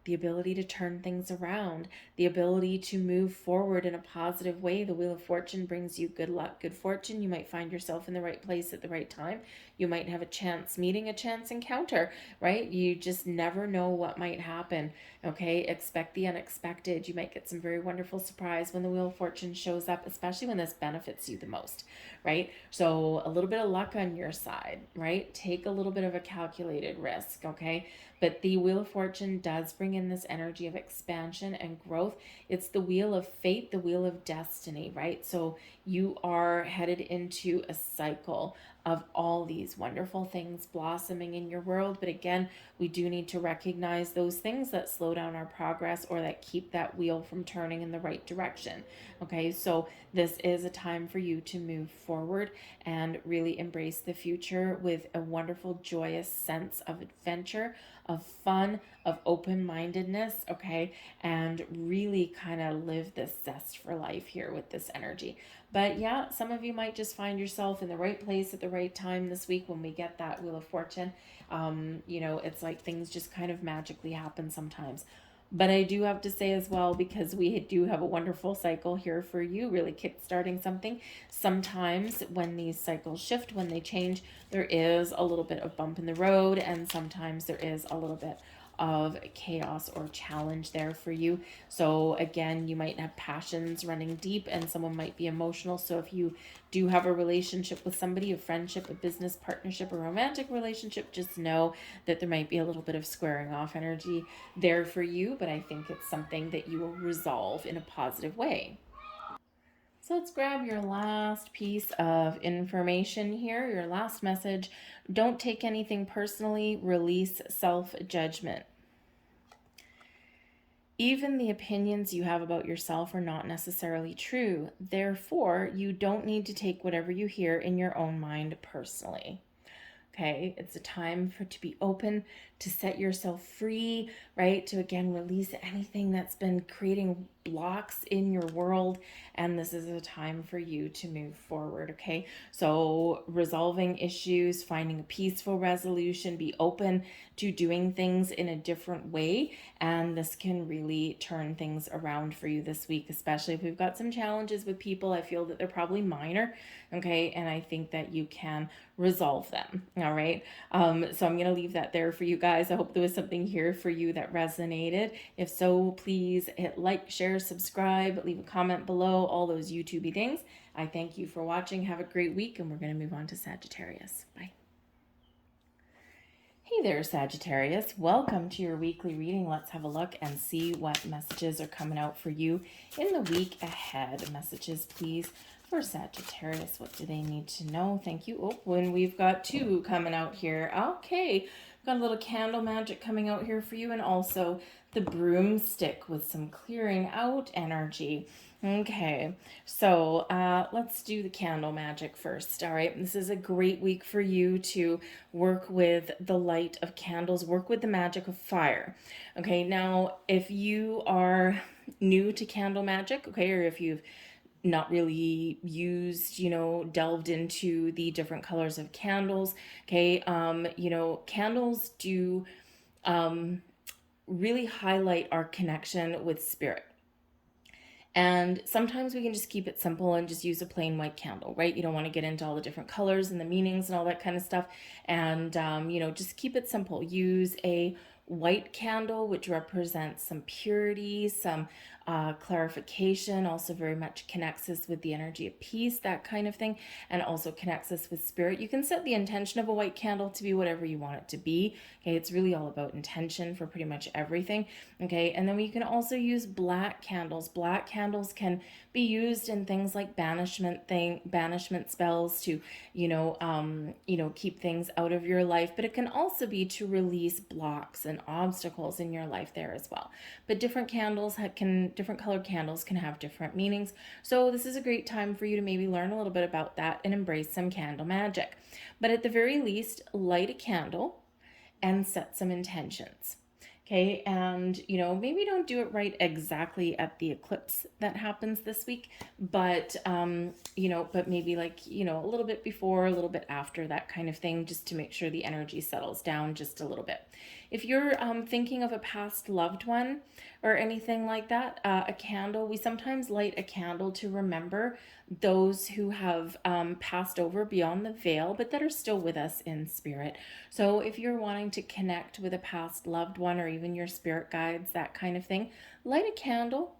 The ability to turn things around, the ability to move forward in a positive way. The Wheel of Fortune brings you good luck, good fortune. You might find yourself in the right place at the right time. You might have a chance meeting, a chance encounter, right? You just never know what might happen. Okay, expect the unexpected. You might get some very wonderful surprise when the Wheel of Fortune shows up, especially when this benefits you the most, right? So a little bit of luck on your side, right? Take a little bit of a calculated risk, okay? But the Wheel of Fortune does bring in this energy of expansion and growth. It's the wheel of fate, the wheel of destiny, right? So you are headed into a cycle of all these wonderful things blossoming in your world. But again, we do need to recognize those things that slow down our progress or that keep that wheel from turning in the right direction. Okay, so this is a time for you to move forward and really embrace the future with a wonderful, joyous sense of adventure, of fun, of open-mindedness, okay? And really kind of live this zest for life here with this energy. But yeah, some of you might just find yourself in the right place at the right time this week when we get that Wheel of Fortune. You know, it's like things just kind of magically happen sometimes. But I do have to say as well, because we do have a wonderful cycle here for you, really kickstarting something. Sometimes when these cycles shift, when they change, there is a little bit of bump in the road, and sometimes there is a little bit of chaos or challenge there for you. So again, you might have passions running deep and someone might be emotional. So if you do have a relationship with somebody, a friendship, a business partnership, a romantic relationship, just know that there might be a little bit of squaring off energy there for you, but I think it's something that you will resolve in a positive way. So let's grab your last piece of information here, your last message. Don't take anything personally, release self-judgment. Even the opinions you have about yourself are not necessarily true. Therefore, you don't need to take whatever you hear in your own mind personally. Okay, it's a time to be open, to set yourself free, right? To again release anything that's been creating blocks in your world. And this is a time for you to move forward. Okay, so resolving issues, finding a peaceful resolution, be open to doing things in a different way. And this can really turn things around for you this week, especially if we've got some challenges with people. I feel that they're probably minor. Okay, and I think that you can resolve them. All right, so I'm gonna leave that there for you guys. I hope there was something here for you that resonated. If so, please hit like, share, subscribe, leave a comment below, all those YouTubey things. I thank you for watching. Have a great week, and we're gonna move on to Sagittarius. Bye. Hey Hey there, Sagittarius. Welcome to your weekly reading. Let's have a look and see what messages are coming out for you in the week ahead. Messages, please, for Sagittarius. What do they need to know? Thank you. Oh, when we've got two coming out here. Okay, got a little candle magic coming out here for you, and also the broomstick with some clearing out energy. Okay, so let's do the candle magic first. All right, this is a great week for you to work with the light of candles, work with the magic of fire. Okay, now if you are new to candle magic, okay, or if you've not really used, delved into the different colors of candles, okay, candles do really highlight our connection with spirit. And sometimes we can just keep it simple and just use a plain white candle, right? You don't want to get into all the different colors and the meanings and all that kind of stuff. And, just keep it simple. Use a white candle, which represents some purity, some clarification, also very much connects us with the energy of peace, that kind of thing, and also connects us with spirit. You can set the intention of a white candle to be whatever you want it to be. Okay, it's really all about intention for pretty much everything. Okay, and then we can also use black candles. Black candles can be used in things like banishment spells to, keep things out of your life, but it can also be to release blocks and obstacles in your life there as well. But different colored candles can have different meanings. So this is a great time for you to maybe learn a little bit about that and embrace some candle magic. But at the very least, light a candle and set some intentions. Okay, and maybe don't do it right exactly at the eclipse that happens this week, but but maybe a little bit before, a little bit after, that kind of thing, just to make sure the energy settles down just a little bit. If you're thinking of a past loved one or anything like that, we sometimes light a candle to remember those who have passed over beyond the veil, but that are still with us in spirit. So if you're wanting to connect with a past loved one or even your spirit guides, that kind of thing, light a candle.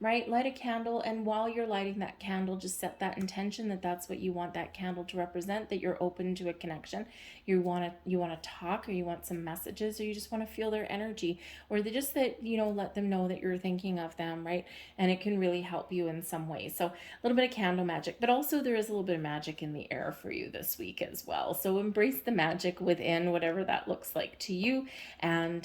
Right? Light a candle, and while you're lighting that candle, just set that intention that that's what you want that candle to represent, that you're open to a connection. You want to talk, or you want some messages, or you just want to feel their energy, or let them know that you're thinking of them, right? And it can really help you in some way. So a little bit of candle magic, but also there is a little bit of magic in the air for you this week as well. So embrace the magic within, whatever that looks like to you, and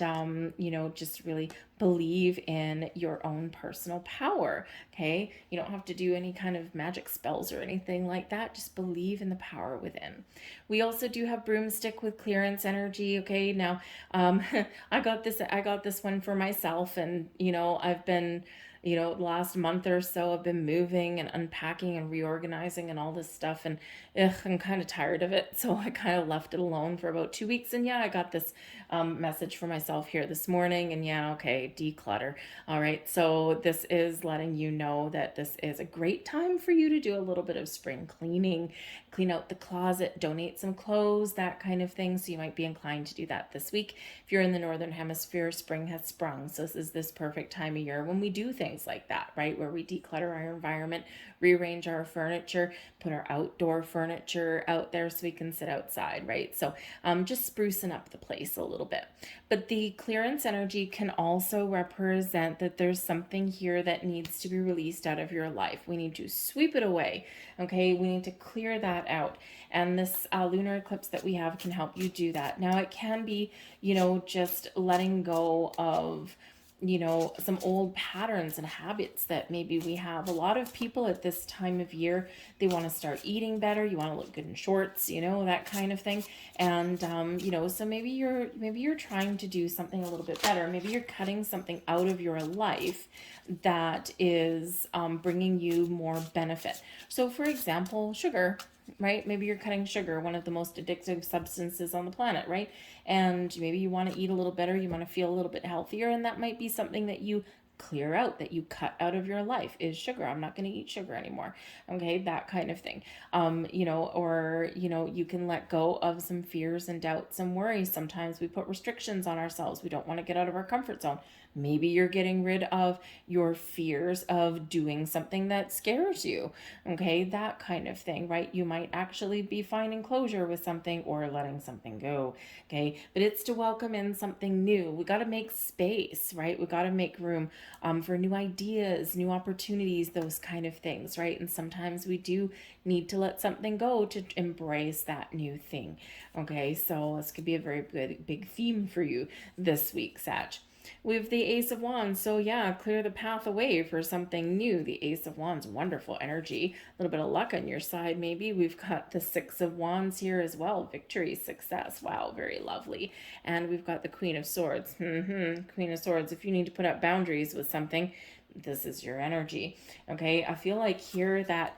just really believe in your own personal power. Okay, you don't have to do any kind of magic spells or anything like that. Just believe in the power within. We also do have broomstick with clearance energy. Okay, now I got this one for myself, and I've been the last month or so I've been moving and unpacking and reorganizing and all this stuff, and I'm kind of tired of it, so I kind of left it alone for about 2 weeks. And I got this message for myself here this morning, and okay, declutter. All right, so this is letting you know that this is a great time for you to do a little bit of spring cleaning, clean out the closet, donate some clothes, that kind of thing. So you might be inclined to do that this week. If you're in the northern hemisphere, spring has sprung, so this is this perfect time of year when we do things like that, right? Where we declutter our environment, rearrange our furniture, put our outdoor furniture out there so we can sit outside, right? So just sprucing up the place a little bit. But the clearance energy can also represent that there's something here that needs to be released out of your life. We need to sweep it away, okay? We need to clear that out. And this lunar eclipse that we have can help you do that. Now, it can be, just letting go of some old patterns and habits that maybe we have. A lot of people at this time of year, they want to start eating better. You want to look good in shorts, that kind of thing. And, so maybe you're trying to do something a little bit better. Maybe you're cutting something out of your life that is bringing you more benefit. So for example, sugar, right? Maybe you're cutting sugar, one of the most addictive substances on the planet, right? And maybe you want to eat a little better, you want to feel a little bit healthier, and that might be something that you clear out, that you cut out of your life is sugar. I'm not going to eat sugar anymore. Okay, that kind of thing. Or, you can let go of some fears and doubts and worries. Sometimes we put restrictions on ourselves. We don't want to get out of our comfort zone. Maybe you're getting rid of your fears of doing something that scares you. Okay, that kind of thing, right? You might actually be finding closure with something or letting something go. Okay, but it's to welcome in something new. We got to make space, right? We got to make room for new ideas, new opportunities, those kind of things, right? And sometimes we do need to let something go to embrace that new thing. Okay, so this could be a very good big theme for you this week, Sag. We have the Ace of Wands. So yeah, clear the path away for something new. The Ace of Wands, wonderful energy. A little bit of luck on your side, maybe. We've got the Six of Wands here as well. Victory, success. Wow, very lovely. And we've got the Queen of Swords. Queen of Swords. If you need to put up boundaries with something, this is your energy. Okay, I feel like here that,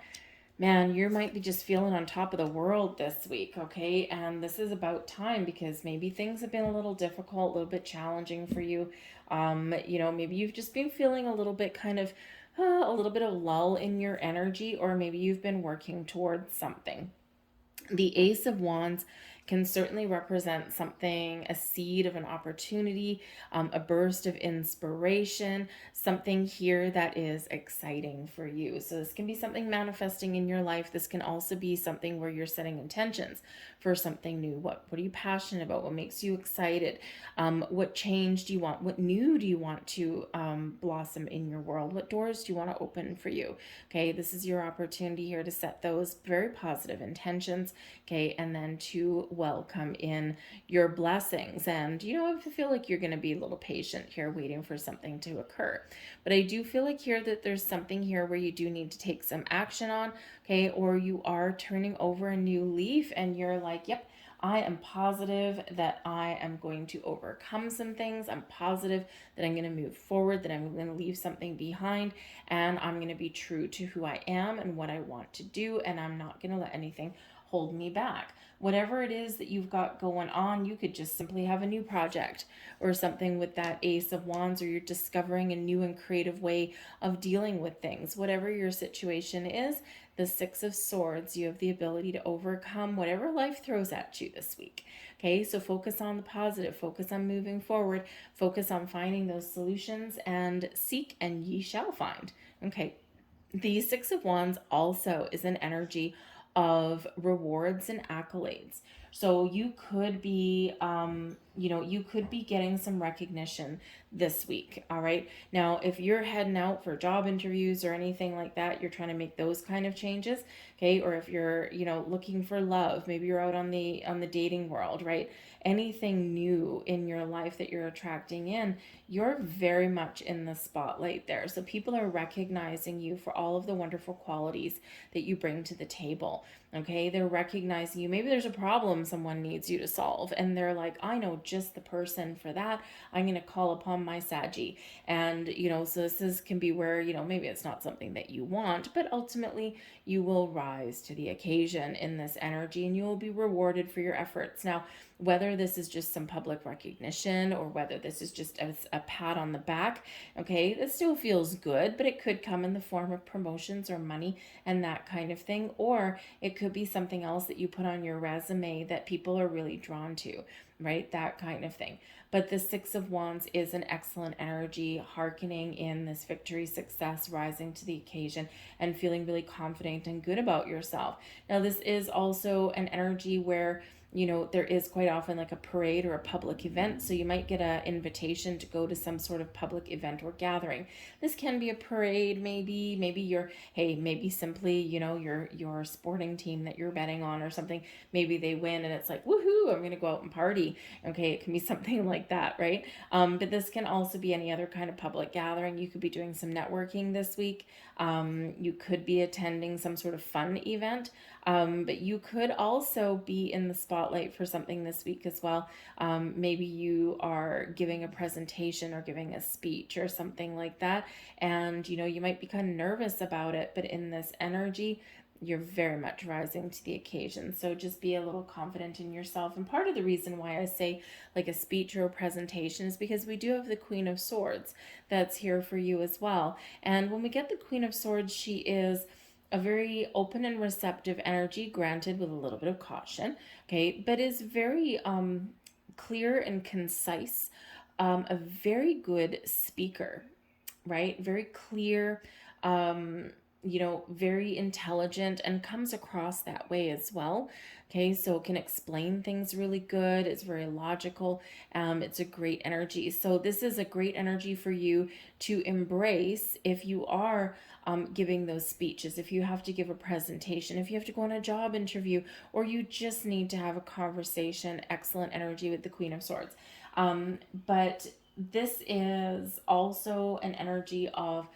man, you might be just feeling on top of the world this week, okay? And this is about time, because maybe things have been a little difficult, a little bit challenging for you. Maybe you've just been feeling a little bit kind of a little bit of lull in your energy, or maybe you've been working towards something. The Ace of Wands can certainly represent something, a seed of an opportunity, a burst of inspiration, something here that is exciting for you. So this can be something manifesting in your life. This can also be something where you're setting intentions for something new. What are you passionate about? What makes you excited? What change do you want? What new do you want to blossom in your world? What doors do you want to open for you? Okay, this is your opportunity here to set those very positive intentions. Okay, and then to welcome in your blessings. And I feel like you're going to be a little patient here, waiting for something to occur. But I do feel like here that there's something here where you do need to take some action on, okay, or you are turning over a new leaf and you're like, yep, I am positive that I am going to overcome some things. I'm positive that I'm going to move forward, that I'm going to leave something behind, and I'm going to be true to who I am and what I want to do, and I'm not going to let anything hold me back. Whatever it is that you've got going on, you could just simply have a new project or something with that Ace of Wands, or you're discovering a new and creative way of dealing with things. Whatever your situation is, the Six of Swords, you have the ability to overcome whatever life throws at you this week. Okay, so focus on the positive, focus on moving forward, focus on finding those solutions, and seek and ye shall find. Okay, the Six of Wands also is an energy of rewards and accolades. So you could be, you could be getting some recognition this week. All right. Now, if you're heading out for job interviews or anything like that, you're trying to make those kind of changes. Okay. Or if you're, looking for love, maybe you're out on the dating world, right? Anything new in your life that you're attracting in, you're very much in the spotlight there. So people are recognizing you for all of the wonderful qualities that you bring to the table. Okay, they're recognizing you. Maybe there's a problem someone needs you to solve, and they're like, I know just the person for that. I'm going to call upon my Saggy. And, so can be where, maybe it's not something that you want, but ultimately you will rise to the occasion in this energy and you will be rewarded for your efforts. Now, whether this is just some public recognition or whether this is just a pat on the back, okay, it still feels good, but it could come in the form of promotions or money and that kind of thing. Or it could be something else that you put on your resume that people are really drawn to, right? That kind of thing. But the Six of Wands is an excellent energy, hearkening in this victory, success, rising to the occasion, and feeling really confident and good about yourself. Now, this is also an energy where there is quite often like a parade or a public event. So you might get an invitation to go to some sort of public event or gathering. This can be a parade, maybe maybe simply, your sporting team that you're betting on or something. Maybe they win and it's like, woohoo, I'm going to go out and party. Okay, it can be something like that, right? But this can also be any other kind of public gathering. You could be doing some networking this week. You could be attending some sort of fun event. But you could also be in the spotlight for something this week as well. Maybe you are giving a presentation or giving a speech or something like that. And, you might be kind of nervous about it, but in this energy, you're very much rising to the occasion. So just be a little confident in yourself. And part of the reason why I say like a speech or a presentation is because we do have the Queen of Swords that's here for you as well. And when we get the Queen of Swords, she is a very open and receptive energy, granted with a little bit of caution, okay, but is very clear and concise, a very good speaker, right? Very clear, very intelligent, and comes across that way as well. Okay, so it can explain things really good. It's very logical. It's a great energy. So this is a great energy for you to embrace if you are giving those speeches, if you have to give a presentation, if you have to go on a job interview, or you just need to have a conversation. Excellent energy with the Queen of Swords. But this is also an energy of,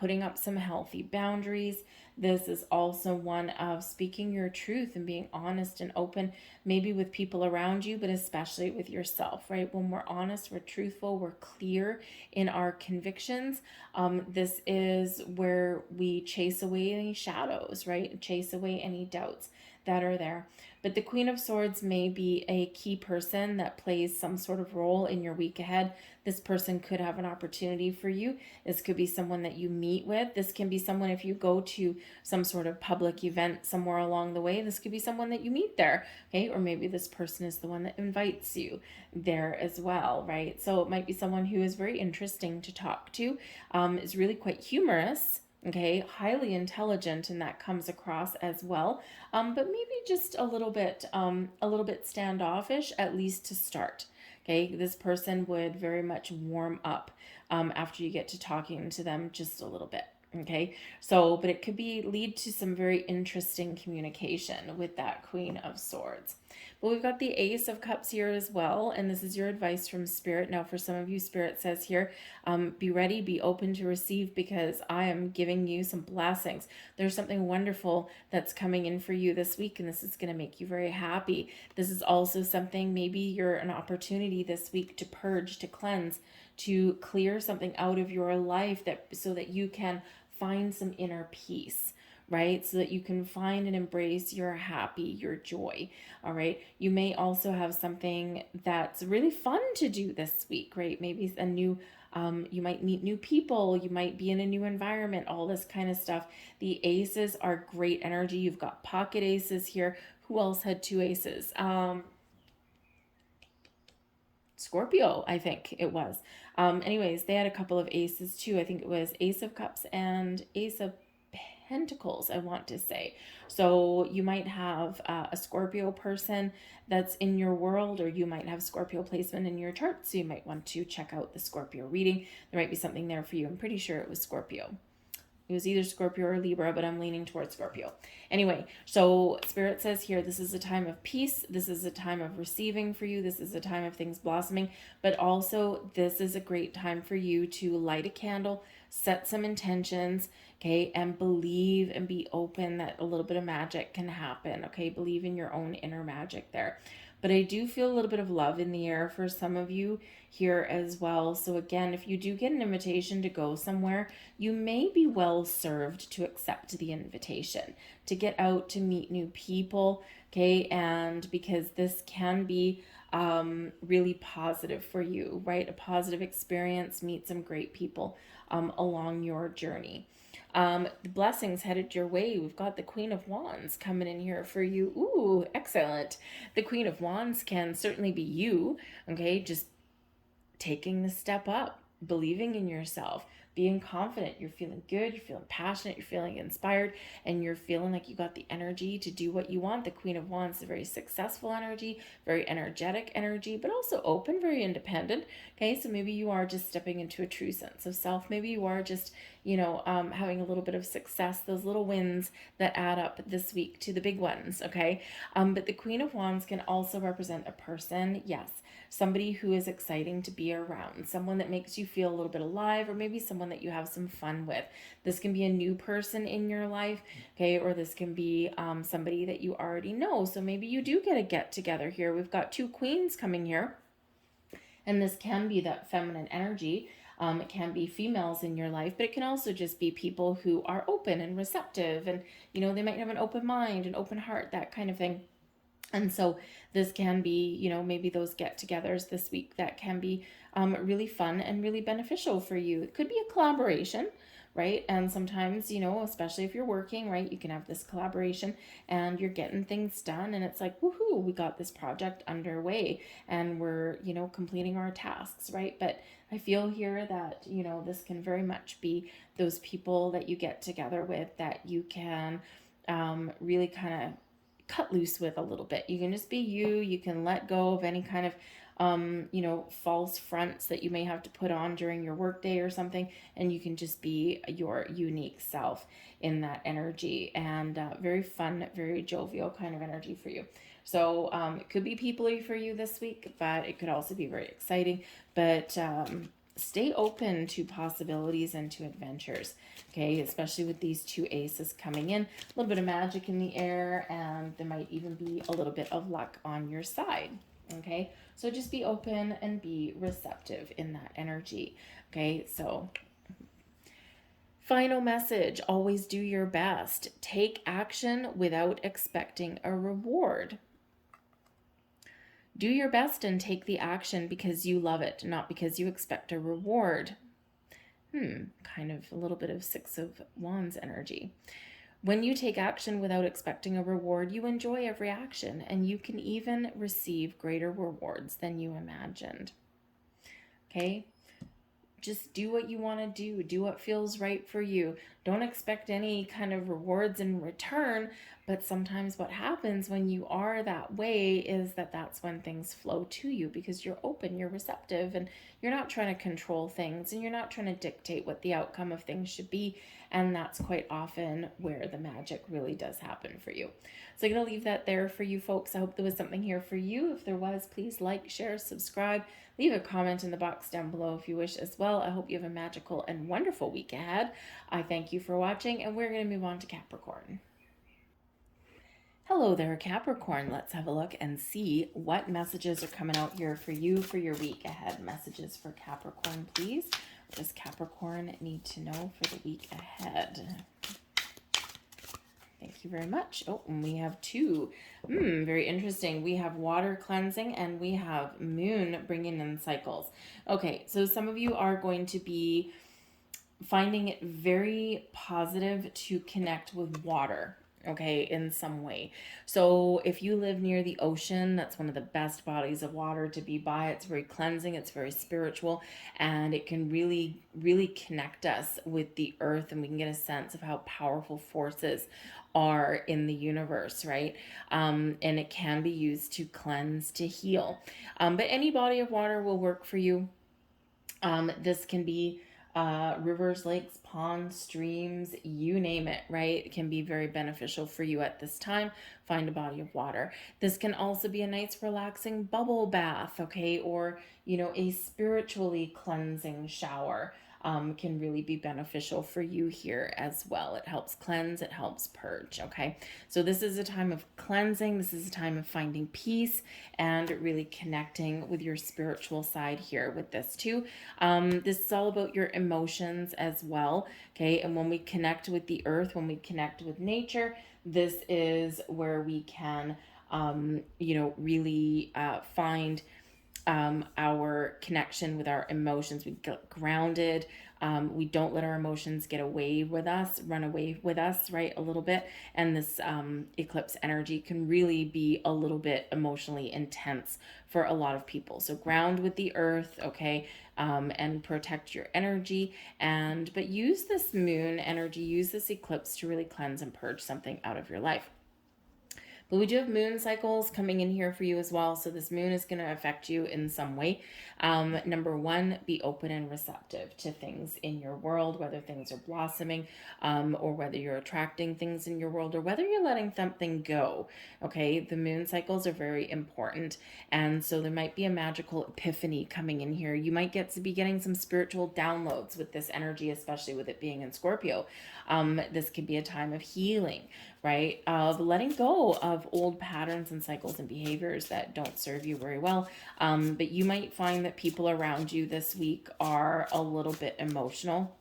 putting up some healthy boundaries. This is also one of speaking your truth and being honest and open, maybe with people around you, but especially with yourself, right? When we're honest, we're truthful, we're clear in our convictions. This is where we chase away any shadows, right? Chase away any doubts that are there. But the Queen of Swords may be a key person that plays some sort of role in your week ahead. This person could have an opportunity for you. This could be someone that you meet with. This can be someone, if you go to some sort of public event somewhere along the way, this could be someone that you meet there, okay? Or maybe this person is the one that invites you there as well, right? So it might be someone who is very interesting to talk to, is really quite humorous, okay, highly intelligent, and that comes across as well, but maybe just a little bit standoffish, at least to start. Okay, this person would very much warm up after you get to talking to them just a little bit. Okay, so but it could lead to some very interesting communication with that Queen of Swords. But we've got the Ace of Cups here as well, and this is your advice from Spirit. Now, for some of you, Spirit says here, be ready, be open to receive, because I am giving you some blessings. There's something wonderful that's coming in for you this week, and this is going to make you very happy. This is also something, maybe you're an opportunity this week to purge, to cleanse, to clear something out of your life, so that you can find some inner peace, right? So that you can find and embrace your happy, your joy. All right. You may also have something that's really fun to do this week, right? Maybe a new, you might meet new people. You might be in a new environment, all this kind of stuff. The aces are great energy. You've got pocket aces here. Who else had two aces? Scorpio, I think it was. Anyways, they had a couple of aces too. I think it was Ace of Cups and Ace of Pentacles, I want to say. So you might have a Scorpio person that's in your world, or you might have Scorpio placement in your chart. So you might want to check out the Scorpio reading. There might be something there for you. I'm pretty sure it was Scorpio. It was either Scorpio or Libra, but I'm leaning towards Scorpio. Anyway, so Spirit says here, this is a time of peace. This is a time of receiving for you. This is a time of things blossoming. But also, this is a great time for you to light a candle, set some intentions, okay, and believe and be open that a little bit of magic can happen, okay? Believe in your own inner magic there. But I do feel a little bit of love in the air for some of you here as well. So again, if you do get an invitation to go somewhere, you may be well served to accept the invitation, to get out, to meet new people, okay? And because this can be really positive for you, right? A positive experience, meet some great people along your journey. The blessings headed your way. We've got the Queen of Wands coming in here for you. Ooh, excellent. The Queen of Wands can certainly be you, okay? Just taking the step up, believing in yourself, being confident. You're feeling good, you're feeling passionate, you're feeling inspired, and you're feeling like you got the energy to do what you want. The Queen of Wands is a very successful energy, very energetic energy, but also open, very independent. Okay, so maybe you are just stepping into a true sense of self. Maybe you are just, having a little bit of success, those little wins that add up this week to the big ones, okay? But the Queen of Wands can also represent a person, yes, somebody who is exciting to be around, someone that makes you feel a little bit alive, or maybe someone that you have some fun with. This can be a new person in your life, okay, or this can be somebody that you already know. So maybe you do get a get together here. We've got two queens coming here, and this can be that feminine energy. It can be females in your life, but it can also just be people who are open and receptive, and they might have an open mind, an open heart, that kind of thing. And so this can be, maybe those get-togethers this week that can be really fun and really beneficial for you. It could be a collaboration, right? And sometimes, especially if you're working, right, you can have this collaboration and you're getting things done, and it's like, woohoo, we got this project underway and we're, completing our tasks, right? But I feel here that, this can very much be those people that you get together with that you can really kind of cut loose with a little bit. You can just be you. You can let go of any kind of false fronts that you may have to put on during your workday or something, and you can just be your unique self in that energy. And very fun, very jovial kind of energy for you. So it could be people-y for you this week, but it could also be very exciting. But stay open to possibilities and to adventures, okay? Especially with these two aces coming in, a little bit of magic in the air, and there might even be a little bit of luck on your side, okay? So just be open and be receptive in that energy, okay? So final message, always do your best. Take action without expecting a reward. Do your best and take the action because you love it, not because you expect a reward. Kind of a little bit of Six of Wands energy. When you take action without expecting a reward, you enjoy every action, and you can even receive greater rewards than you imagined. Okay? Just do what you want to do. Do what feels right for you. Don't expect any kind of rewards in return. But sometimes what happens when you are that way is that that's when things flow to you, because you're open, you're receptive, and you're not trying to control things, and you're not trying to dictate what the outcome of things should be. And that's quite often where the magic really does happen for you. So I'm going to leave that there for you folks. I hope there was something here for you. If there was, please like, share, subscribe, leave a comment in the box down below if you wish as well. I hope you have a magical and wonderful week ahead. I thank you for watching, and we're going to move on to Capricorn. Hello there, Capricorn. Let's have a look and see what messages are coming out here for you for your week ahead. Messages for Capricorn, please. What does Capricorn need to know for the week ahead? Thank you very much. Oh, and we have two. Very interesting. We have water cleansing and we have moon bringing in cycles. Okay, so some of you are going to be finding it very positive to connect with water, okay, in some way. So if you live near the ocean, that's one of the best bodies of water to be by. It's very cleansing, it's very spiritual, and it can really, really connect us with the earth, and we can get a sense of how powerful forces are in the universe, right? And it can be used to cleanse, to heal. But any body of water will work for you. This can be rivers, lakes, ponds, streams, you name it, right? It can be very beneficial for you at this time. Find a body of water. This can also be a nice relaxing bubble bath, okay? Or, a spiritually cleansing shower. Can really be beneficial for you here as well. It helps cleanse, it helps purge, okay? So this is a time of cleansing. This is a time of finding peace and really connecting with your spiritual side here with this too. This is all about your emotions as well, okay? And when we connect with the earth, when we connect with nature, this is where we can, really find our connection with our emotions. We get grounded. We don't let our emotions get away with us, run away with us, right? A little bit. And this eclipse energy can really be a little bit emotionally intense for a lot of people. So ground with the earth, okay? And protect your energy. But use this moon energy, use this eclipse to really cleanse and purge something out of your life. But we do have moon cycles coming in here for you as well. So this moon is going to affect you in some way. Number one, be open and receptive to things in your world, whether things are blossoming, or whether you're attracting things in your world, or whether you're letting something go. Okay, the moon cycles are very important. And so there might be a magical epiphany coming in here. You might get to be getting some spiritual downloads with this energy, especially with it being in Scorpio. This could be a time of healing, right? Of letting go of old patterns and cycles and behaviors that don't serve you very well. But you might find that people around you this week are a little bit emotional.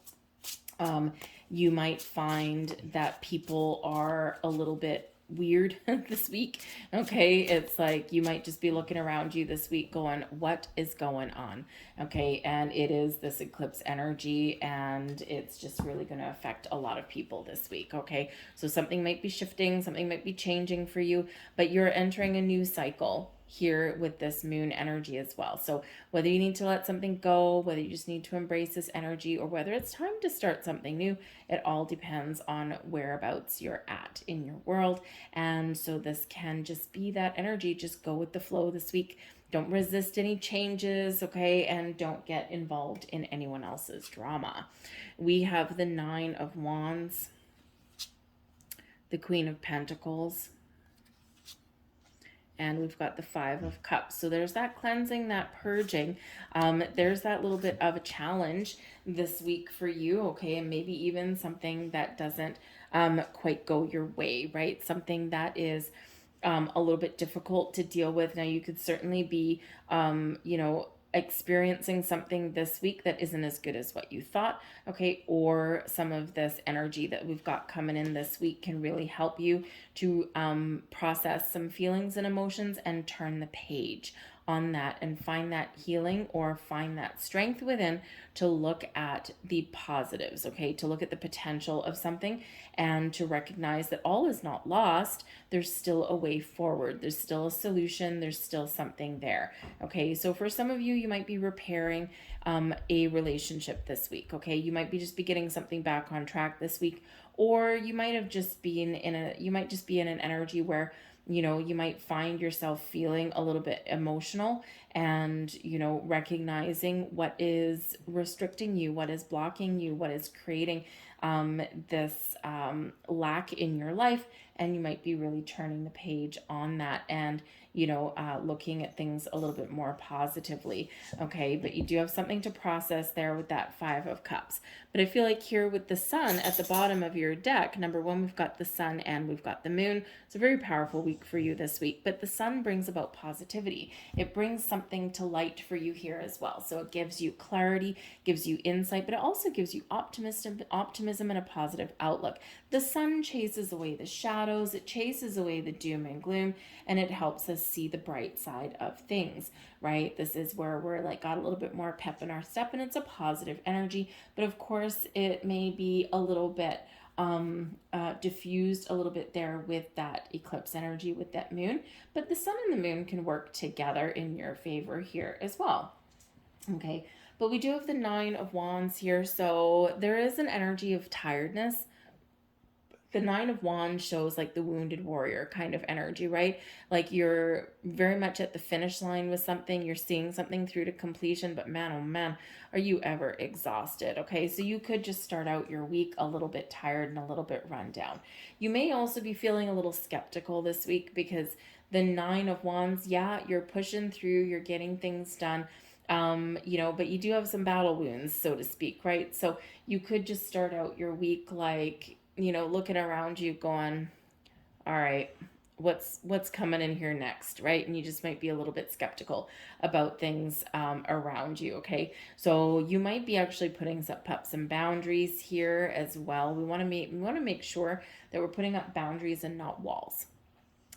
Um, you might find that people are a little bit weird this week. Okay, it's like you might just be looking around you this week going, what is going on? Okay, and it is this eclipse energy, and it's just really going to affect a lot of people this week. Okay, so something might be shifting, something might be changing for you, but you're entering a new cycle here with this moon energy as well. So whether you need to let something go, whether you just need to embrace this energy, or whether it's time to start something new, it all depends on whereabouts you're at in your world. And so this can just be that energy. Just go with the flow this week. Don't resist any changes, okay? And don't get involved in anyone else's drama. We have the Nine of Wands, the Queen of Pentacles, and we've got the Five of Cups. So there's that cleansing, that purging. There's that little bit of a challenge this week for you, okay? And maybe even something that doesn't quite go your way, right? Something that is a little bit difficult to deal with. Now, you could certainly be, experiencing something this week that isn't as good as what you thought, okay? Or some of this energy that we've got coming in this week can really help you to process some feelings and emotions and turn the page on that and find that healing or find that strength within to look at the positives, okay? To look at the potential of something and to recognize that all is not lost. There's still a way forward. There's still a solution. There's still something there, okay? So for some of you, you might be repairing a relationship this week, okay? You might be just be getting something back on track this week, or you might have just been you might just be in an energy where you might find yourself feeling a little bit emotional and, recognizing what is restricting you, what is blocking you, what is creating this lack in your life. And you might be really turning the page on that and, looking at things a little bit more positively. Okay. But you do have something to process there with that Five of Cups. But I feel like here with the Sun at the bottom of your deck, number one, we've got the Sun and we've got the Moon. It's a very powerful week for you this week. But the Sun brings about positivity. It brings something to light for you here as well. So it gives you clarity, gives you insight, but it also gives you optimism and a positive outlook. The Sun chases away the shadows, it chases away the doom and gloom, and it helps us see the bright side of things, right? This is where we're like got a little bit more pep in our step, and it's a positive energy. But of course, it may be a little bit diffused a little bit there with that eclipse energy with that moon. But the Sun and the Moon can work together in your favor here as well. Okay, but we do have the Nine of Wands here, so there is an energy of tiredness. The Nine of Wands shows like the wounded warrior kind of energy, right? Like you're very much at the finish line with something, you're seeing something through to completion, but man, oh man, are you ever exhausted? Okay, so you could just start out your week a little bit tired and a little bit run down. You may also be feeling a little skeptical this week because the Nine of Wands, yeah, you're pushing through, you're getting things done. But you do have some battle wounds, so to speak, right? So you could just start out your week like, looking around you going, all right, what's coming in here next, right? And you just might be a little bit skeptical about things around you, okay? So you might be actually putting up some boundaries here as well. We want to make sure that we're putting up boundaries and not walls,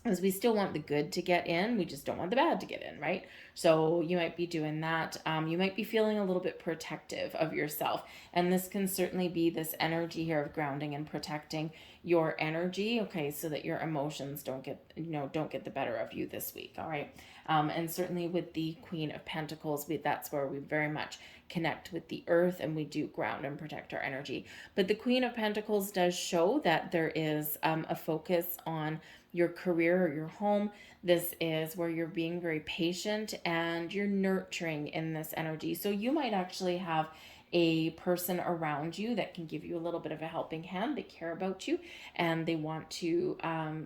because we still want the good to get in, we just don't want the bad to get in, right? So you might be doing that. You might be feeling a little bit protective of yourself, and this can certainly be this energy here of grounding and protecting your energy, okay, so that your emotions don't get the better of you this week. All right. And certainly with the Queen of Pentacles, that's where we very much connect with the earth, and we do ground and protect our energy. But the Queen of Pentacles does show that there is a focus on your career or your home. This is where you're being very patient and you're nurturing in this energy. So you might actually have a person around you that can give you a little bit of a helping hand. They care about you and they want to,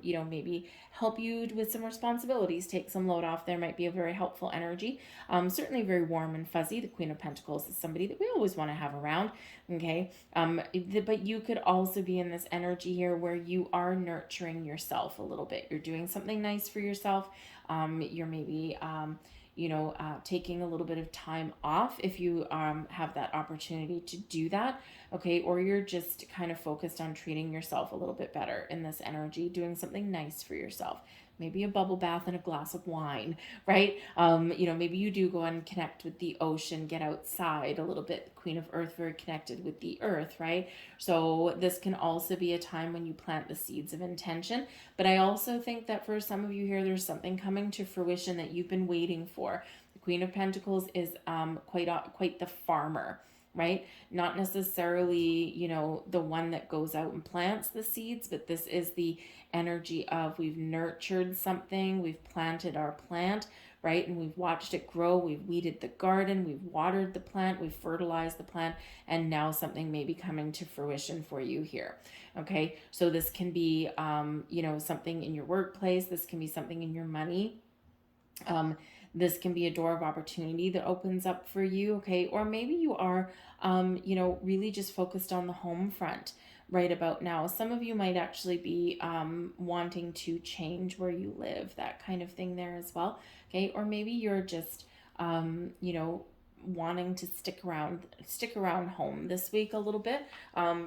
maybe help you with some responsibilities, take some load off. There might be a very helpful energy. Certainly very warm and fuzzy. The Queen of Pentacles is somebody that we always want to have around. Okay. But you could also be in this energy here where you are nurturing yourself a little bit. You're doing something nice for yourself. You're maybe, taking a little bit of time off if you have that opportunity to do that, okay? Or you're just kind of focused on treating yourself a little bit better in this energy, doing something nice for yourself. Maybe a bubble bath and a glass of wine, right? Maybe you do go and connect with the ocean, get outside a little bit. Queen of Earth, very connected with the earth, right? So this can also be a time when you plant the seeds of intention. But I also think that for some of you here, there's something coming to fruition that you've been waiting for. The Queen of Pentacles is quite the farmer, right? Not necessarily, the one that goes out and plants the seeds, but this is the energy of we've nurtured something, we've planted our plant, right? And we've watched it grow, we've weeded the garden, we've watered the plant, we've fertilized the plant, and now something may be coming to fruition for you here. Okay, so this can be, something in your workplace, this can be something in your money. This can be a door of opportunity that opens up for you, okay? Or maybe you are, really just focused on the home front right about now. Some of you might actually be wanting to change where you live, that kind of thing there as well, okay? Or maybe you're just, wanting to stick around home this week a little bit,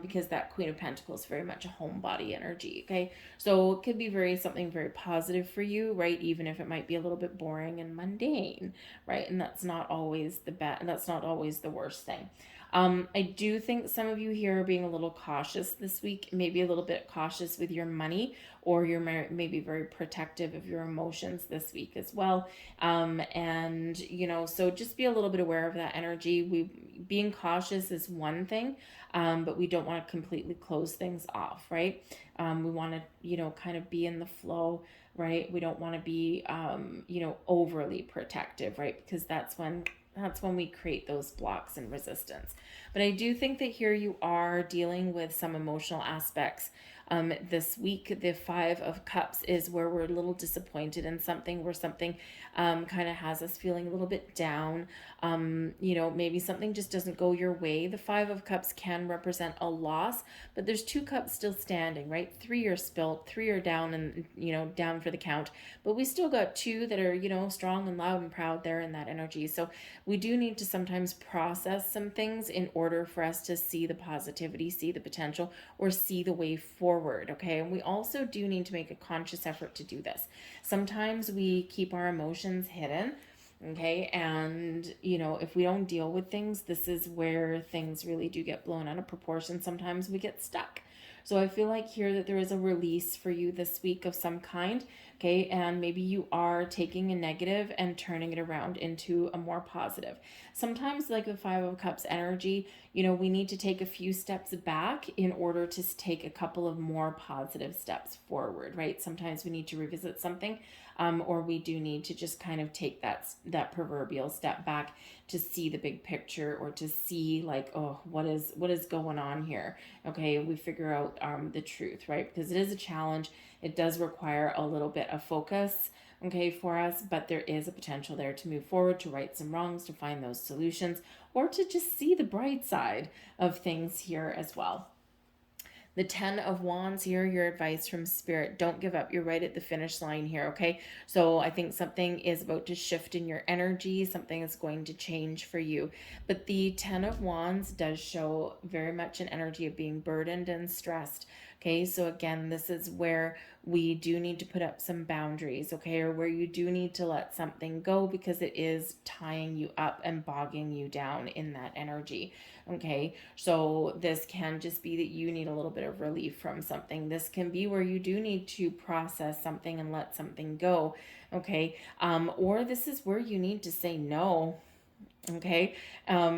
because that Queen of Pentacles is very much a homebody energy, okay? So it could be something very positive for you, right? Even if it might be a little bit boring and mundane, right? And that's not always that's not always the worst thing. I do think some of you here are being a little cautious this week, maybe a little bit cautious with your money, or you're maybe very protective of your emotions this week as well. So just be a little bit aware of that energy. Being cautious is one thing, but we don't want to completely close things off, right? We want to, kind of be in the flow, right? We don't want to be, overly protective, right? Because that's when we create those blocks and resistance. But I do think that here you are dealing with some emotional aspects. This week, the Five of Cups is where we're a little disappointed in something, where something kind of has us feeling a little bit down. Maybe something just doesn't go your way. The Five of Cups can represent a loss, but there's two cups still standing, right? Three are spilled, three are down and, down for the count, but we still got two that are, strong and loud and proud there in that energy. So we do need to sometimes process some things in order for us to see the positivity, see the potential, or see the way forward, okay? And we also do need to make a conscious effort to do this. Sometimes we keep our emotions hidden, okay? And, if we don't deal with things, this is where things really do get blown out of proportion. Sometimes we get stuck. So I feel like here that there is a release for you this week of some kind, okay? And maybe you are taking a negative and turning it around into a more positive. Sometimes, like the Five of Cups energy, we need to take a few steps back in order to take a couple of more positive steps forward, right? Sometimes we need to revisit something, or we do need to just kind of take that proverbial step back to see the big picture, or to see like, oh, what is going on here? Okay, we figure out the truth, right? Because it is a challenge. It does require a little bit of focus, okay, for us, but there is a potential there to move forward, to right some wrongs, to find those solutions, or to just see the bright side of things here as well. The 10 of Wands here, your advice from Spirit, don't give up. You're right at the finish line here, okay? So I think something is about to shift in your energy. Something is going to change for you. But the 10 of Wands does show very much an energy of being burdened and stressed, okay? So again, this is where we do need to put up some boundaries, okay? Or where you do need to let something go because it is tying you up and bogging you down in that energy, okay? So this can just be that you need a little bit of relief from something. This can be where you do need to process something and let something go, okay? Or this is where you need to say no, Okay,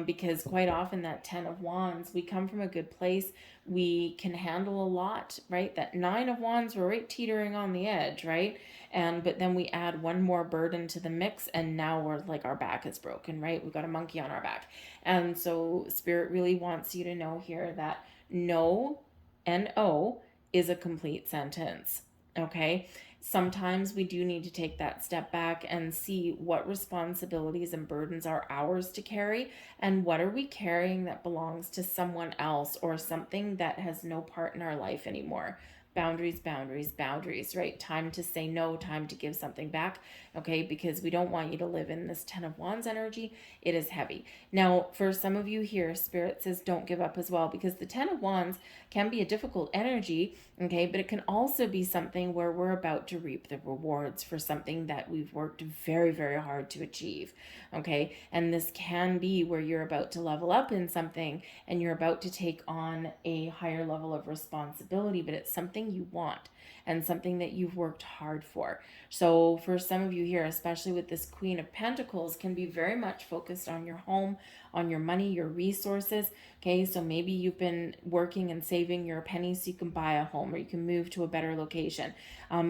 because quite often that 10 of wands, we come from a good place, we can handle a lot, right? That 9 of wands, we're right teetering on the edge, right? And but then we add one more burden to the mix, and now we're like, our back is broken, right? We've got a monkey on our back. And so spirit really wants you to know here that no, no, is a complete sentence. Okay, sometimes we do need to take that step back and see what responsibilities and burdens are ours to carry, and what are we carrying that belongs to someone else or something that has no part in our life anymore. Boundaries, boundaries, boundaries, right? Time to say no, time to give something back, okay? Because we don't want you to live in this 10 of wands energy. It is heavy. Now, for some of you here, spirit says don't give up as well, because the 10 of wands can be a difficult energy, okay? But it can also be something where we're about to reap the rewards for something that we've worked very, very hard to achieve, okay? And this can be where you're about to level up in something and you're about to take on a higher level of responsibility, but it's something you want and something that you've worked hard for. So for some of you here, especially with this Queen of Pentacles, can be very much focused on your home, on your money, your resources. Okay, so maybe you've been working and saving your pennies so you can buy a home or you can move to a better location.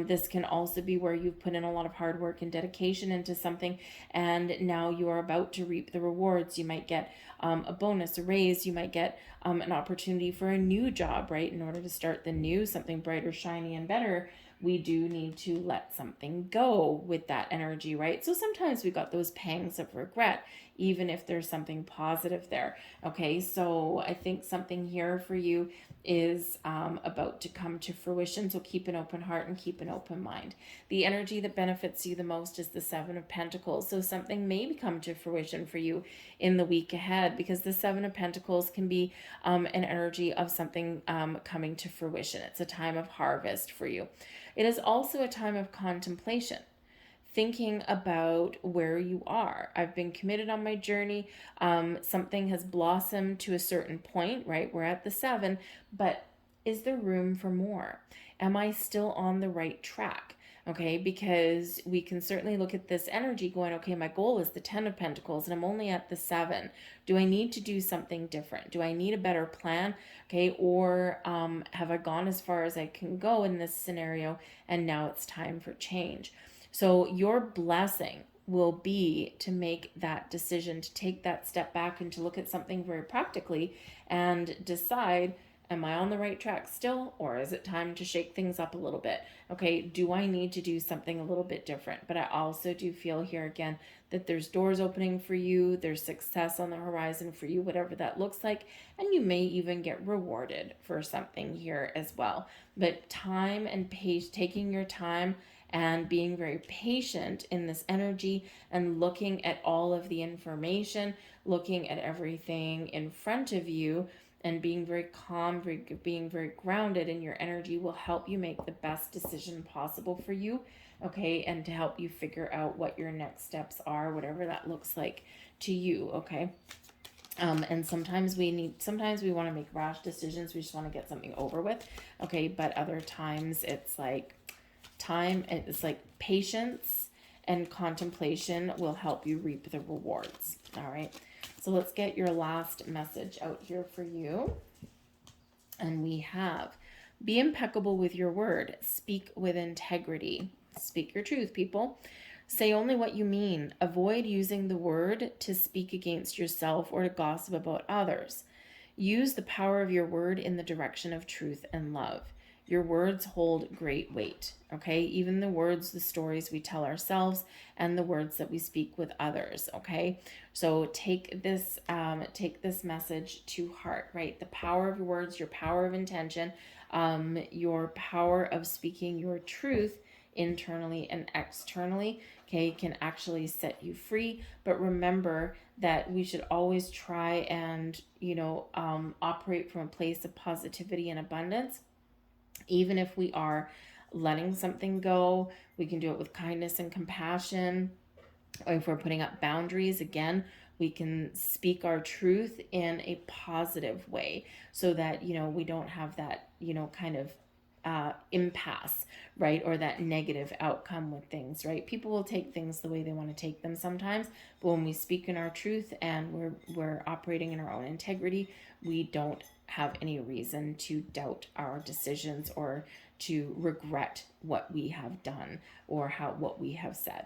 This can also be where you've put in a lot of hard work and dedication into something, and now you are about to reap the rewards. You might get a bonus, a raise. You might get an opportunity for a new job, right? In order to start the new, something brighter, shiny, and better, we do need to let something go with that energy, right? So sometimes we got those pangs of regret, even if there's something positive there. Okay, so I think something here for you is about to come to fruition. So keep an open heart and keep an open mind. The energy that benefits you the most is the 7 of Pentacles. So something may come to fruition for you in the week ahead, because the 7 of Pentacles can be an energy of something coming to fruition. It's a time of harvest for you. It is also a time of contemplation, thinking about where you are. I've been committed on my journey. Something has blossomed to a certain point, right? We're at the 7, but is there room for more? Am I still on the right track? Okay, because we can certainly look at this energy going, okay, my goal is the 10 of Pentacles and I'm only at the 7. Do I need to do something different? Do I need a better plan? Okay, or have I gone as far as I can go in this scenario and now it's time for change? So your blessing will be to make that decision, to take that step back and to look at something very practically and decide, am I on the right track still, or is it time to shake things up a little bit? Okay, do I need to do something a little bit different? But I also do feel here again that there's doors opening for you, there's success on the horizon for you, whatever that looks like, and you may even get rewarded for something here as well. But time and pace, taking your time and being very patient in this energy and looking at all of the information, looking at everything in front of you, and being very calm, being very grounded in your energy will help you make the best decision possible for you, okay? And to help you figure out what your next steps are, whatever that looks like to you, okay? And sometimes we want to make rash decisions. We just want to get something over with, okay? But other times it's like patience and contemplation will help you reap the rewards. All right. So let's get your last message out here for you. And we have, be impeccable with your word. Speak with integrity. Speak your truth, people. Say only what you mean. Avoid using the word to speak against yourself or to gossip about others. Use the power of your word in the direction of truth and love. Your words hold great weight, okay? Even the words, the stories we tell ourselves, and the words that we speak with others, okay? So take this message to heart, right? The power of your words, your power of intention, your power of speaking your truth internally and externally, okay, can actually set you free. But remember that we should always try and, operate from a place of positivity and abundance. Even if we are letting something go, we can do it with kindness and compassion. Or if we're putting up boundaries, again, we can speak our truth in a positive way so that, we don't have that, kind of impasse, right? Or that negative outcome with things, right? People will take things the way they want to take them sometimes, but when we speak in our truth and we're operating in our own integrity, we don't have any reason to doubt our decisions or to regret what we have done or what we have said.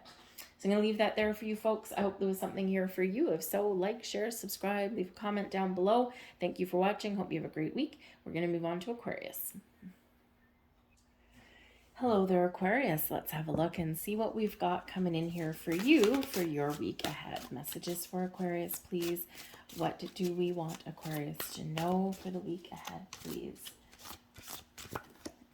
So I'm going to leave that there for you folks. I hope there was something here for you. If so, like, share, subscribe, leave a comment down below. Thank you for watching. Hope you have a great week. We're going to move on to Aquarius. Hello there, Aquarius. Let's have a look and see what we've got coming in here for you for your week ahead. Messages for Aquarius, please. What do we want Aquarius to know for the week ahead, please?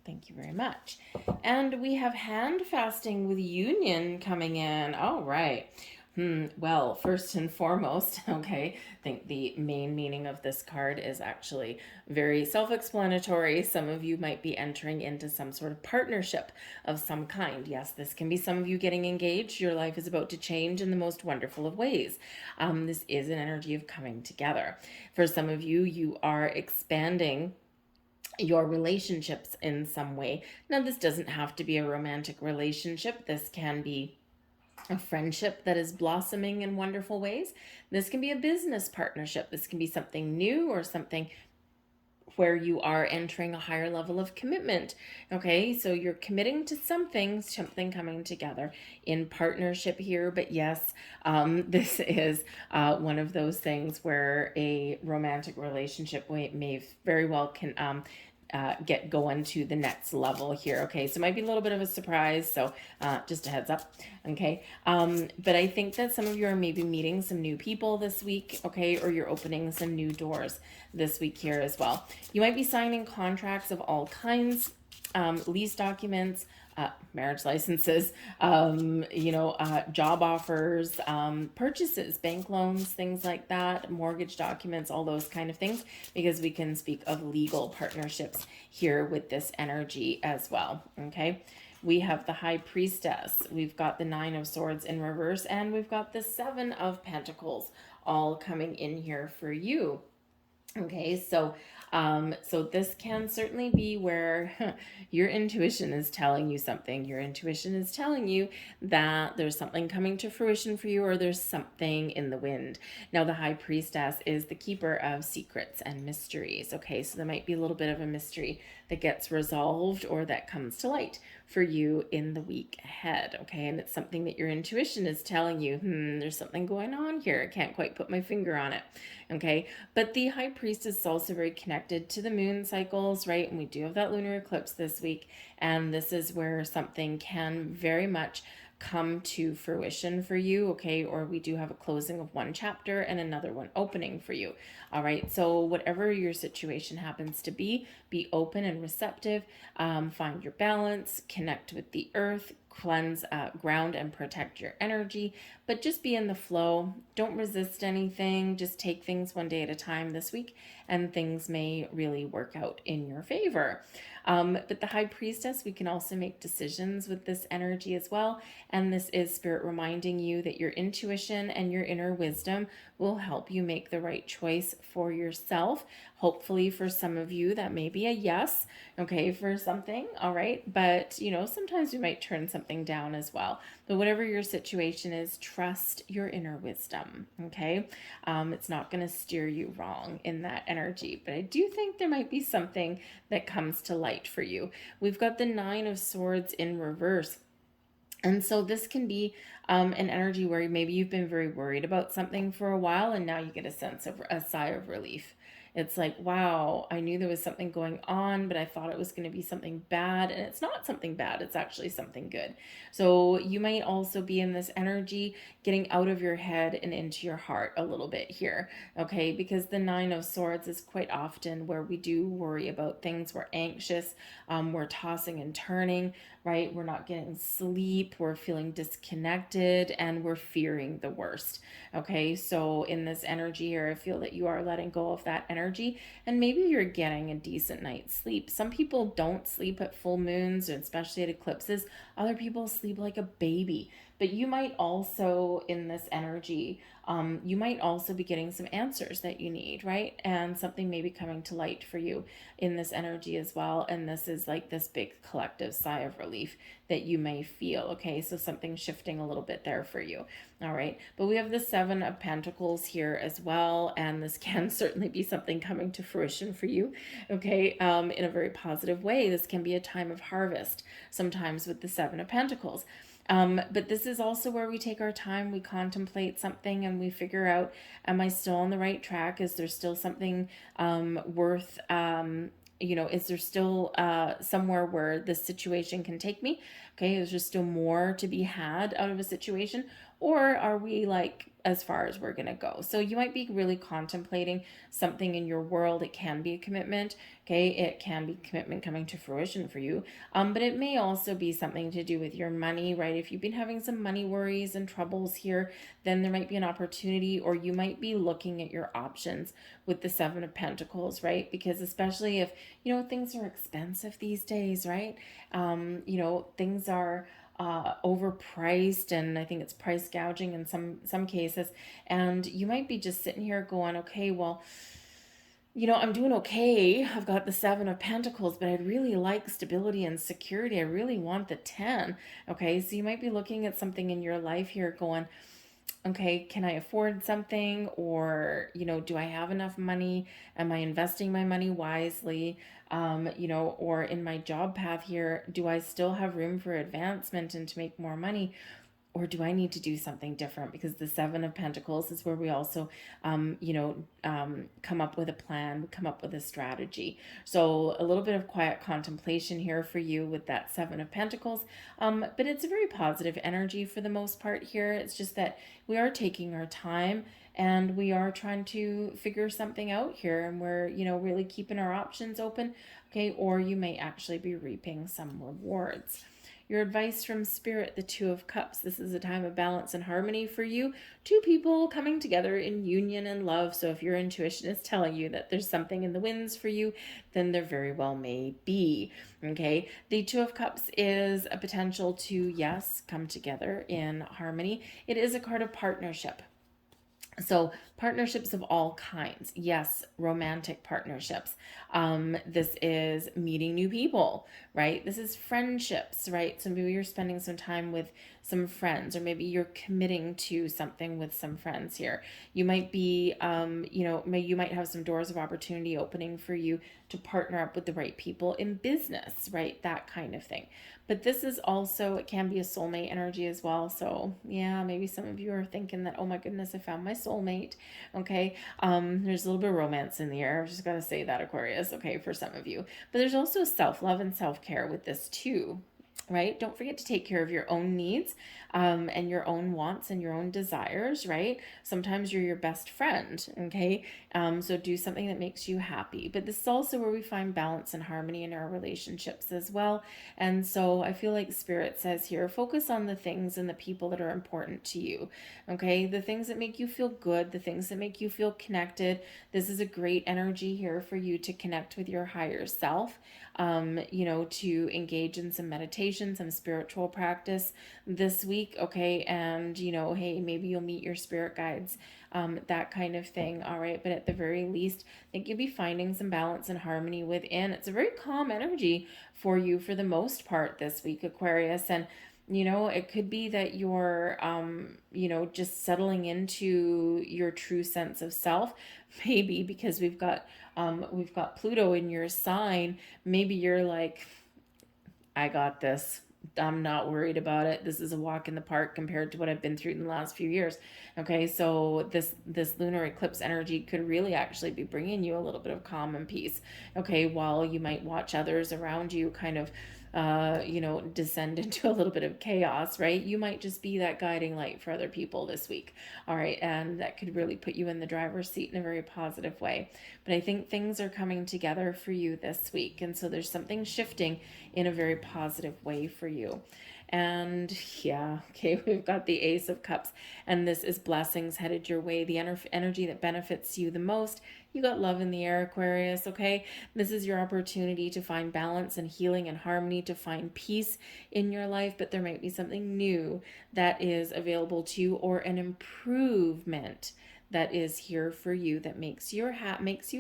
Thank you very much. And we have hand fasting with union coming in. All right. Well, first and foremost, okay, I think the main meaning of this card is actually very self-explanatory. Some of you might be entering into some sort of partnership of some kind. Yes, this can be some of you getting engaged. Your life is about to change in the most wonderful of ways. This is an energy of coming together. For some of you, you are expanding your relationships in some way. Now, this doesn't have to be a romantic relationship. This can be a friendship that is blossoming in wonderful ways. This can be a business partnership. This can be something new or something where you are entering a higher level of commitment. Okay, so you're committing to something coming together in partnership here. But yes, this is one of those things where a romantic relationship may very well can get going to the next level here. Okay, so it might be a little bit of a surprise, so just a heads up. Okay, but I think that some of you are maybe meeting some new people this week, okay, or you're opening some new doors this week here as well. You might be signing contracts of all kinds, lease documents, marriage licenses, job offers, purchases, bank loans, things like that, mortgage documents, all those kind of things, because we can speak of legal partnerships here with this energy as well. Okay. We have the High Priestess. We've got the Nine of Swords in reverse, and we've got the Seven of Pentacles all coming in here for you. Okay, so this can certainly be where your intuition is telling you something. Your intuition is telling you that there's something coming to fruition for you, or there's something in the wind. Now, the High Priestess is the keeper of secrets and mysteries. Okay, so there might be a little bit of a mystery that gets resolved or that comes to light for you in the week ahead. Okay, and it's something that your intuition is telling you, there's something going on here. I can't quite put my finger on it. Okay, but the High Priestess is also very connected to the moon cycles, right? And we do have that lunar eclipse this week, and this is where something can very much come to fruition for you, okay? Or we do have a closing of one chapter and another one opening for you. All right, so whatever your situation happens to be open and receptive, find your balance, connect with the earth, cleanse, ground, and protect your energy, but just be in the flow. Don't resist anything. Just take things one day at a time this week, and things may really work out in your favor. But the High Priestess, we can also make decisions with this energy as well. And this is Spirit reminding you that your intuition and your inner wisdom will help you make the right choice for yourself. Hopefully for some of you, that may be a yes, okay, for something, all right? But, sometimes we might turn something down as well. But whatever your situation is, trust your inner wisdom, okay? It's not going to steer you wrong in that energy. But I do think there might be something that comes to light for you. We've got the Nine of Swords in reverse. And so this can be an energy where maybe you've been very worried about something for a while, and now you get a sense of a sigh of relief. It's like, wow, I knew there was something going on, but I thought it was going to be something bad. And it's not something bad. It's actually something good. So you might also be in this energy getting out of your head and into your heart a little bit here. Okay. Because the Nine of Swords is quite often where we do worry about things. We're anxious. We're tossing and turning, right? We're not getting sleep. We're feeling disconnected, and we're fearing the worst. Okay. So in this energy here, I feel that you are letting go of that energy, and maybe you're getting a decent night's sleep. Some people don't sleep at full moons, especially at eclipses. Other people sleep like a baby. But you might also, in this energy, you might also be getting some answers that you need, right? And something may be coming to light for you in this energy as well. And this is like this big collective sigh of relief that you may feel. Okay, so something shifting a little bit there for you. All right, but we have the Seven of Pentacles here as well, and this can certainly be something coming to fruition for you. Okay, in a very positive way. This can be a time of harvest sometimes with the Seven of Pentacles. But this is also where we take our time, we contemplate something, and we figure out, am I still on the right track? Is there still something worth, is there still somewhere where this situation can take me? Okay, is there still more to be had out of a situation? Or are we like as far as we're going to go? So you might be really contemplating something in your world. It can be a commitment. Okay, it can be commitment coming to fruition for you. But it may also be something to do with your money, right? If you've been having some money worries and troubles here, then there might be an opportunity, or you might be looking at your options with the Seven of Pentacles, right? Because especially if, things are expensive these days, right? Things are overpriced, and I think it's price gouging in some cases. And you might be just sitting here going, okay, well, I'm doing okay. I've got the Seven of Pentacles, but I'd really like stability and security. I really want the 10. Okay, so you might be looking at something in your life here going, okay, can I afford something? Or, do I have enough money? Am I investing my money wisely? Or in my job path here, do I still have room for advancement and to make more money? Or do I need to do something different? Because the Seven of Pentacles is where we also, come up with a plan, come up with a strategy. So a little bit of quiet contemplation here for you with that Seven of Pentacles. But it's a very positive energy for the most part here. It's just that we are taking our time and we are trying to figure something out here, and we're, really keeping our options open. Okay, or you may actually be reaping some rewards. Your advice from Spirit, the Two of Cups. This is a time of balance and harmony for you. Two people coming together in union and love. So if your intuition is telling you that there's something in the winds for you, then there very well may be. Okay. The Two of Cups is a potential to, yes, come together in harmony. It is a card of partnership. So partnerships of all kinds. Yes, romantic partnerships. This is meeting new people, right? This is friendships, right? So maybe you're spending some time with some friends, or maybe you're committing to something with some friends here. You might be, you might have some doors of opportunity opening for you to partner up with the right people in business, right? That kind of thing. But this is also, it can be a soulmate energy as well. So yeah, maybe some of you are thinking that, oh my goodness, I found my soulmate. Okay. There's a little bit of romance in the air. I've just got to say that, Aquarius. Okay. For some of you, but there's also self-love and self-care with this too. Right? Don't forget to take care of your own needs, and your own wants and your own desires, right? Sometimes you're your best friend, okay? So do something that makes you happy. But this is also where we find balance and harmony in our relationships as well. And so I feel like Spirit says here, focus on the things and the people that are important to you, okay? The things that make you feel good, the things that make you feel connected. This is a great energy here for you to connect with your higher self, to engage in some meditation, some spiritual practice this week, okay? And, hey, maybe you'll meet your spirit guides, that kind of thing, all right? But at the very least, I think you'll be finding some balance and harmony within. It's a very calm energy for you for the most part this week, Aquarius. And it could be that you're, just settling into your true sense of self. Maybe because we've got Pluto in your sign. Maybe you're like, I got this. I'm not worried about it. This is a walk in the park compared to what I've been through in the last few years. Okay, so this lunar eclipse energy could really actually be bringing you a little bit of calm and peace. Okay, while you might watch others around you kind of descend into a little bit of chaos, right? You might just be that guiding light for other people this week. All right. And that could really put you in the driver's seat in a very positive way. But I think things are coming together for you this week. And so there's something shifting in a very positive way for you. And yeah, okay, we've got the Ace of Cups, and this is blessings headed your way, the energy that benefits you the most. You got love in the air, Aquarius, okay? This is your opportunity to find balance and healing and harmony, to find peace in your life, but there might be something new that is available to you, or an improvement that is here for you, that makes you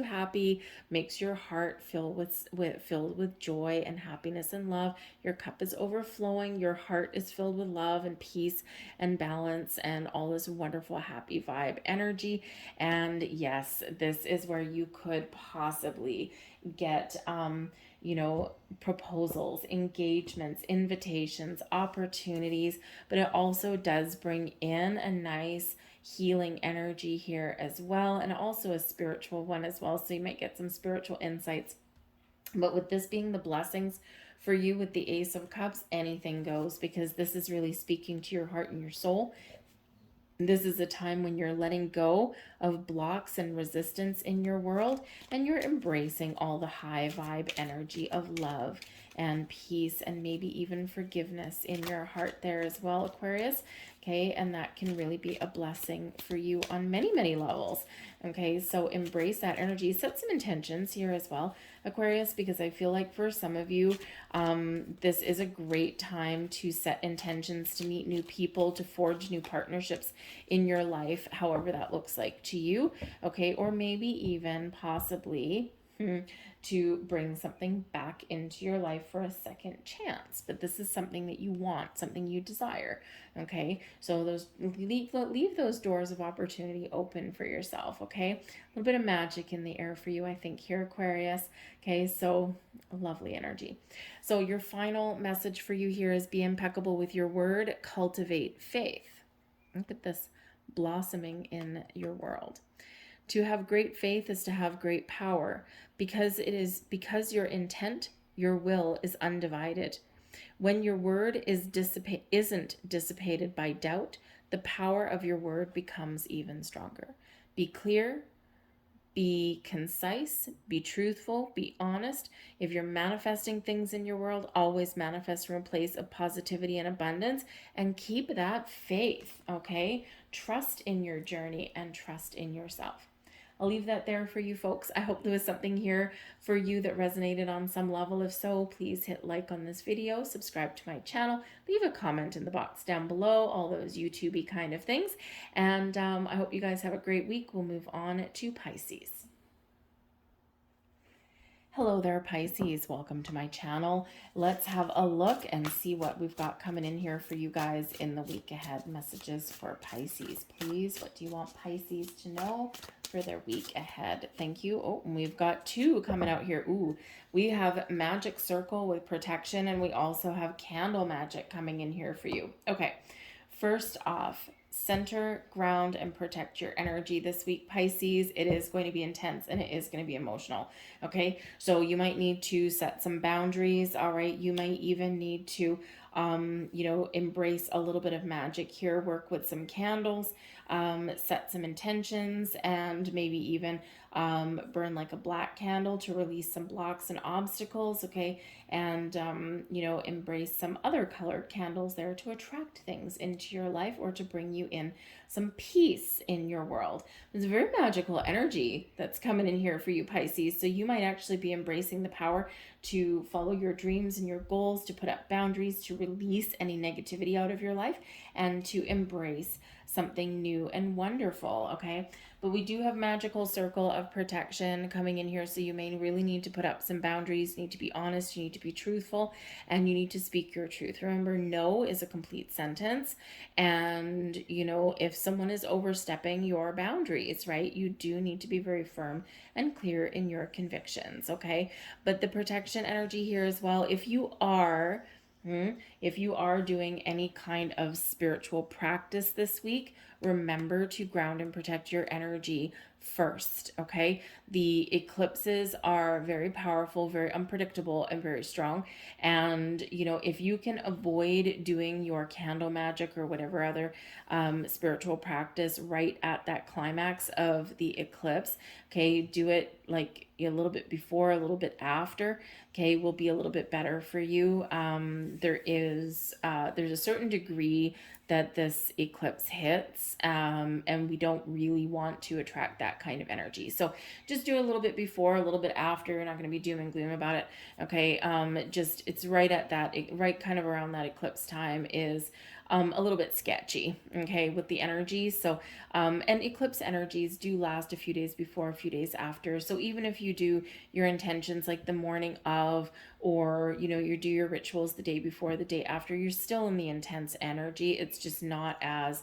happy, makes your heart filled with joy and happiness and love. Your cup is overflowing, your heart is filled with love and peace and balance and all this wonderful happy vibe energy. And yes, this is where you could possibly get proposals, engagements, invitations, opportunities, but it also does bring in a nice healing energy here as well, and also a spiritual one as well. So you might get some spiritual insights. But with this being the blessings for you with the Ace of Cups, anything goes, because this is really speaking to your heart and your soul. This is a time when you're letting go of blocks and resistance in your world, and you're embracing all the high vibe energy of love and peace, and maybe even forgiveness in your heart there as well, Aquarius. Okay, and that can really be a blessing for you on many, many levels. Okay, so embrace that energy. Set some intentions here as well, Aquarius, because I feel like for some of you, this is a great time to set intentions, to meet new people, to forge new partnerships in your life, however that looks like to you. Okay, or maybe even possibly to bring something back into your life for a second chance. But this is something that you want, something you desire. Okay, so those leave those doors of opportunity open for yourself. Okay, a little bit of magic in the air for you, I think, here, Aquarius. Okay, so lovely energy. So your final message for you here is: be impeccable with your word, cultivate faith. Look at this blossoming in your world. To have great faith is to have great power, because your intent, your will is undivided. When your word isn't dissipated by doubt, the power of your word becomes even stronger. Be clear, be concise, be truthful, be honest. If you're manifesting things in your world, always manifest from a place of positivity and abundance, and keep that faith, okay? Trust in your journey and trust in yourself. I'll leave that there for you folks. I hope there was something here for you that resonated on some level. If so, please hit like on this video, subscribe to my channel, leave a comment in the box down below, all those YouTube-y kind of things. And I hope you guys have a great week. We'll move on to Pisces. Hello there, Pisces. Welcome to my channel. Let's have a look and see what we've got coming in here for you guys in the week ahead. Messages for Pisces, please. What do you want Pisces to know for their week ahead? Thank you. Oh, and we've got two coming out here. Ooh, we have Magic Circle with protection, and we also have Candle Magic coming in here for you. Okay, first off, center, ground, and protect your energy this week, Pisces. It is going to be intense and it is going to be emotional. Okay, so you might need to set some boundaries. All right, you might even need to embrace a little bit of magic here, work with some candles, set some intentions, and maybe even burn like a black candle to release some blocks and obstacles. Okay, and embrace some other colored candles there to attract things into your life, or to bring you in some peace in your world. There's a very magical energy that's coming in here for you, Pisces. So you might actually be embracing the power to follow your dreams and your goals, to put up boundaries, to release any negativity out of your life, and to embrace something new and wonderful. Okay, but we do have magical circle of protection coming in here, so you may really need to put up some boundaries. You need to be honest, you need to be truthful, and you need to speak your truth. Remember, no is a complete sentence, and if someone is overstepping your boundaries, right, you do need to be very firm and clear in your convictions. Okay, but the protection energy here as well, if you are doing any kind of spiritual practice this week, remember to ground and protect your energy first, okay? The eclipses are very powerful, very unpredictable, and very strong. And, if you can avoid doing your candle magic or whatever other spiritual practice right at that climax of the eclipse, okay, do it like a little bit before, a little bit after, okay, will be a little bit better for you. There's a certain degree that this eclipse hits, and we don't really want to attract that kind of energy. So just do a little bit before, a little bit after. You're not going to be doom and gloom about it. Okay. It's right at that, right kind of around that eclipse time is a little bit sketchy, okay, with the energy. So, and eclipse energies do last a few days before, a few days after. So even if you do your intentions like the morning of, or, you do your rituals the day before, the day after, you're still in the intense energy. It's just not as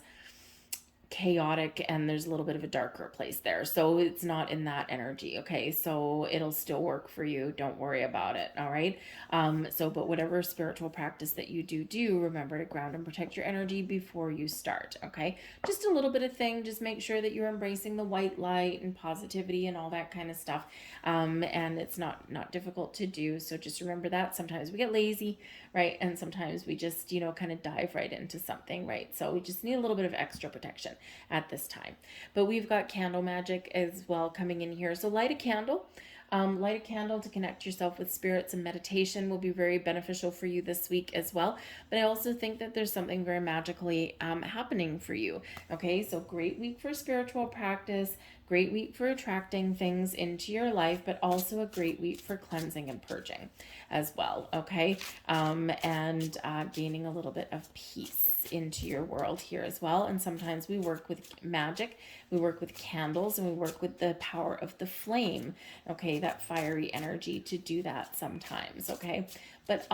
chaotic, and there's a little bit of a darker place there, so it's not in that energy. Okay, so it'll still work for you, don't worry about it. All right. But whatever spiritual practice that you do, remember to ground and protect your energy before you start. Okay, just a little bit of thing, just make sure that you're embracing the white light and positivity and all that kind of stuff. And it's not difficult to do, so just remember that. Sometimes we get lazy, right? And sometimes we just kind of dive right into something, right? So we just need a little bit of extra protection at this time. But we've got candle magic as well coming in here. So light a candle. Light a candle to connect yourself with spirits, and meditation will be very beneficial for you this week as well. But I also think that there's something very magically happening for you. Okay, so great week for spiritual practice, great week for attracting things into your life, but also a great week for cleansing and purging as well. Okay, and gaining a little bit of peace into your world here as well. And sometimes we work with magic, we work with candles, and we work with the power of the flame, okay, that fiery energy to do that sometimes. Okay, but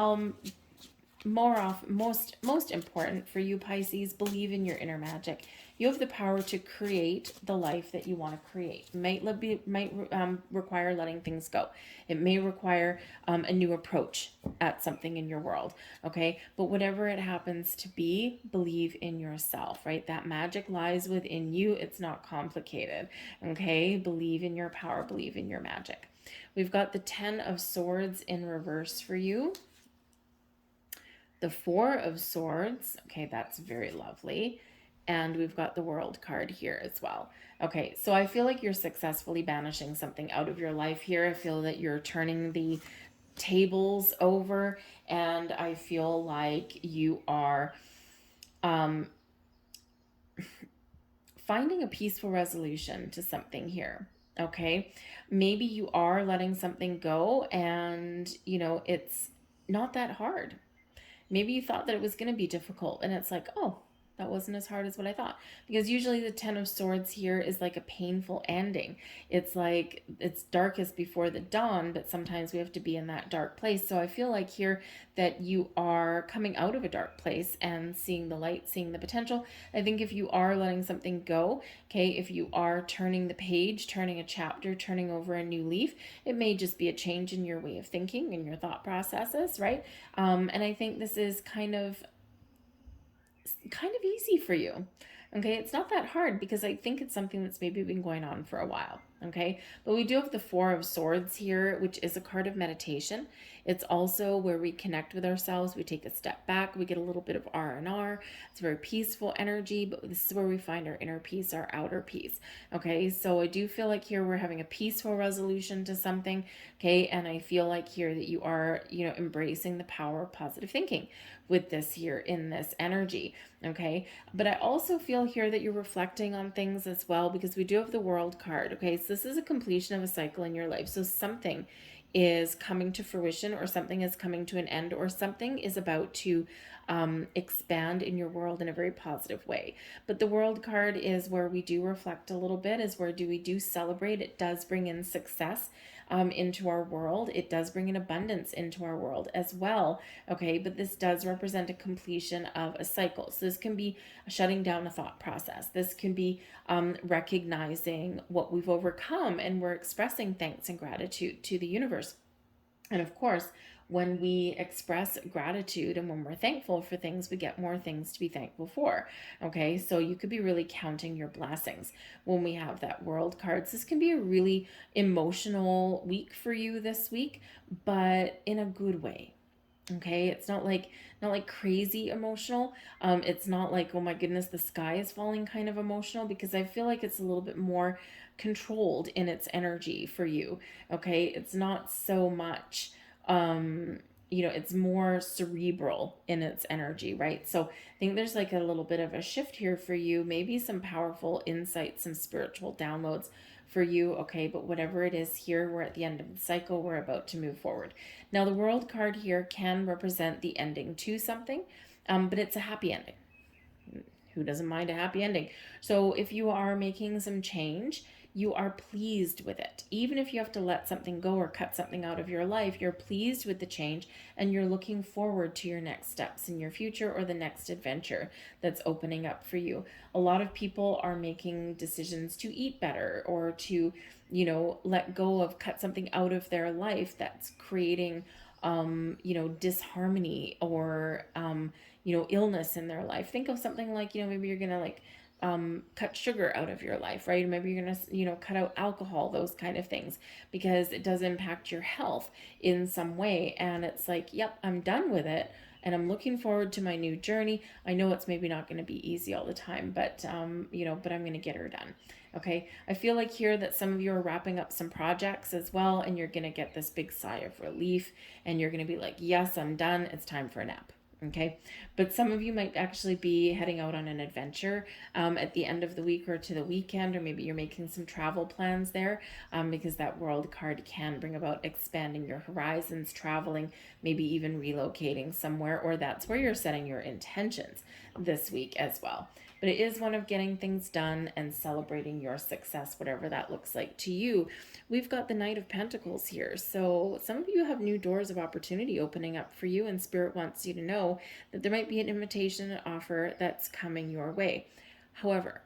most important for you, Pisces, believe in your inner magic. You have the power to create the life that you want to create. It might require letting things go. It may require a new approach at something in your world. Okay, but whatever it happens to be, believe in yourself. Right, that magic lies within you. It's not complicated. Okay, believe in your power. Believe in your magic. We've got the 10 of Swords in reverse for you. The 4 of Swords, okay, that's very lovely. And we've got the World card here as well. Okay, so I feel like you're successfully banishing something out of your life here. I feel that you're turning the tables over, and I feel like you are finding a peaceful resolution to something here. Okay, maybe you are letting something go, and it's not that hard. Maybe you thought that it was going to be difficult, and it's like, oh, that wasn't as hard as what I thought. Because usually the 10 of Swords here is like a painful ending. It's like it's darkest before the dawn, but sometimes we have to be in that dark place. So I feel like here that you are coming out of a dark place and seeing the light, seeing the potential. I think if you are letting something go, okay, if you are turning the page, turning a chapter, turning over a new leaf, it may just be a change in your way of thinking and your thought processes, right? And I think this is kind of easy for you. Okay, it's not that hard because I think it's something that's maybe been going on for a while. Okay, but we do have the 4 of Swords here, which is a card of meditation. It's also where we connect with ourselves. We take a step back. We get a little bit of R&R. It's very peaceful energy, but this is where we find our inner peace, our outer peace. Okay, so I do feel like here we're having a peaceful resolution to something. Okay, and I feel like here that you are, embracing the power of positive thinking with this here in this energy. Okay, but I also feel here that you're reflecting on things as well, because we do have the World card. Okay, so this is a completion of a cycle in your life. So something is coming to fruition, or something is coming to an end, or something is about to expand in your world in a very positive way. But the World card is where we do reflect a little bit, is where we do celebrate. It does bring in success into our world. It does bring an abundance into our world as well. Okay, but this does represent a completion of a cycle. So this can be shutting down a thought process. This can be recognizing what we've overcome, and we're expressing thanks and gratitude to the universe. And of course, When we express gratitude and when we're thankful for things, we get more things to be thankful for. Okay, so you could be really counting your blessings when we have that World cards. This can be a really emotional week for you this week, but in a good way. Okay, it's not like crazy emotional. It's not like, oh my goodness, the sky is falling kind of emotional, because I feel like it's a little bit more controlled in its energy for you. Okay, it's not so much it's more cerebral in its energy, right? So I think there's like a little bit of a shift here for you, maybe some powerful insights, some spiritual downloads for you. Okay, but whatever it is here, we're at the end of the cycle, we're about to move forward. Now the World card here can represent the ending to something, but it's a happy ending. Who doesn't mind a happy ending? So if you are making some change, you are pleased with it. Even if you have to let something go or cut something out of your life, you're pleased with the change and you're looking forward to your next steps in your future or the next adventure that's opening up for you. A lot of people are making decisions to eat better or to, let go of, cut something out of their life that's creating disharmony or illness in their life. Think of something like, maybe you're gonna like cut sugar out of your life, right? Maybe you're gonna, cut out alcohol, those kind of things, because it does impact your health in some way. And it's like, yep, I'm done with it. And I'm looking forward to my new journey. I know it's maybe not going to be easy all the time, but but I'm going to get her done. Okay. I feel like here that some of you are wrapping up some projects as well, and you're going to get this big sigh of relief, and you're going to be like, yes, I'm done. It's time for a nap. Okay, but some of you might actually be heading out on an adventure at the end of the week or to the weekend, or maybe you're making some travel plans there, because that World card can bring about expanding your horizons, traveling, maybe even relocating somewhere, or that's where you're setting your intentions this week as well. But it is one of getting things done and celebrating your success, whatever that looks like to you. We've got the Knight of Pentacles here. So some of you have new doors of opportunity opening up for you, and Spirit wants you to know that there might be an invitation, an offer that's coming your way. However,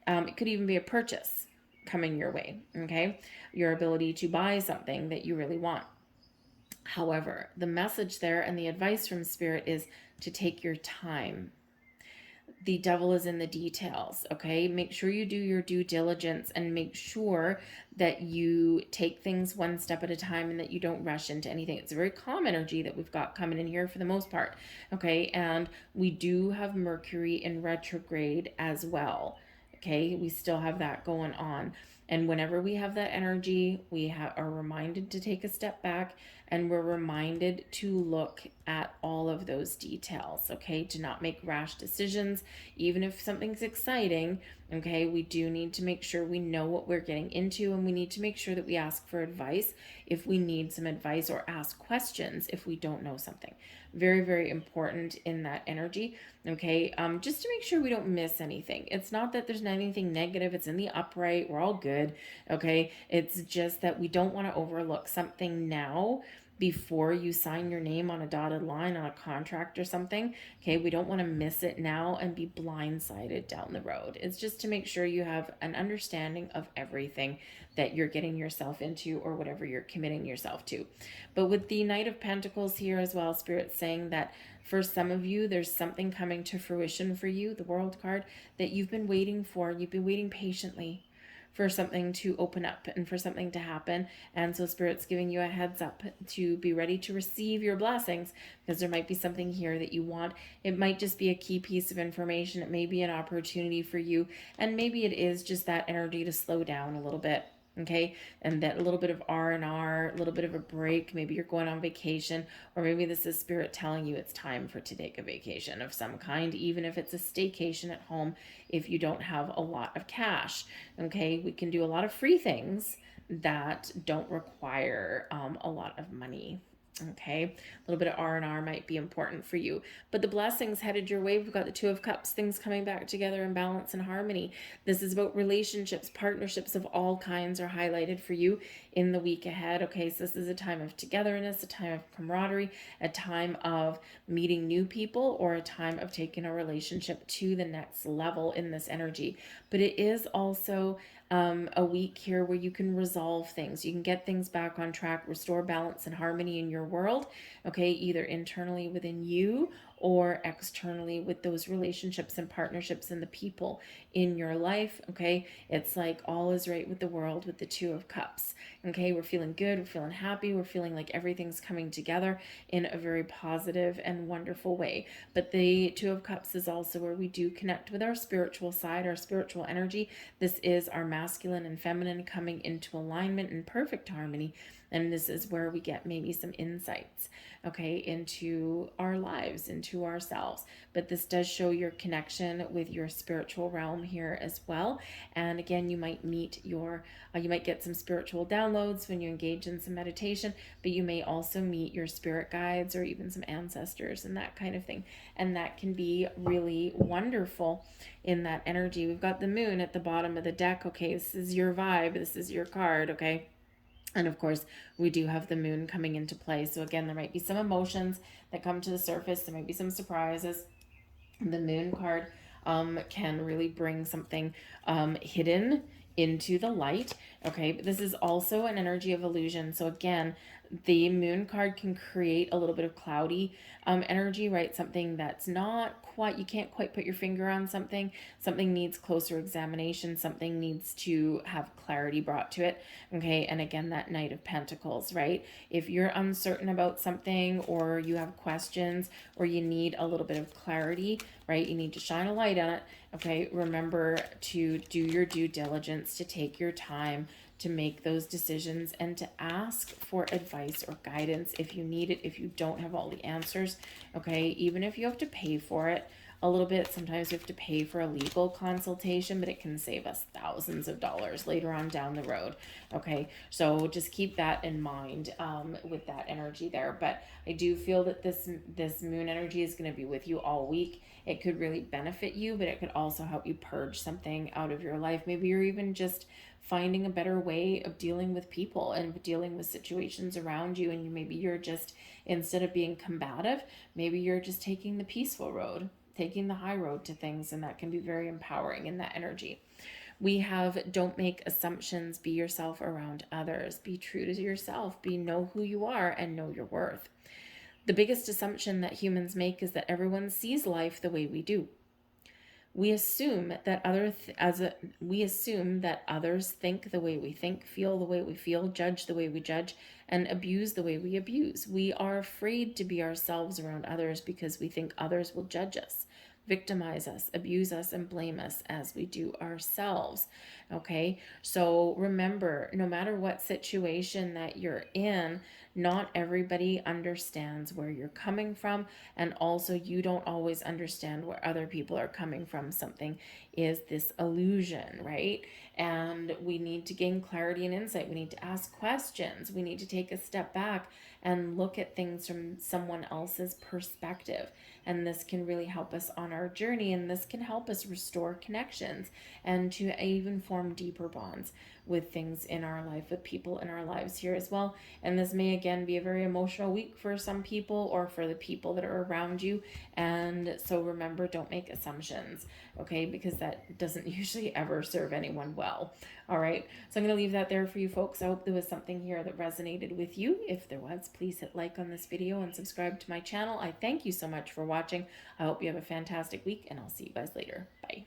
it could even be a purchase coming your way, okay? Your ability to buy something that you really want. However, the message there and the advice from Spirit is to take your time. The devil is in the details, okay? Make sure you do your due diligence and make sure that you take things one step at a time and that you don't rush into anything. It's a very calm energy that we've got coming in here for the most part, okay? And we do have Mercury in retrograde as well, okay? We still have that going on. And whenever we have that energy, we are reminded to take a step back, and we're reminded to look at all of those details, okay? To not make rash decisions, even if something's exciting, okay? We do need to make sure we know what we're getting into, and we need to make sure that we ask for advice if we need some advice, or ask questions if we don't know something. Very, very important in that energy, okay? Just to make sure we don't miss anything. It's not that there's anything negative. It's in the upright. We're all good, okay? It's just that we don't want to overlook something now before you sign your name on a dotted line on a contract or something. Okay, we don't want to miss it now and be blindsided down the road. It's just to make sure you have an understanding of everything that you're getting yourself into, or whatever you're committing yourself to. But with the Knight of Pentacles here as well, Spirit's saying that for some of you, there's something coming to fruition for you, the World card, that you've been waiting for. You've been waiting patiently for something to open up and for something to happen. And so Spirit's giving you a heads up to be ready to receive your blessings, because there might be something here that you want. It might just be a key piece of information. It may be an opportunity for you. And maybe it is just that energy to slow down a little bit. Okay, and that little bit of R&R, a little bit of a break. Maybe you're going on vacation, or maybe this is Spirit telling you it's time to take a vacation of some kind, even if it's a staycation at home. If you don't have a lot of cash, okay, we can do a lot of free things that don't require a lot of money. Okay, a little bit of R&R might be important for you, but the blessings headed your way. We've got the Two of Cups, things coming back together in balance and harmony. This is about relationships, partnerships of all kinds are highlighted for you in the week ahead. Okay, so this is a time of togetherness, a time of camaraderie, a time of meeting new people, or a time of taking a relationship to the next level in this energy. But it is also a week here where you can resolve things. You can get things back on track, restore balance and harmony in your world, okay, either internally within you or externally with those relationships and partnerships and the people in your life, okay? It's like all is right with the world with the Two of Cups, okay? We're feeling good, we're feeling happy, we're feeling like everything's coming together in a very positive and wonderful way. But the Two of Cups is also where we do connect with our spiritual side, our spiritual energy. This is our masculine and feminine coming into alignment in perfect harmony. And this is where we get maybe some insights, okay, into our lives, into ourselves. But this does show your connection with your spiritual realm here as well. And again, you might you might get some spiritual downloads when you engage in some meditation, but you may also meet your spirit guides or even some ancestors and that kind of thing. And that can be really wonderful in that energy. We've got the moon at the bottom of the deck. Okay, this is your vibe. This is your card. Okay. And of course, we do have the moon coming into play. So again, there might be some emotions that come to the surface. There might be some surprises. The moon card can really bring something hidden into the light. Okay, but this is also an energy of illusion. So again, the moon card can create a little bit of cloudy energy, right? Something that's not quite, you can't quite put your finger on something. Something needs closer examination. Something needs to have clarity brought to it. Okay, and again, that Knight of Pentacles, right? If you're uncertain about something or you have questions or you need a little bit of clarity, right? You need to shine a light on it. Okay, remember to do your due diligence, to take your time to make those decisions and to ask for advice or guidance if you need it, if you don't have all the answers. Okay, even if you have to pay for it a little bit, sometimes we have to pay for a legal consultation, but it can save us thousands of dollars later on down the road. Okay, so just keep that in mind with that energy there. But I do feel that this moon energy is going to be with you all week. It could really benefit you, but it could also help you purge something out of your life. Maybe you're even just finding a better way of dealing with people and dealing with situations around you, and maybe you're just, instead of being combative, maybe you're just taking the peaceful road, taking the high road to things, and that can be very empowering in that energy. We have don't make assumptions, be yourself around others, be true to yourself, know who you are and know your worth. The biggest assumption that humans make is that everyone sees life the way we do. We assume that others think the way we think, feel the way we feel, judge the way we judge, and abuse the way we abuse. We are afraid to be ourselves around others because we think others will judge us, victimize us, abuse us, and blame us as we do ourselves. Okay, so remember, no matter what situation that you're in, not everybody understands where you're coming from, and also you don't always understand where other people are coming from. Something is this illusion, right? And we need to gain clarity and insight. We need to ask questions. We need to take a step back and look at things from someone else's perspective. And this can really help us on our journey, and this can help us restore connections and to even form deeper bonds with things in our life, with people in our lives here as well. And this may again be a very emotional week for some people or for the people that are around you. And so remember, don't make assumptions, okay? Because that doesn't usually ever serve anyone well. All right, so I'm going to leave that there for you folks. I hope there was something here that resonated with you. If there was, please hit like on this video and subscribe to my channel. I thank you so much for watching. I hope you have a fantastic week, and I'll see you guys later. Bye.